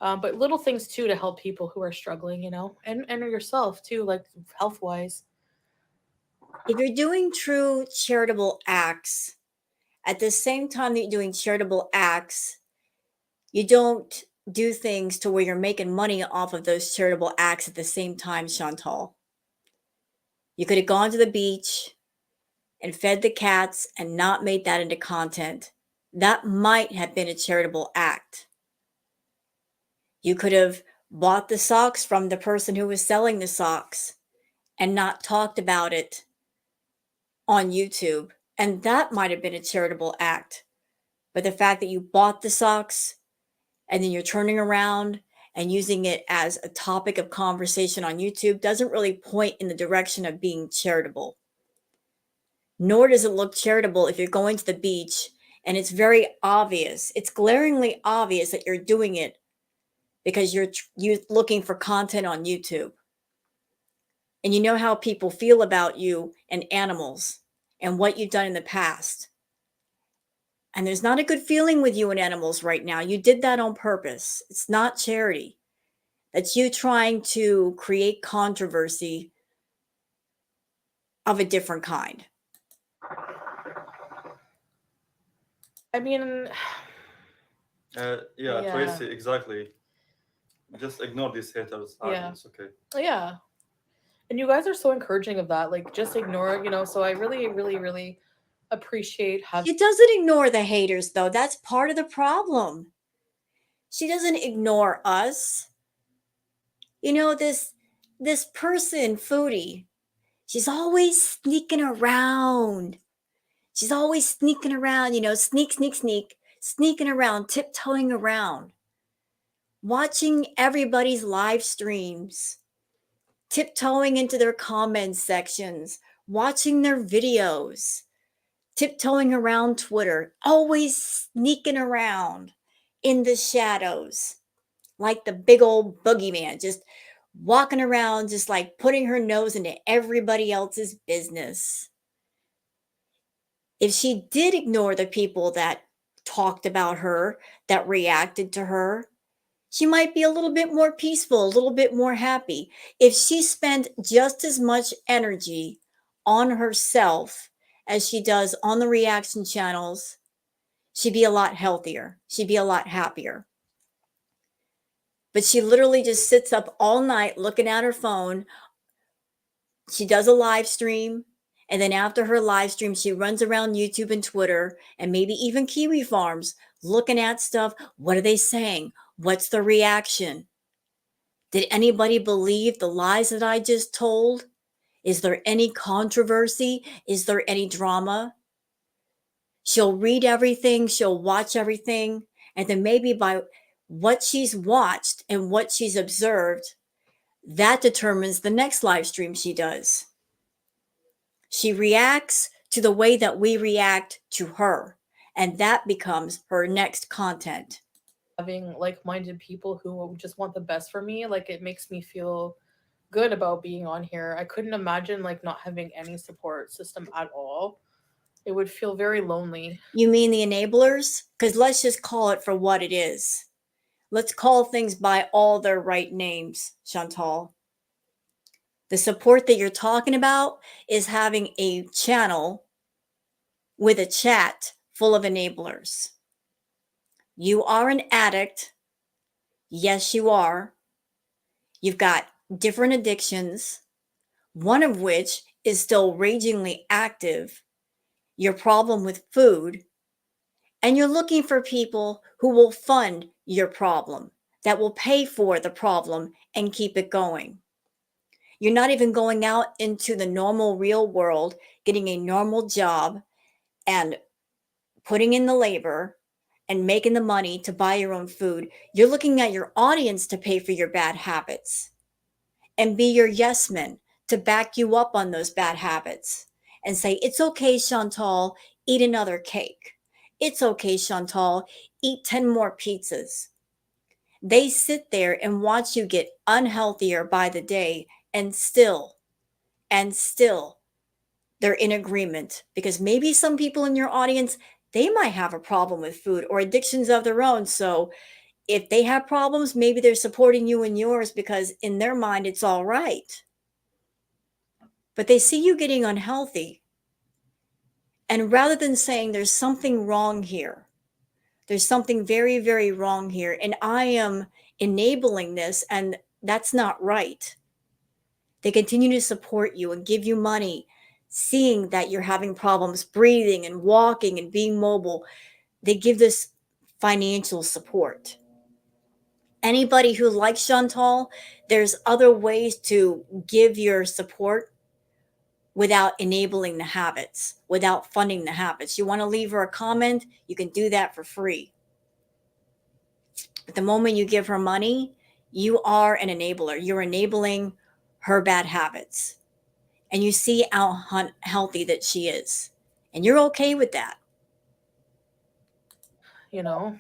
but little things too to help people who are struggling, you know, and yourself too, like health wise. If you're doing true charitable acts, at the same time that you're doing charitable acts, you don't do things to where you're making money off of those charitable acts at the same time, Chantal. You could have gone to the beach and fed the cats and not made that into content. That might have been a charitable act. You could have bought the socks from the person who was selling the socks and not talked about it on YouTube. And that might have been a charitable act. But the fact that you bought the socks and then you're turning around and using it as a topic of conversation on YouTube doesn't really point in the direction of being charitable. Nor does it look charitable if you're going to the beach and it's very obvious, it's glaringly obvious that you're doing it because you're looking for content on YouTube. And you know how people feel about you and animals and what you've done in the past. And there's not a good feeling with you and animals right now. You did that on purpose. It's not charity. That's you trying to create controversy of a different kind. I mean, Yeah, Yeah. Tracy, exactly. Just ignore these haters. Yeah. It's okay. yeah. And you guys are so encouraging of that. Like, just ignore it, you know. So I really, really, really appreciate having. She doesn't ignore the haters, though. That's part of the problem. She doesn't ignore us. You know, this person, Foodie, she's always sneaking around. She's always sneaking around, you know, sneaking around, tiptoeing around, watching everybody's live streams, tiptoeing into their comment sections, watching their videos, tiptoeing around Twitter, always sneaking around in the shadows like the big old boogeyman, just walking around, just like putting her nose into everybody else's business. If she did ignore the people that talked about her, that reacted to her, she might be a little bit more peaceful, a little bit more happy. If she spent just as much energy on herself as she does on the reaction channels, she'd be a lot healthier. She'd be a lot happier. But she literally just sits up all night looking at her phone. She does a live stream. And then after her live stream, she runs around YouTube and Twitter and maybe even Kiwi Farms looking at stuff. What are they saying? What's the reaction? Did anybody believe the lies that I just told? Is there any controversy? Is there any drama? She'll read everything, she'll watch everything, and then maybe by what she's watched and what she's observed, that determines the next live stream she does. She reacts to the way that we react to her, and that becomes her next content. Having like-minded people who just want the best for me, like it makes me feel good about being on here. I couldn't imagine like not having any support system at all. It would feel very lonely. You mean the enablers? Because let's just call it for what it is. Let's call things by all their right names, Chantal. The support that you're talking about is having a channel with a chat full of enablers. You are an addict. Yes, you are. You've got different addictions, one of which is still ragingly active, your problem with food, and you're looking for people who will fund your problem, that will pay for the problem and keep it going. You're not even going out into the normal real world, getting a normal job and putting in the labor and making the money to buy your own food. You're looking at your audience to pay for your bad habits and be your yes men to back you up on those bad habits and say, it's okay, Chantal, eat another cake. It's okay, Chantal, eat 10 more pizzas. They sit there and watch you get unhealthier by the day, and still they're in agreement, because maybe some people in your audience, they might have a problem with food or addictions of their own. So if they have problems, maybe they're supporting you in yours because in their mind it's all right. But they see you getting unhealthy. And rather than saying there's something wrong here, there's something very, very wrong here, and I am enabling this, and that's not right. They continue to support you and give you money, seeing that you're having problems breathing and walking and being mobile. They give this financial support. Anybody who likes Chantal, there's other ways to give your support without enabling the habits, without funding the habits. You want to leave her a comment, you can do that for free. But the moment you give her money, you are an enabler. You're enabling her bad habits. And you see how healthy that she is. And you're okay with that. You know?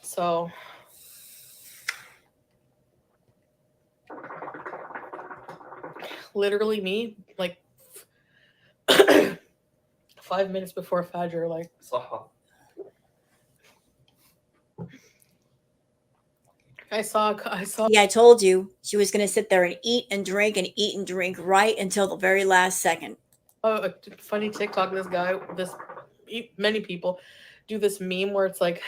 So literally me, like 5 minutes before Fajr, like صحة. I saw Yeah, I told you she was going to sit there and eat and drink right until the very last second. a funny TikTok. Many people do this meme where it's like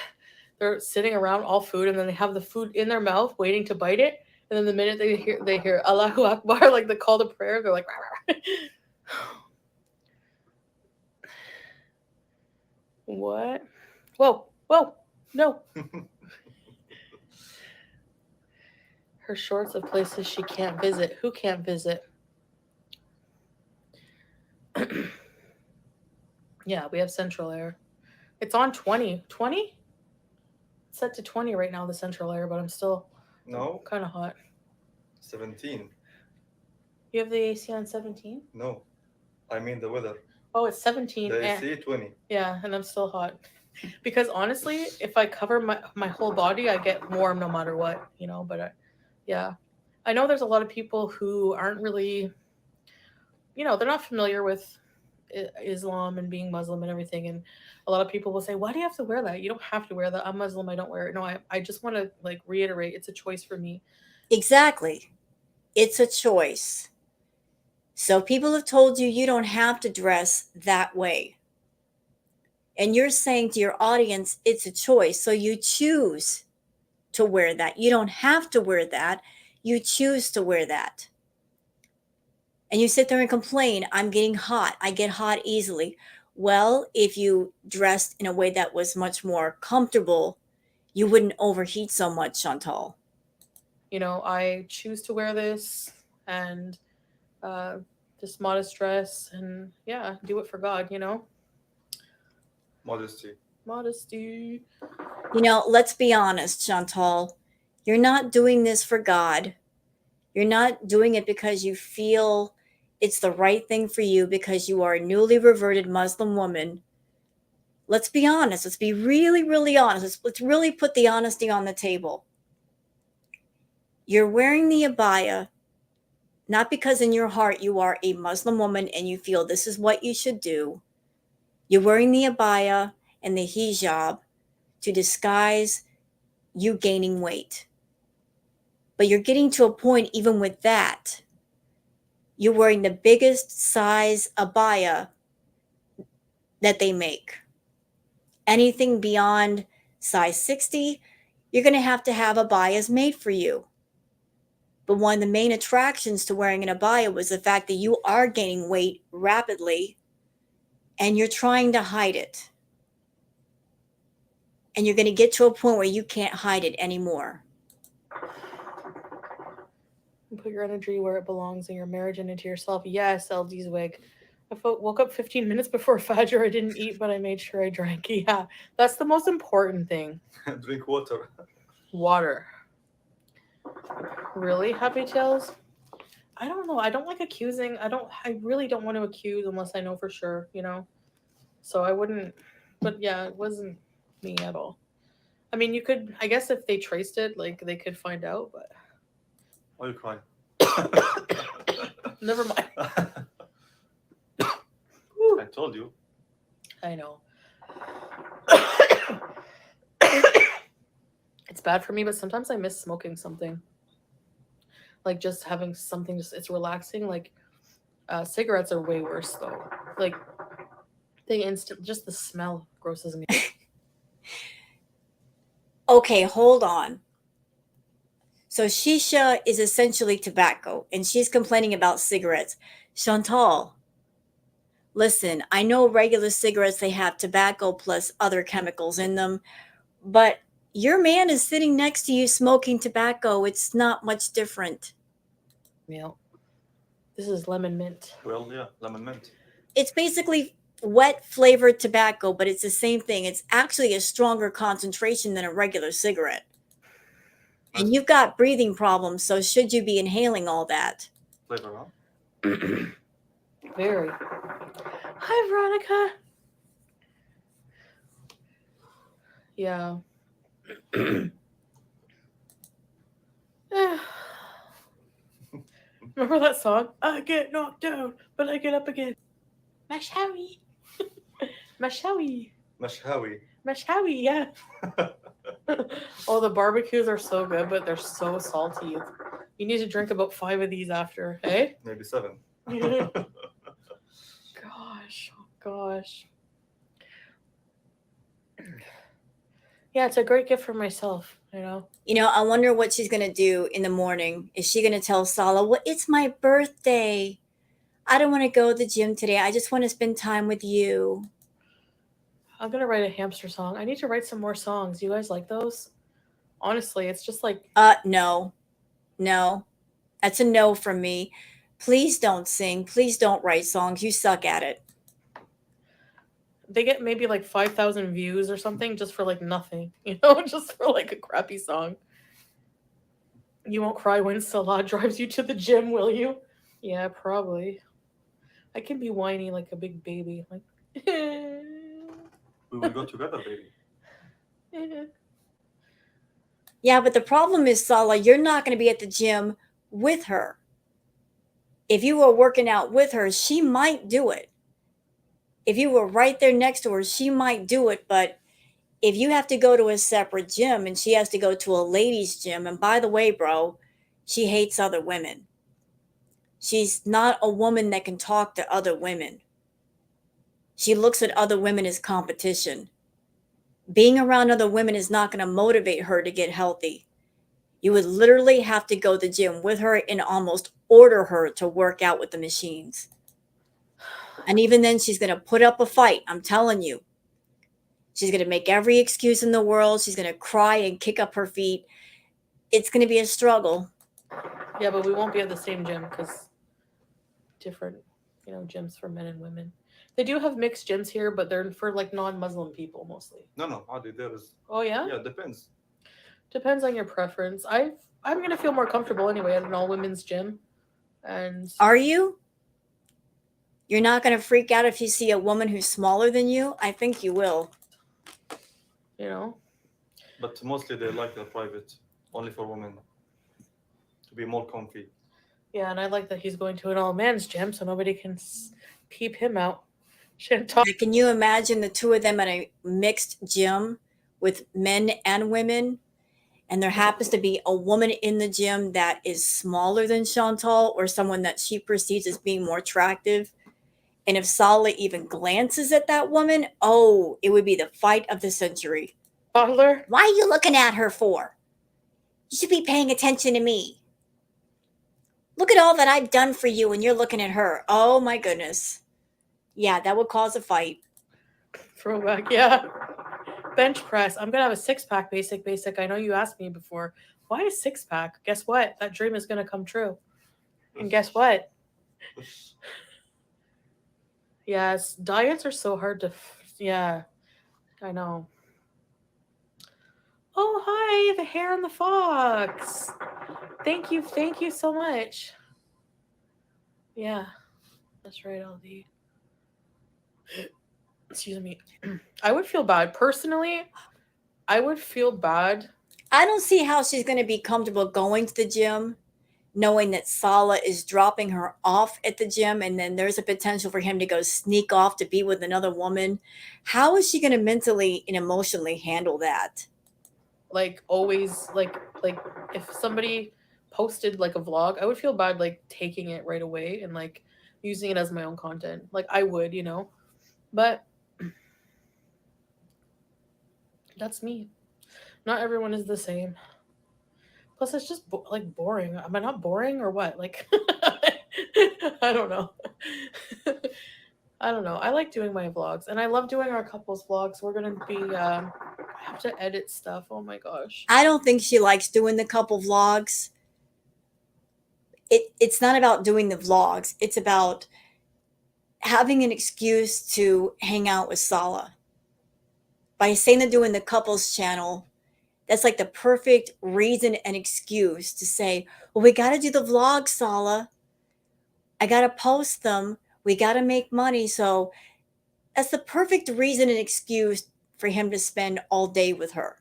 they're sitting around all food, and then they have the food in their mouth waiting to bite it, and then the minute they hear Allahu Akbar, like the call to prayer, they're like rah, rah. What? Whoa, no. Her shorts of places she can't visit. Who can't visit? Yeah, we have central air. It's on 20. 20? It's set to 20 right now, the central air, but I'm still No, kind of hot. 17. You have the AC on 17? No, I mean the weather. Oh, it's 17. The AC 20. Yeah, and I'm still hot. Because honestly, if I cover my whole body, I get warm no matter what, you know, but yeah. I know there's a lot of people who aren't really, you know, they're not familiar with Islam and being Muslim and everything, and a lot of people will say, why do you have to wear that? You don't have to wear that. I'm Muslim, I don't wear it. No, I just want to like reiterate, it's a choice for me. Exactly. It's a choice. So people have told you you don't have to dress that way. And you're saying to your audience, it's a choice. So you choose to wear that. You don't have to wear that. You choose to wear that. And you sit there and complain, I'm getting hot. I get hot easily. Well, if you dressed in a way that was much more comfortable, you wouldn't overheat so much, Chantal. You know, I choose to wear this, and just modest dress, and yeah, do it for God, you know? Modesty. You know, let's be honest, Chantal. You're not doing this for God. You're not doing it because you feel it's the right thing for you, because you are a newly reverted Muslim woman. Let's be honest. Let's be really, really honest. Let's really put the honesty on the table. You're wearing the abaya not because in your heart you are a Muslim woman and you feel this is what you should do. You're wearing the abaya and the hijab to disguise you gaining weight. But you're getting to a point, even with that, you're wearing the biggest size abaya that they make. Anything beyond size 60, you're going to have abayas made for you. But one of the main attractions to wearing an abaya was the fact that you are gaining weight rapidly and you're trying to hide it. And you're going to get to a point where you can't hide it anymore. Put your energy where it belongs, in your marriage and into yourself. Yes, LD's wig. I woke up 15 minutes before Fajr. I didn't eat, but I made sure I drank. Yeah, that's the most important thing. Drink water. Water. Really, Happy Tails? I don't know. I don't like accusing. I really don't want to accuse unless I know for sure, you know? So I wouldn't. But yeah, it wasn't me at all. I mean, you could, I guess if they traced it, like, they could find out, but Why are you crying? never mind. I told you. I know. It's bad for me, but sometimes I miss smoking something. Like just having something, just it's relaxing. Like cigarettes are way worse though. Like just the smell grosses me. Okay, hold on. So shisha is essentially tobacco, and she's complaining about cigarettes. Chantal, listen, I know regular cigarettes, they have tobacco plus other chemicals in them, but your man is sitting next to you smoking tobacco. It's not much different. Yeah. This is lemon mint. Well, yeah, lemon mint. It's basically wet flavored tobacco, but it's the same thing. It's actually a stronger concentration than a regular cigarette. And you've got breathing problems, so should you be inhaling all that? Flavor, huh? Very. Hi, Veronica. Yeah. Remember that song? I get knocked down, but I get up again. Mashawi. Mashawi. Mashhawi. Mashawi, yeah. Oh, the barbecues are so good, but they're so salty. You need to drink about 5 of these after, eh? Maybe 7. Gosh, oh gosh. Yeah, it's a great gift for myself, you know? You know, I wonder what she's going to do in the morning. Is she going to tell Sala, well, it's my birthday. I don't want to go to the gym today. I just want to spend time with you. I'm going to write a hamster song. I need to write some more songs. You guys like those? Honestly, it's just like... No. No. That's a no from me. Please don't sing. Please don't write songs. You suck at it. They get maybe like 5,000 views or something just for like nothing, you know, just for like a crappy song. You won't cry when Salah drives you to the gym, will you? Yeah, probably. I can be whiny like a big baby. Like, We will go together, baby. Yeah, but the problem is, Sala, you're not going to be at the gym with her. If you were working out with her, she might do it. If you were right there next to her, she might do it. But if you have to go to a separate gym and she has to go to a ladies' gym, and by the way, bro, she hates other women. She's not a woman that can talk to other women. She looks at other women as competition. Being around other women is not going to motivate her to get healthy. You would literally have to go to the gym with her and almost order her to work out with the machines. And even then, she's going to put up a fight. I'm telling you. She's going to make every excuse in the world. She's going to cry and kick up her feet. It's going to be a struggle. Yeah, but we won't be at the same gym because different, you know, gyms for men and women. They do have mixed gyms here, but they're for like non-Muslim people mostly. No, Adi, there is. Oh yeah? Yeah, it depends. Depends on your preference. I'm gonna feel more comfortable anyway at an all-women's gym. And Are you? You're not going to freak out if you see a woman who's smaller than you? I think you will. you know, But mostly they like the private, only for women. To be more comfy. yeah, and I like that he's going to an all-men's gym, so nobody can peep him out. Chantal. Can you imagine the two of them at a mixed gym with men and women? And there happens to be a woman in the gym that is smaller than Chantal or someone that she perceives as being more attractive. And if Sala even glances at that woman, oh, it would be the fight of the century. Butler. Why are you looking at her for? You should be paying attention to me. Look at all that I've done for you and you're looking at her. Oh my goodness. Yeah, that would cause a fight. Throwback, yeah. Bench press. I'm gonna have a 6-pack, basic. I know you asked me before. Why a 6-pack? Guess what? That dream is gonna come true. And guess what? Yes, diets are so hard to. Yeah, I know. Oh, hi, the hare and the fox. Thank you so much. Yeah, that's right, LD. Excuse me. I would feel bad personally. I would feel bad. I don't see how she's going to be comfortable going to the gym knowing that Sala is dropping her off at the gym and then there's a potential for him to go sneak off to be with another woman. How is she going to mentally and emotionally handle that? Like always, like if somebody posted like a vlog, I would feel bad like taking it right away and like using it as my own content. Like I would, you know. But that's me. Not everyone is the same. Plus, it's just like boring. Am I not boring or what? Like, I don't know. I don't know. I like doing my vlogs, and I love doing our couples vlogs. We're gonna be. I have to edit stuff. Oh my gosh. I don't think she likes doing the couple vlogs. It's not about doing the vlogs. It's about having an excuse to hang out with Sala. By saying they're doing the couples channel, that's like the perfect reason and excuse to say, well, we got to do the vlogs, Sala. I got to post them. We got to make money. So that's the perfect reason and excuse for him to spend all day with her.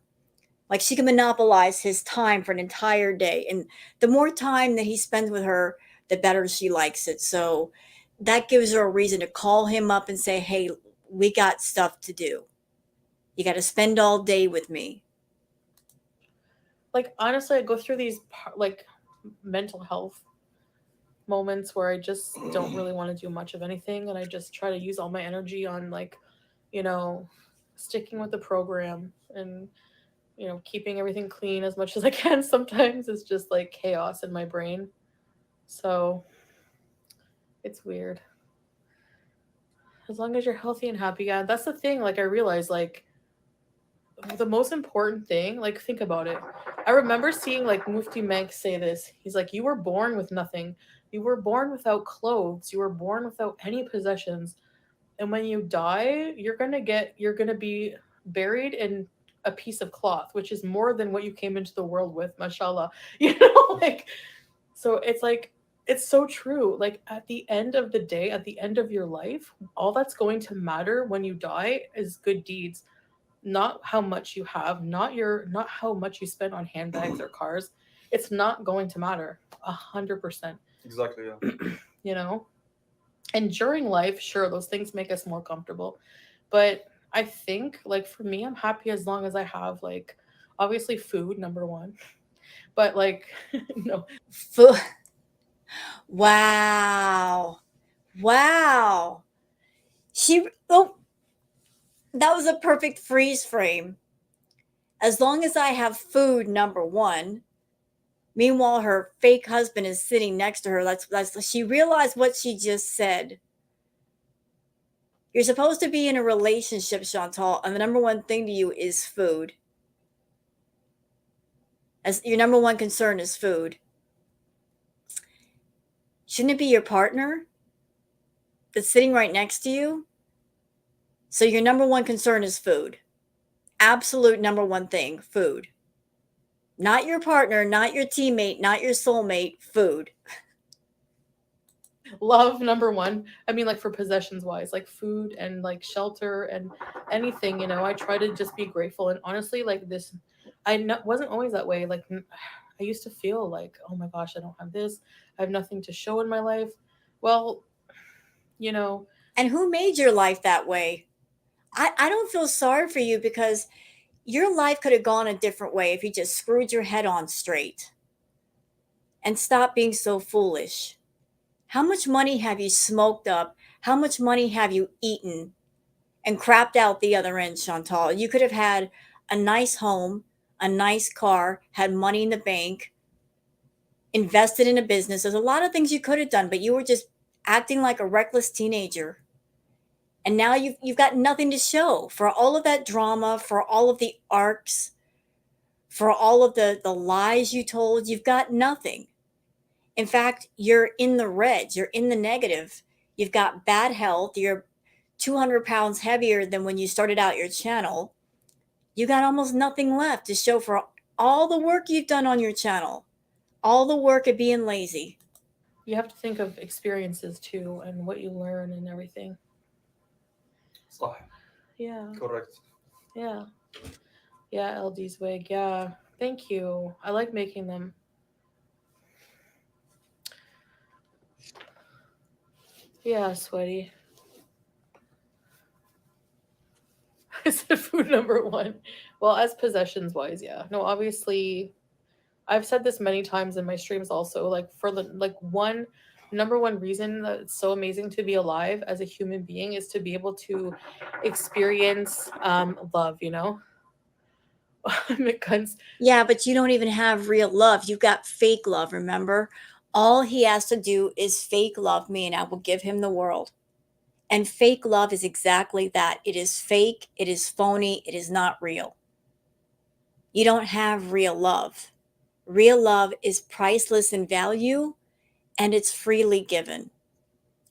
Like she can monopolize his time for an entire day. And the more time that he spends with her, the better she likes it. So that gives her a reason to call him up and say, hey, we got stuff to do. You got to spend all day with me. Like honestly, I go through these like mental health moments where I just don't really want to do much of anything, and I just try to use all my energy on like, you know, sticking with the program and keeping everything clean as much as I can. Sometimes it's just like chaos in my brain. So it's weird. As long as you're healthy and happy, yeah, that's the thing. Like I realize like the most important thing, like think about it. I remember seeing like Mufti Menk say this. He's like, you were born with nothing. You were born without clothes. You were born without any possessions. And when you die, you're gonna be buried in a piece of cloth, which is more than what you came into the world with, mashallah. Like so it's like it's so true. Like at the end of the day, at the end of your life, all that's going to matter when you die is good deeds. Not how much you have, not how much you spend on handbags or cars. It's not going to matter 100%. Exactly, yeah. You know? And during life, sure, those things make us more comfortable. But I think, like, for me, I'm happy as long as I have, like, obviously food, number one. But, like, no. Wow. Wow. That was a perfect freeze frame. As long as I have food, number one. Meanwhile, her fake husband is sitting next to her. She realized what she just said. You're supposed to be in a relationship, Chantal, and the number one thing to you is food. As your number one concern is food. Shouldn't it be your partner that's sitting right next to you? So your number one concern is food. Absolute number one thing, food. Not your partner, not your teammate, not your soulmate, food. Love, number one. I mean, like, for possessions wise, like food and like shelter and anything, I try to just be grateful. And honestly, like, wasn't always that way. Like, I used to feel like, oh my gosh, I don't have this. I have nothing to show in my life. Well, And who made your life that way? I don't feel sorry for you because your life could have gone a different way if you just screwed your head on straight and stopped being so foolish. How much money have you smoked up? How much money have you eaten and crapped out the other end, Chantal? You could have had a nice home, a nice car, had money in the bank, invested in a business. There's a lot of things you could have done, but you were just acting like a reckless teenager. And now you've got nothing to show for all of that drama, for all of the arcs, for all of the lies you told. You've got nothing. In fact, you're in the red. You're in the negative. You've got bad health. You're 200 pounds heavier than when you started out your channel, you got almost nothing left to show for all the work you've done on your channel, all the work of being lazy. You have to think of experiences too and what you learn and everything. صح. Yeah. Correct. Yeah. Yeah, LD's wig. Yeah. Thank you. I like making them. Yeah, sweaty. I said food number one. Well, as possessions wise, yeah. No, obviously, I've said this many times in my streams also. Like for the number one reason that it's so amazing to be alive as a human being is to be able to experience love. You know, McCuns. Yeah, but you don't even have real love. You've got fake love, remember? All he has to do is fake love me, and I will give him the world. And fake love is exactly that. It is fake, it is phony, it is not real. You don't have real love. Real love is priceless in value, and it's freely given.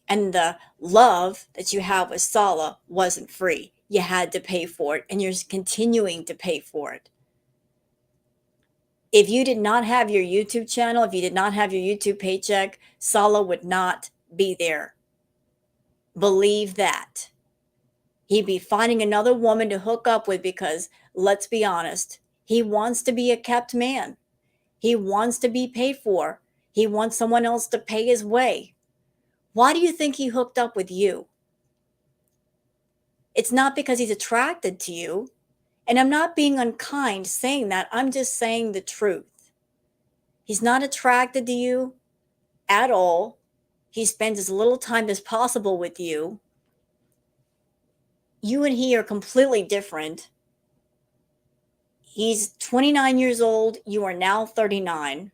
And the love that you have with Sala wasn't free. You had to pay for it, and you're continuing to pay for it. If you did not have your YouTube channel, if you did not have your YouTube paycheck, Sala would not be there. Believe that. He'd be finding another woman to hook up with because, let's be honest, he wants to be a kept man. He wants to be paid for. He wants someone else to pay his way. Why do you think he hooked up with you? It's not because he's attracted to you. And I'm not being unkind saying that. I'm just saying the truth. He's not attracted to you at all. He spends as little time as possible with you. You and he are completely different. He's 29 years old. You are now 39.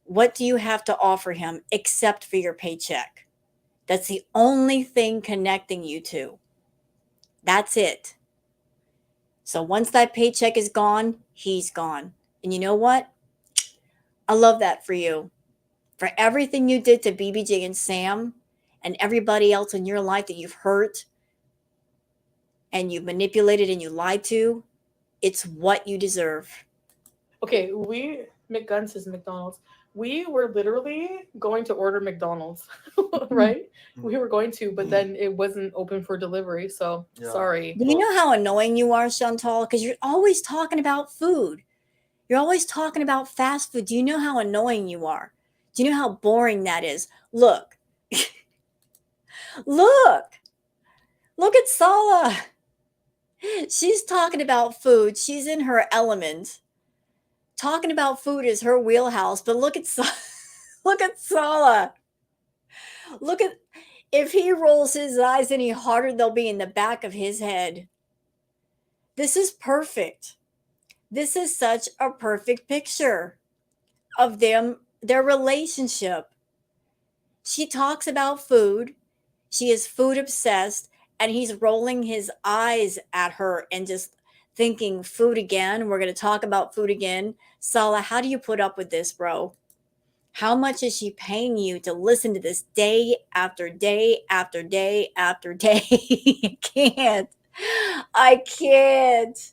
What do you have to offer him except for your paycheck? That's the only thing connecting you two. That's it. So once that paycheck is gone, he's gone. And you know what? I love that for you. For everything you did to BBJ and Sam and everybody else in your life that you've hurt and you've manipulated and you lied to, it's what you deserve. Okay, McGuns is McDonald's. We were literally going to order McDonald's, right? We were going to, but then it wasn't open for delivery. So Yeah. sorry. Do you know how annoying you are, Chantal? Because you're always talking about food. You're always talking about fast food. Do you know how annoying you are? Do you know how boring that is? Look. Look at Sala. She's talking about food. She's in her element. Talking about food is her wheelhouse. But look at look at Sala. Look at, if he rolls his eyes any harder, they'll be in the back of his head. This is perfect. This is such a perfect picture of them, their relationship. She talks about food. She is food obsessed, and he's rolling his eyes at her and just thinking, food again. We're going to talk about food again. Sala, how do you put up with this, bro? How much is she paying you to listen to this day after day after day after day? I can't.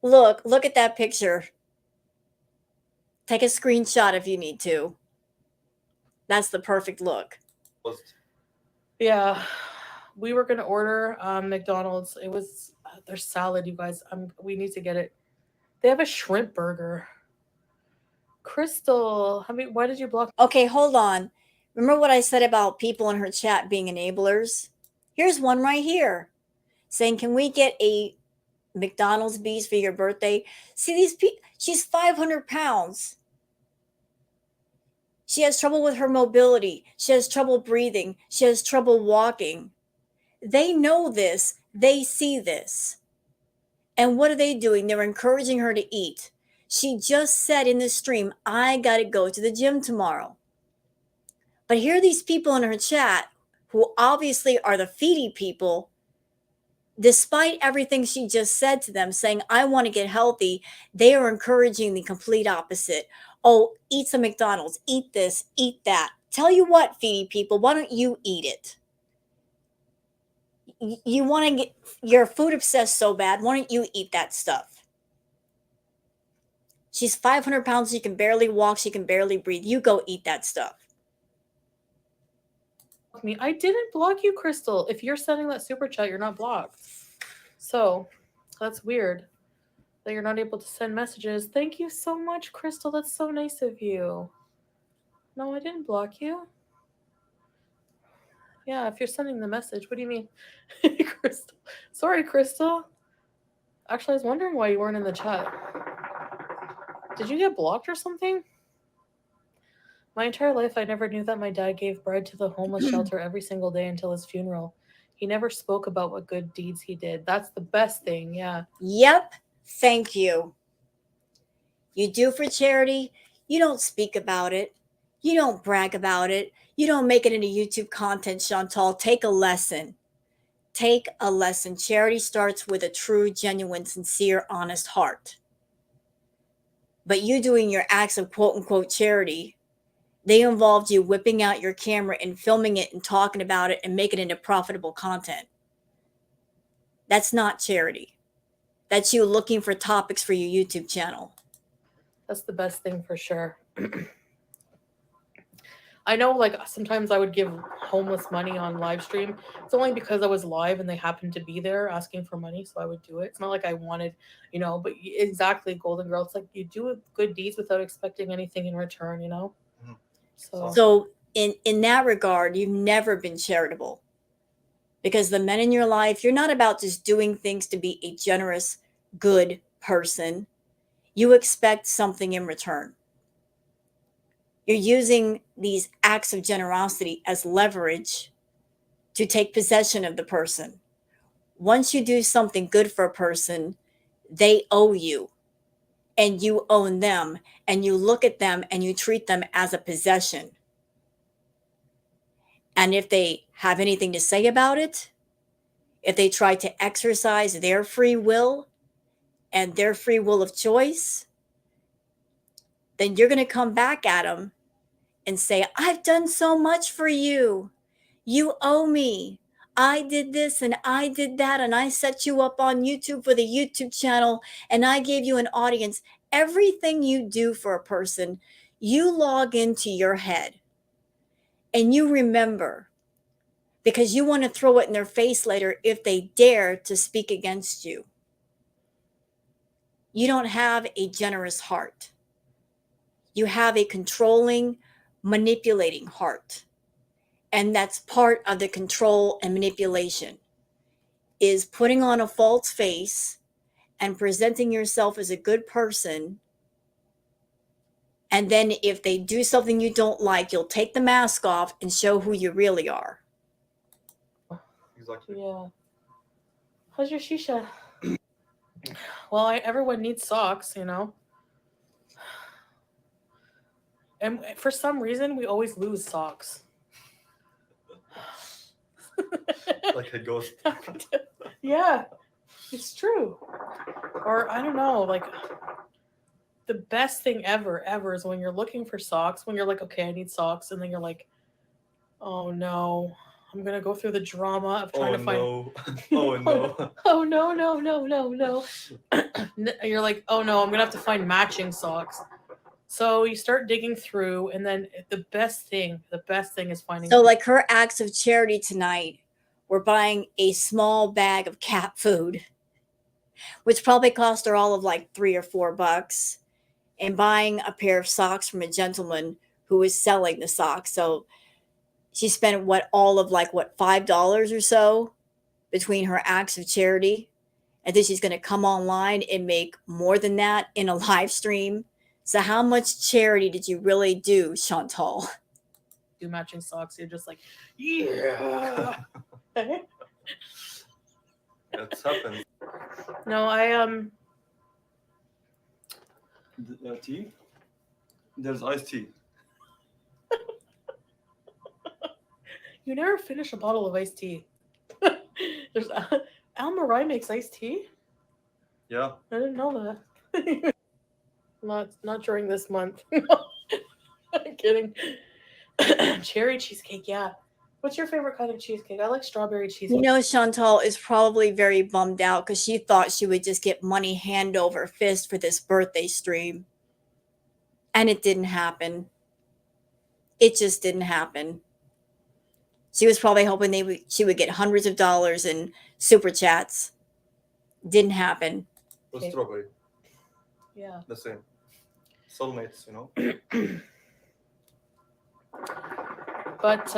Look at that picture. Take a screenshot if you need to. That's the perfect look. Yeah, we were gonna order McDonald's. It was their salad, you guys. We need to get it. They have a shrimp burger. Crystal, why did you block? Okay, hold on. Remember what I said about people in her chat being enablers? Here's one right here saying, can we get a McDonald's bees for your birthday? See these people, she's 500 pounds. She has trouble with her mobility. She has trouble breathing. She has trouble walking. They know this. They see this. And what are they doing? They're encouraging her to eat. She just said in the stream, I got to go to the gym tomorrow. But here are these people in her chat who obviously are the Foodie people. Despite everything she just said to them, saying, I want to get healthy, they are encouraging the complete opposite. Oh, eat some McDonald's, eat this, eat that. Tell you what, Foodie people, why don't you eat it? you want to get, you're food obsessed so bad. Why don't you eat that stuff? She's 500 pounds. She can barely walk. She can barely breathe. You go eat that stuff. Me, I didn't block you, Crystal. If you're sending that super chat, you're not blocked. So that's weird that you're not able to send messages. Thank you so much, Crystal. That's so nice of you. No, I didn't block you. Yeah, if you're sending the message, what do you mean? Crystal. Sorry, Crystal. Actually, I was wondering why you weren't in the chat. Did you get blocked or something? My entire life, I never knew that my dad gave bread to the homeless shelter every single day until his funeral. He never spoke about what good deeds he did. That's the best thing, yeah. Yep. Thank you. You do for charity. You don't speak about it. You don't brag about it. You don't make it into YouTube content, Chantal. Take a lesson. Take a lesson. Charity starts with a true, genuine, sincere, honest heart. But you doing your acts of quote unquote charity, they involved you whipping out your camera and filming it and talking about it and making it into profitable content. That's not charity. That's you looking for topics for your YouTube channel. That's the best thing for sure. I know, like, sometimes I would give homeless money on live stream. It's only because I was live and they happened to be there asking for money, so I would do it. It's not like I wanted, but exactly, Golden Girl. It's like you do good deeds without expecting anything in return, Mhm. So in that regard, you've never been charitable. Because the men in your life, you're not about just doing things to be a generous, good person. You expect something in return. You're using these acts of generosity as leverage to take possession of the person. Once you do something good for a person, they owe you and you own them, and you look at them and you treat them as a possession. And if they have anything to say about it, if they try to exercise their free will and their free will of choice, then you're going to come back at them and say, I've done so much for you. You owe me. I did this and I did that, and I set you up on YouTube for the YouTube channel, and I gave you an audience. Everything you do for a person, you log into your head and you remember, because you want to throw it in their face later if they dare to speak against you. You don't have a generous heart. You have a controlling, manipulating heart. And that's part of the control and manipulation, is putting on a false face and presenting yourself as a good person. And then if they do something you don't like, you'll take the mask off and show who you really are. Exactly. Yeah. How's your shisha? Well, everyone needs socks, And for some reason, we always lose socks. Like a ghost. Yeah, it's true. Or I don't know, like the best thing ever is when you're looking for socks, when you're like, okay, I need socks, and then you're like, oh no, I'm gonna go through the drama of trying to find. No. Oh no. Oh no. You're like, oh no, I'm gonna have to find matching socks. So you start digging through, and then the best thing is finding. So like her acts of charity tonight were buying a small bag of cat food, which probably cost her all of like $3 or $4, and buying a pair of socks from a gentleman who was selling the socks. So she spent all of $5 or so between her acts of charity. And then she's going to come online and make more than that in a live stream. So how much charity did you really do, Chantal? Do matching socks. You're just like, yeah. It's happened. No, Tea? There's iced tea. You never finish a bottle of iced tea. There's Al Marai makes iced tea. Yeah. I didn't know that. Not during this month. I'm kidding. Cherry cheesecake, yeah. What's your favorite kind of cheesecake? I like strawberry You cheesecake. know, Chantal is probably very bummed out because she thought she would just get money hand over fist for this birthday stream. And it didn't happen. It just didn't happen. She was probably hoping she would get hundreds of dollars in super chats. Didn't happen. With Okay. strawberry, Yeah. the same. Soulmates, you know. But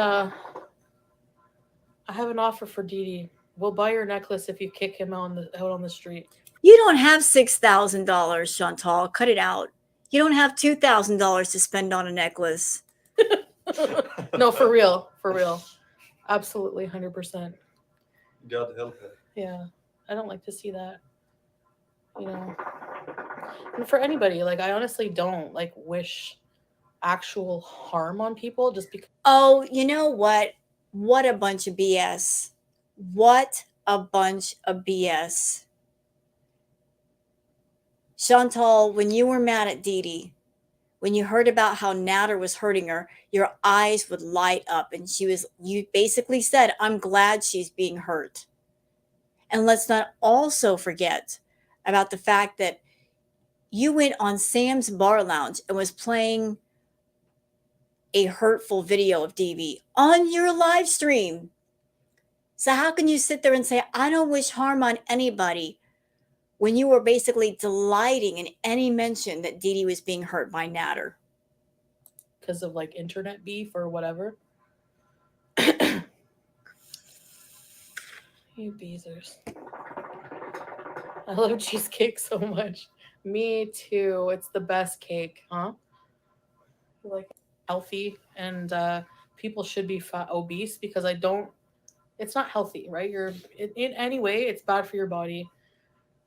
I have an offer for Didi. We'll buy your necklace if you kick him out on the street. You don't have $6,000, Chantal. Cut it out. You don't have $2,000 to spend on a necklace. No, for real. For real. Absolutely, 100%. God help her. Yeah. I don't like to see that. You know. And for anybody, like, I honestly don't, like, wish actual harm on people just because. Oh, you know what? What a bunch of BS. What a bunch of BS. Chantal, when you were mad at Didi, when you heard about how Nader was hurting her, your eyes would light up and you basically said, I'm glad she's being hurt. And let's not also forget about the fact that you went on Sam's Bar Lounge and was playing a hurtful video of DV on your live stream. So how can you sit there and say, I don't wish harm on anybody when you were basically delighting in any mention that Didi was being hurt by Nader? Because of like internet beef or whatever. You beezers. I love cheesecake so much. Me too. It's the best cake, huh? Like healthy, and people should be obese because it's not healthy, right? In any way, it's bad for your body.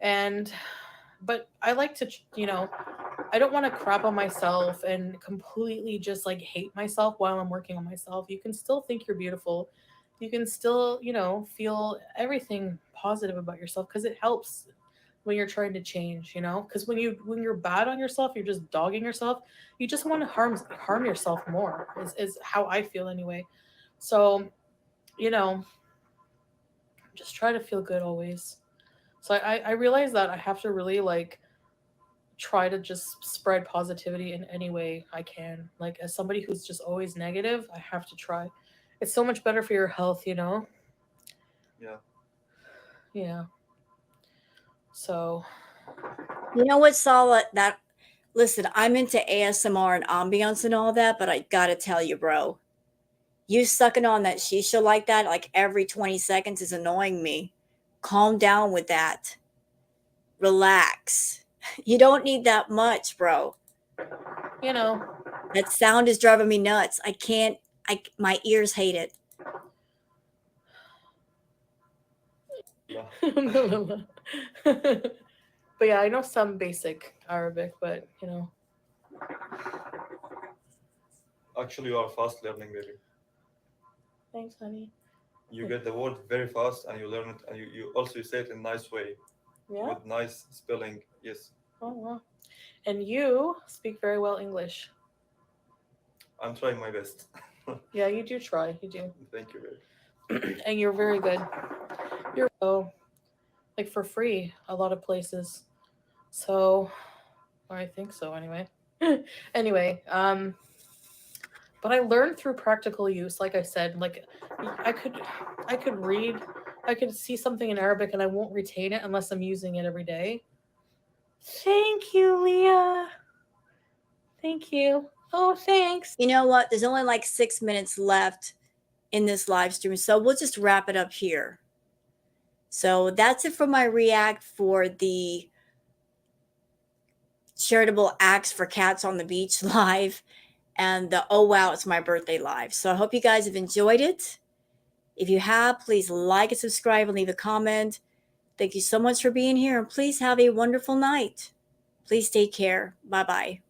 But I like to, I don't want to crap on myself and completely just like hate myself while I'm working on myself. You can still think you're beautiful. You can still, feel everything positive about yourself because it helps when you're trying to change, because when you're bad on yourself, you're just dogging yourself. You just want to harm yourself more is how I feel anyway. So, just try to feel good always. So I realize that I have to really like try to just spread positivity in any way I can. Like as somebody who's just always negative, I have to try. It's so much better for your health, Yeah. Yeah. So, You know what, Sala? Listen, I'm into ASMR and ambience and all that, but I gotta tell you, bro, you sucking on that shisha like that, like every 20 seconds is annoying me. Calm down with that. Relax. You don't need that much, bro. That sound is driving me nuts. My ears hate it. but yeah, I know some basic Arabic, but Actually, you are fast learning, baby. Thanks, honey. You get the word very fast and you learn it, and you also say it in a nice way. Yeah. With nice spelling. Yes. Oh wow. And you speak very well English. I'm trying my best. Yeah, you do try. You do. Thank you, baby. And you're very good. You're like for free a lot of places. So I think so anyway. Anyway, but I learned through practical use, like I said, like I could read, I could see something in Arabic and I won't retain it unless I'm using it every day. Thank you, Leah. Thank you. Oh, thanks. You know what? There's only like 6 minutes left in this live stream, so we'll just wrap it up here. So that's it for my react for the charitable acts for cats on the beach live and the oh wow, it's my birthday live. So I hope you guys have enjoyed it. If you have, please like and subscribe and leave a comment. Thank you so much for being here, and please have a wonderful night. Please take care. Bye-bye.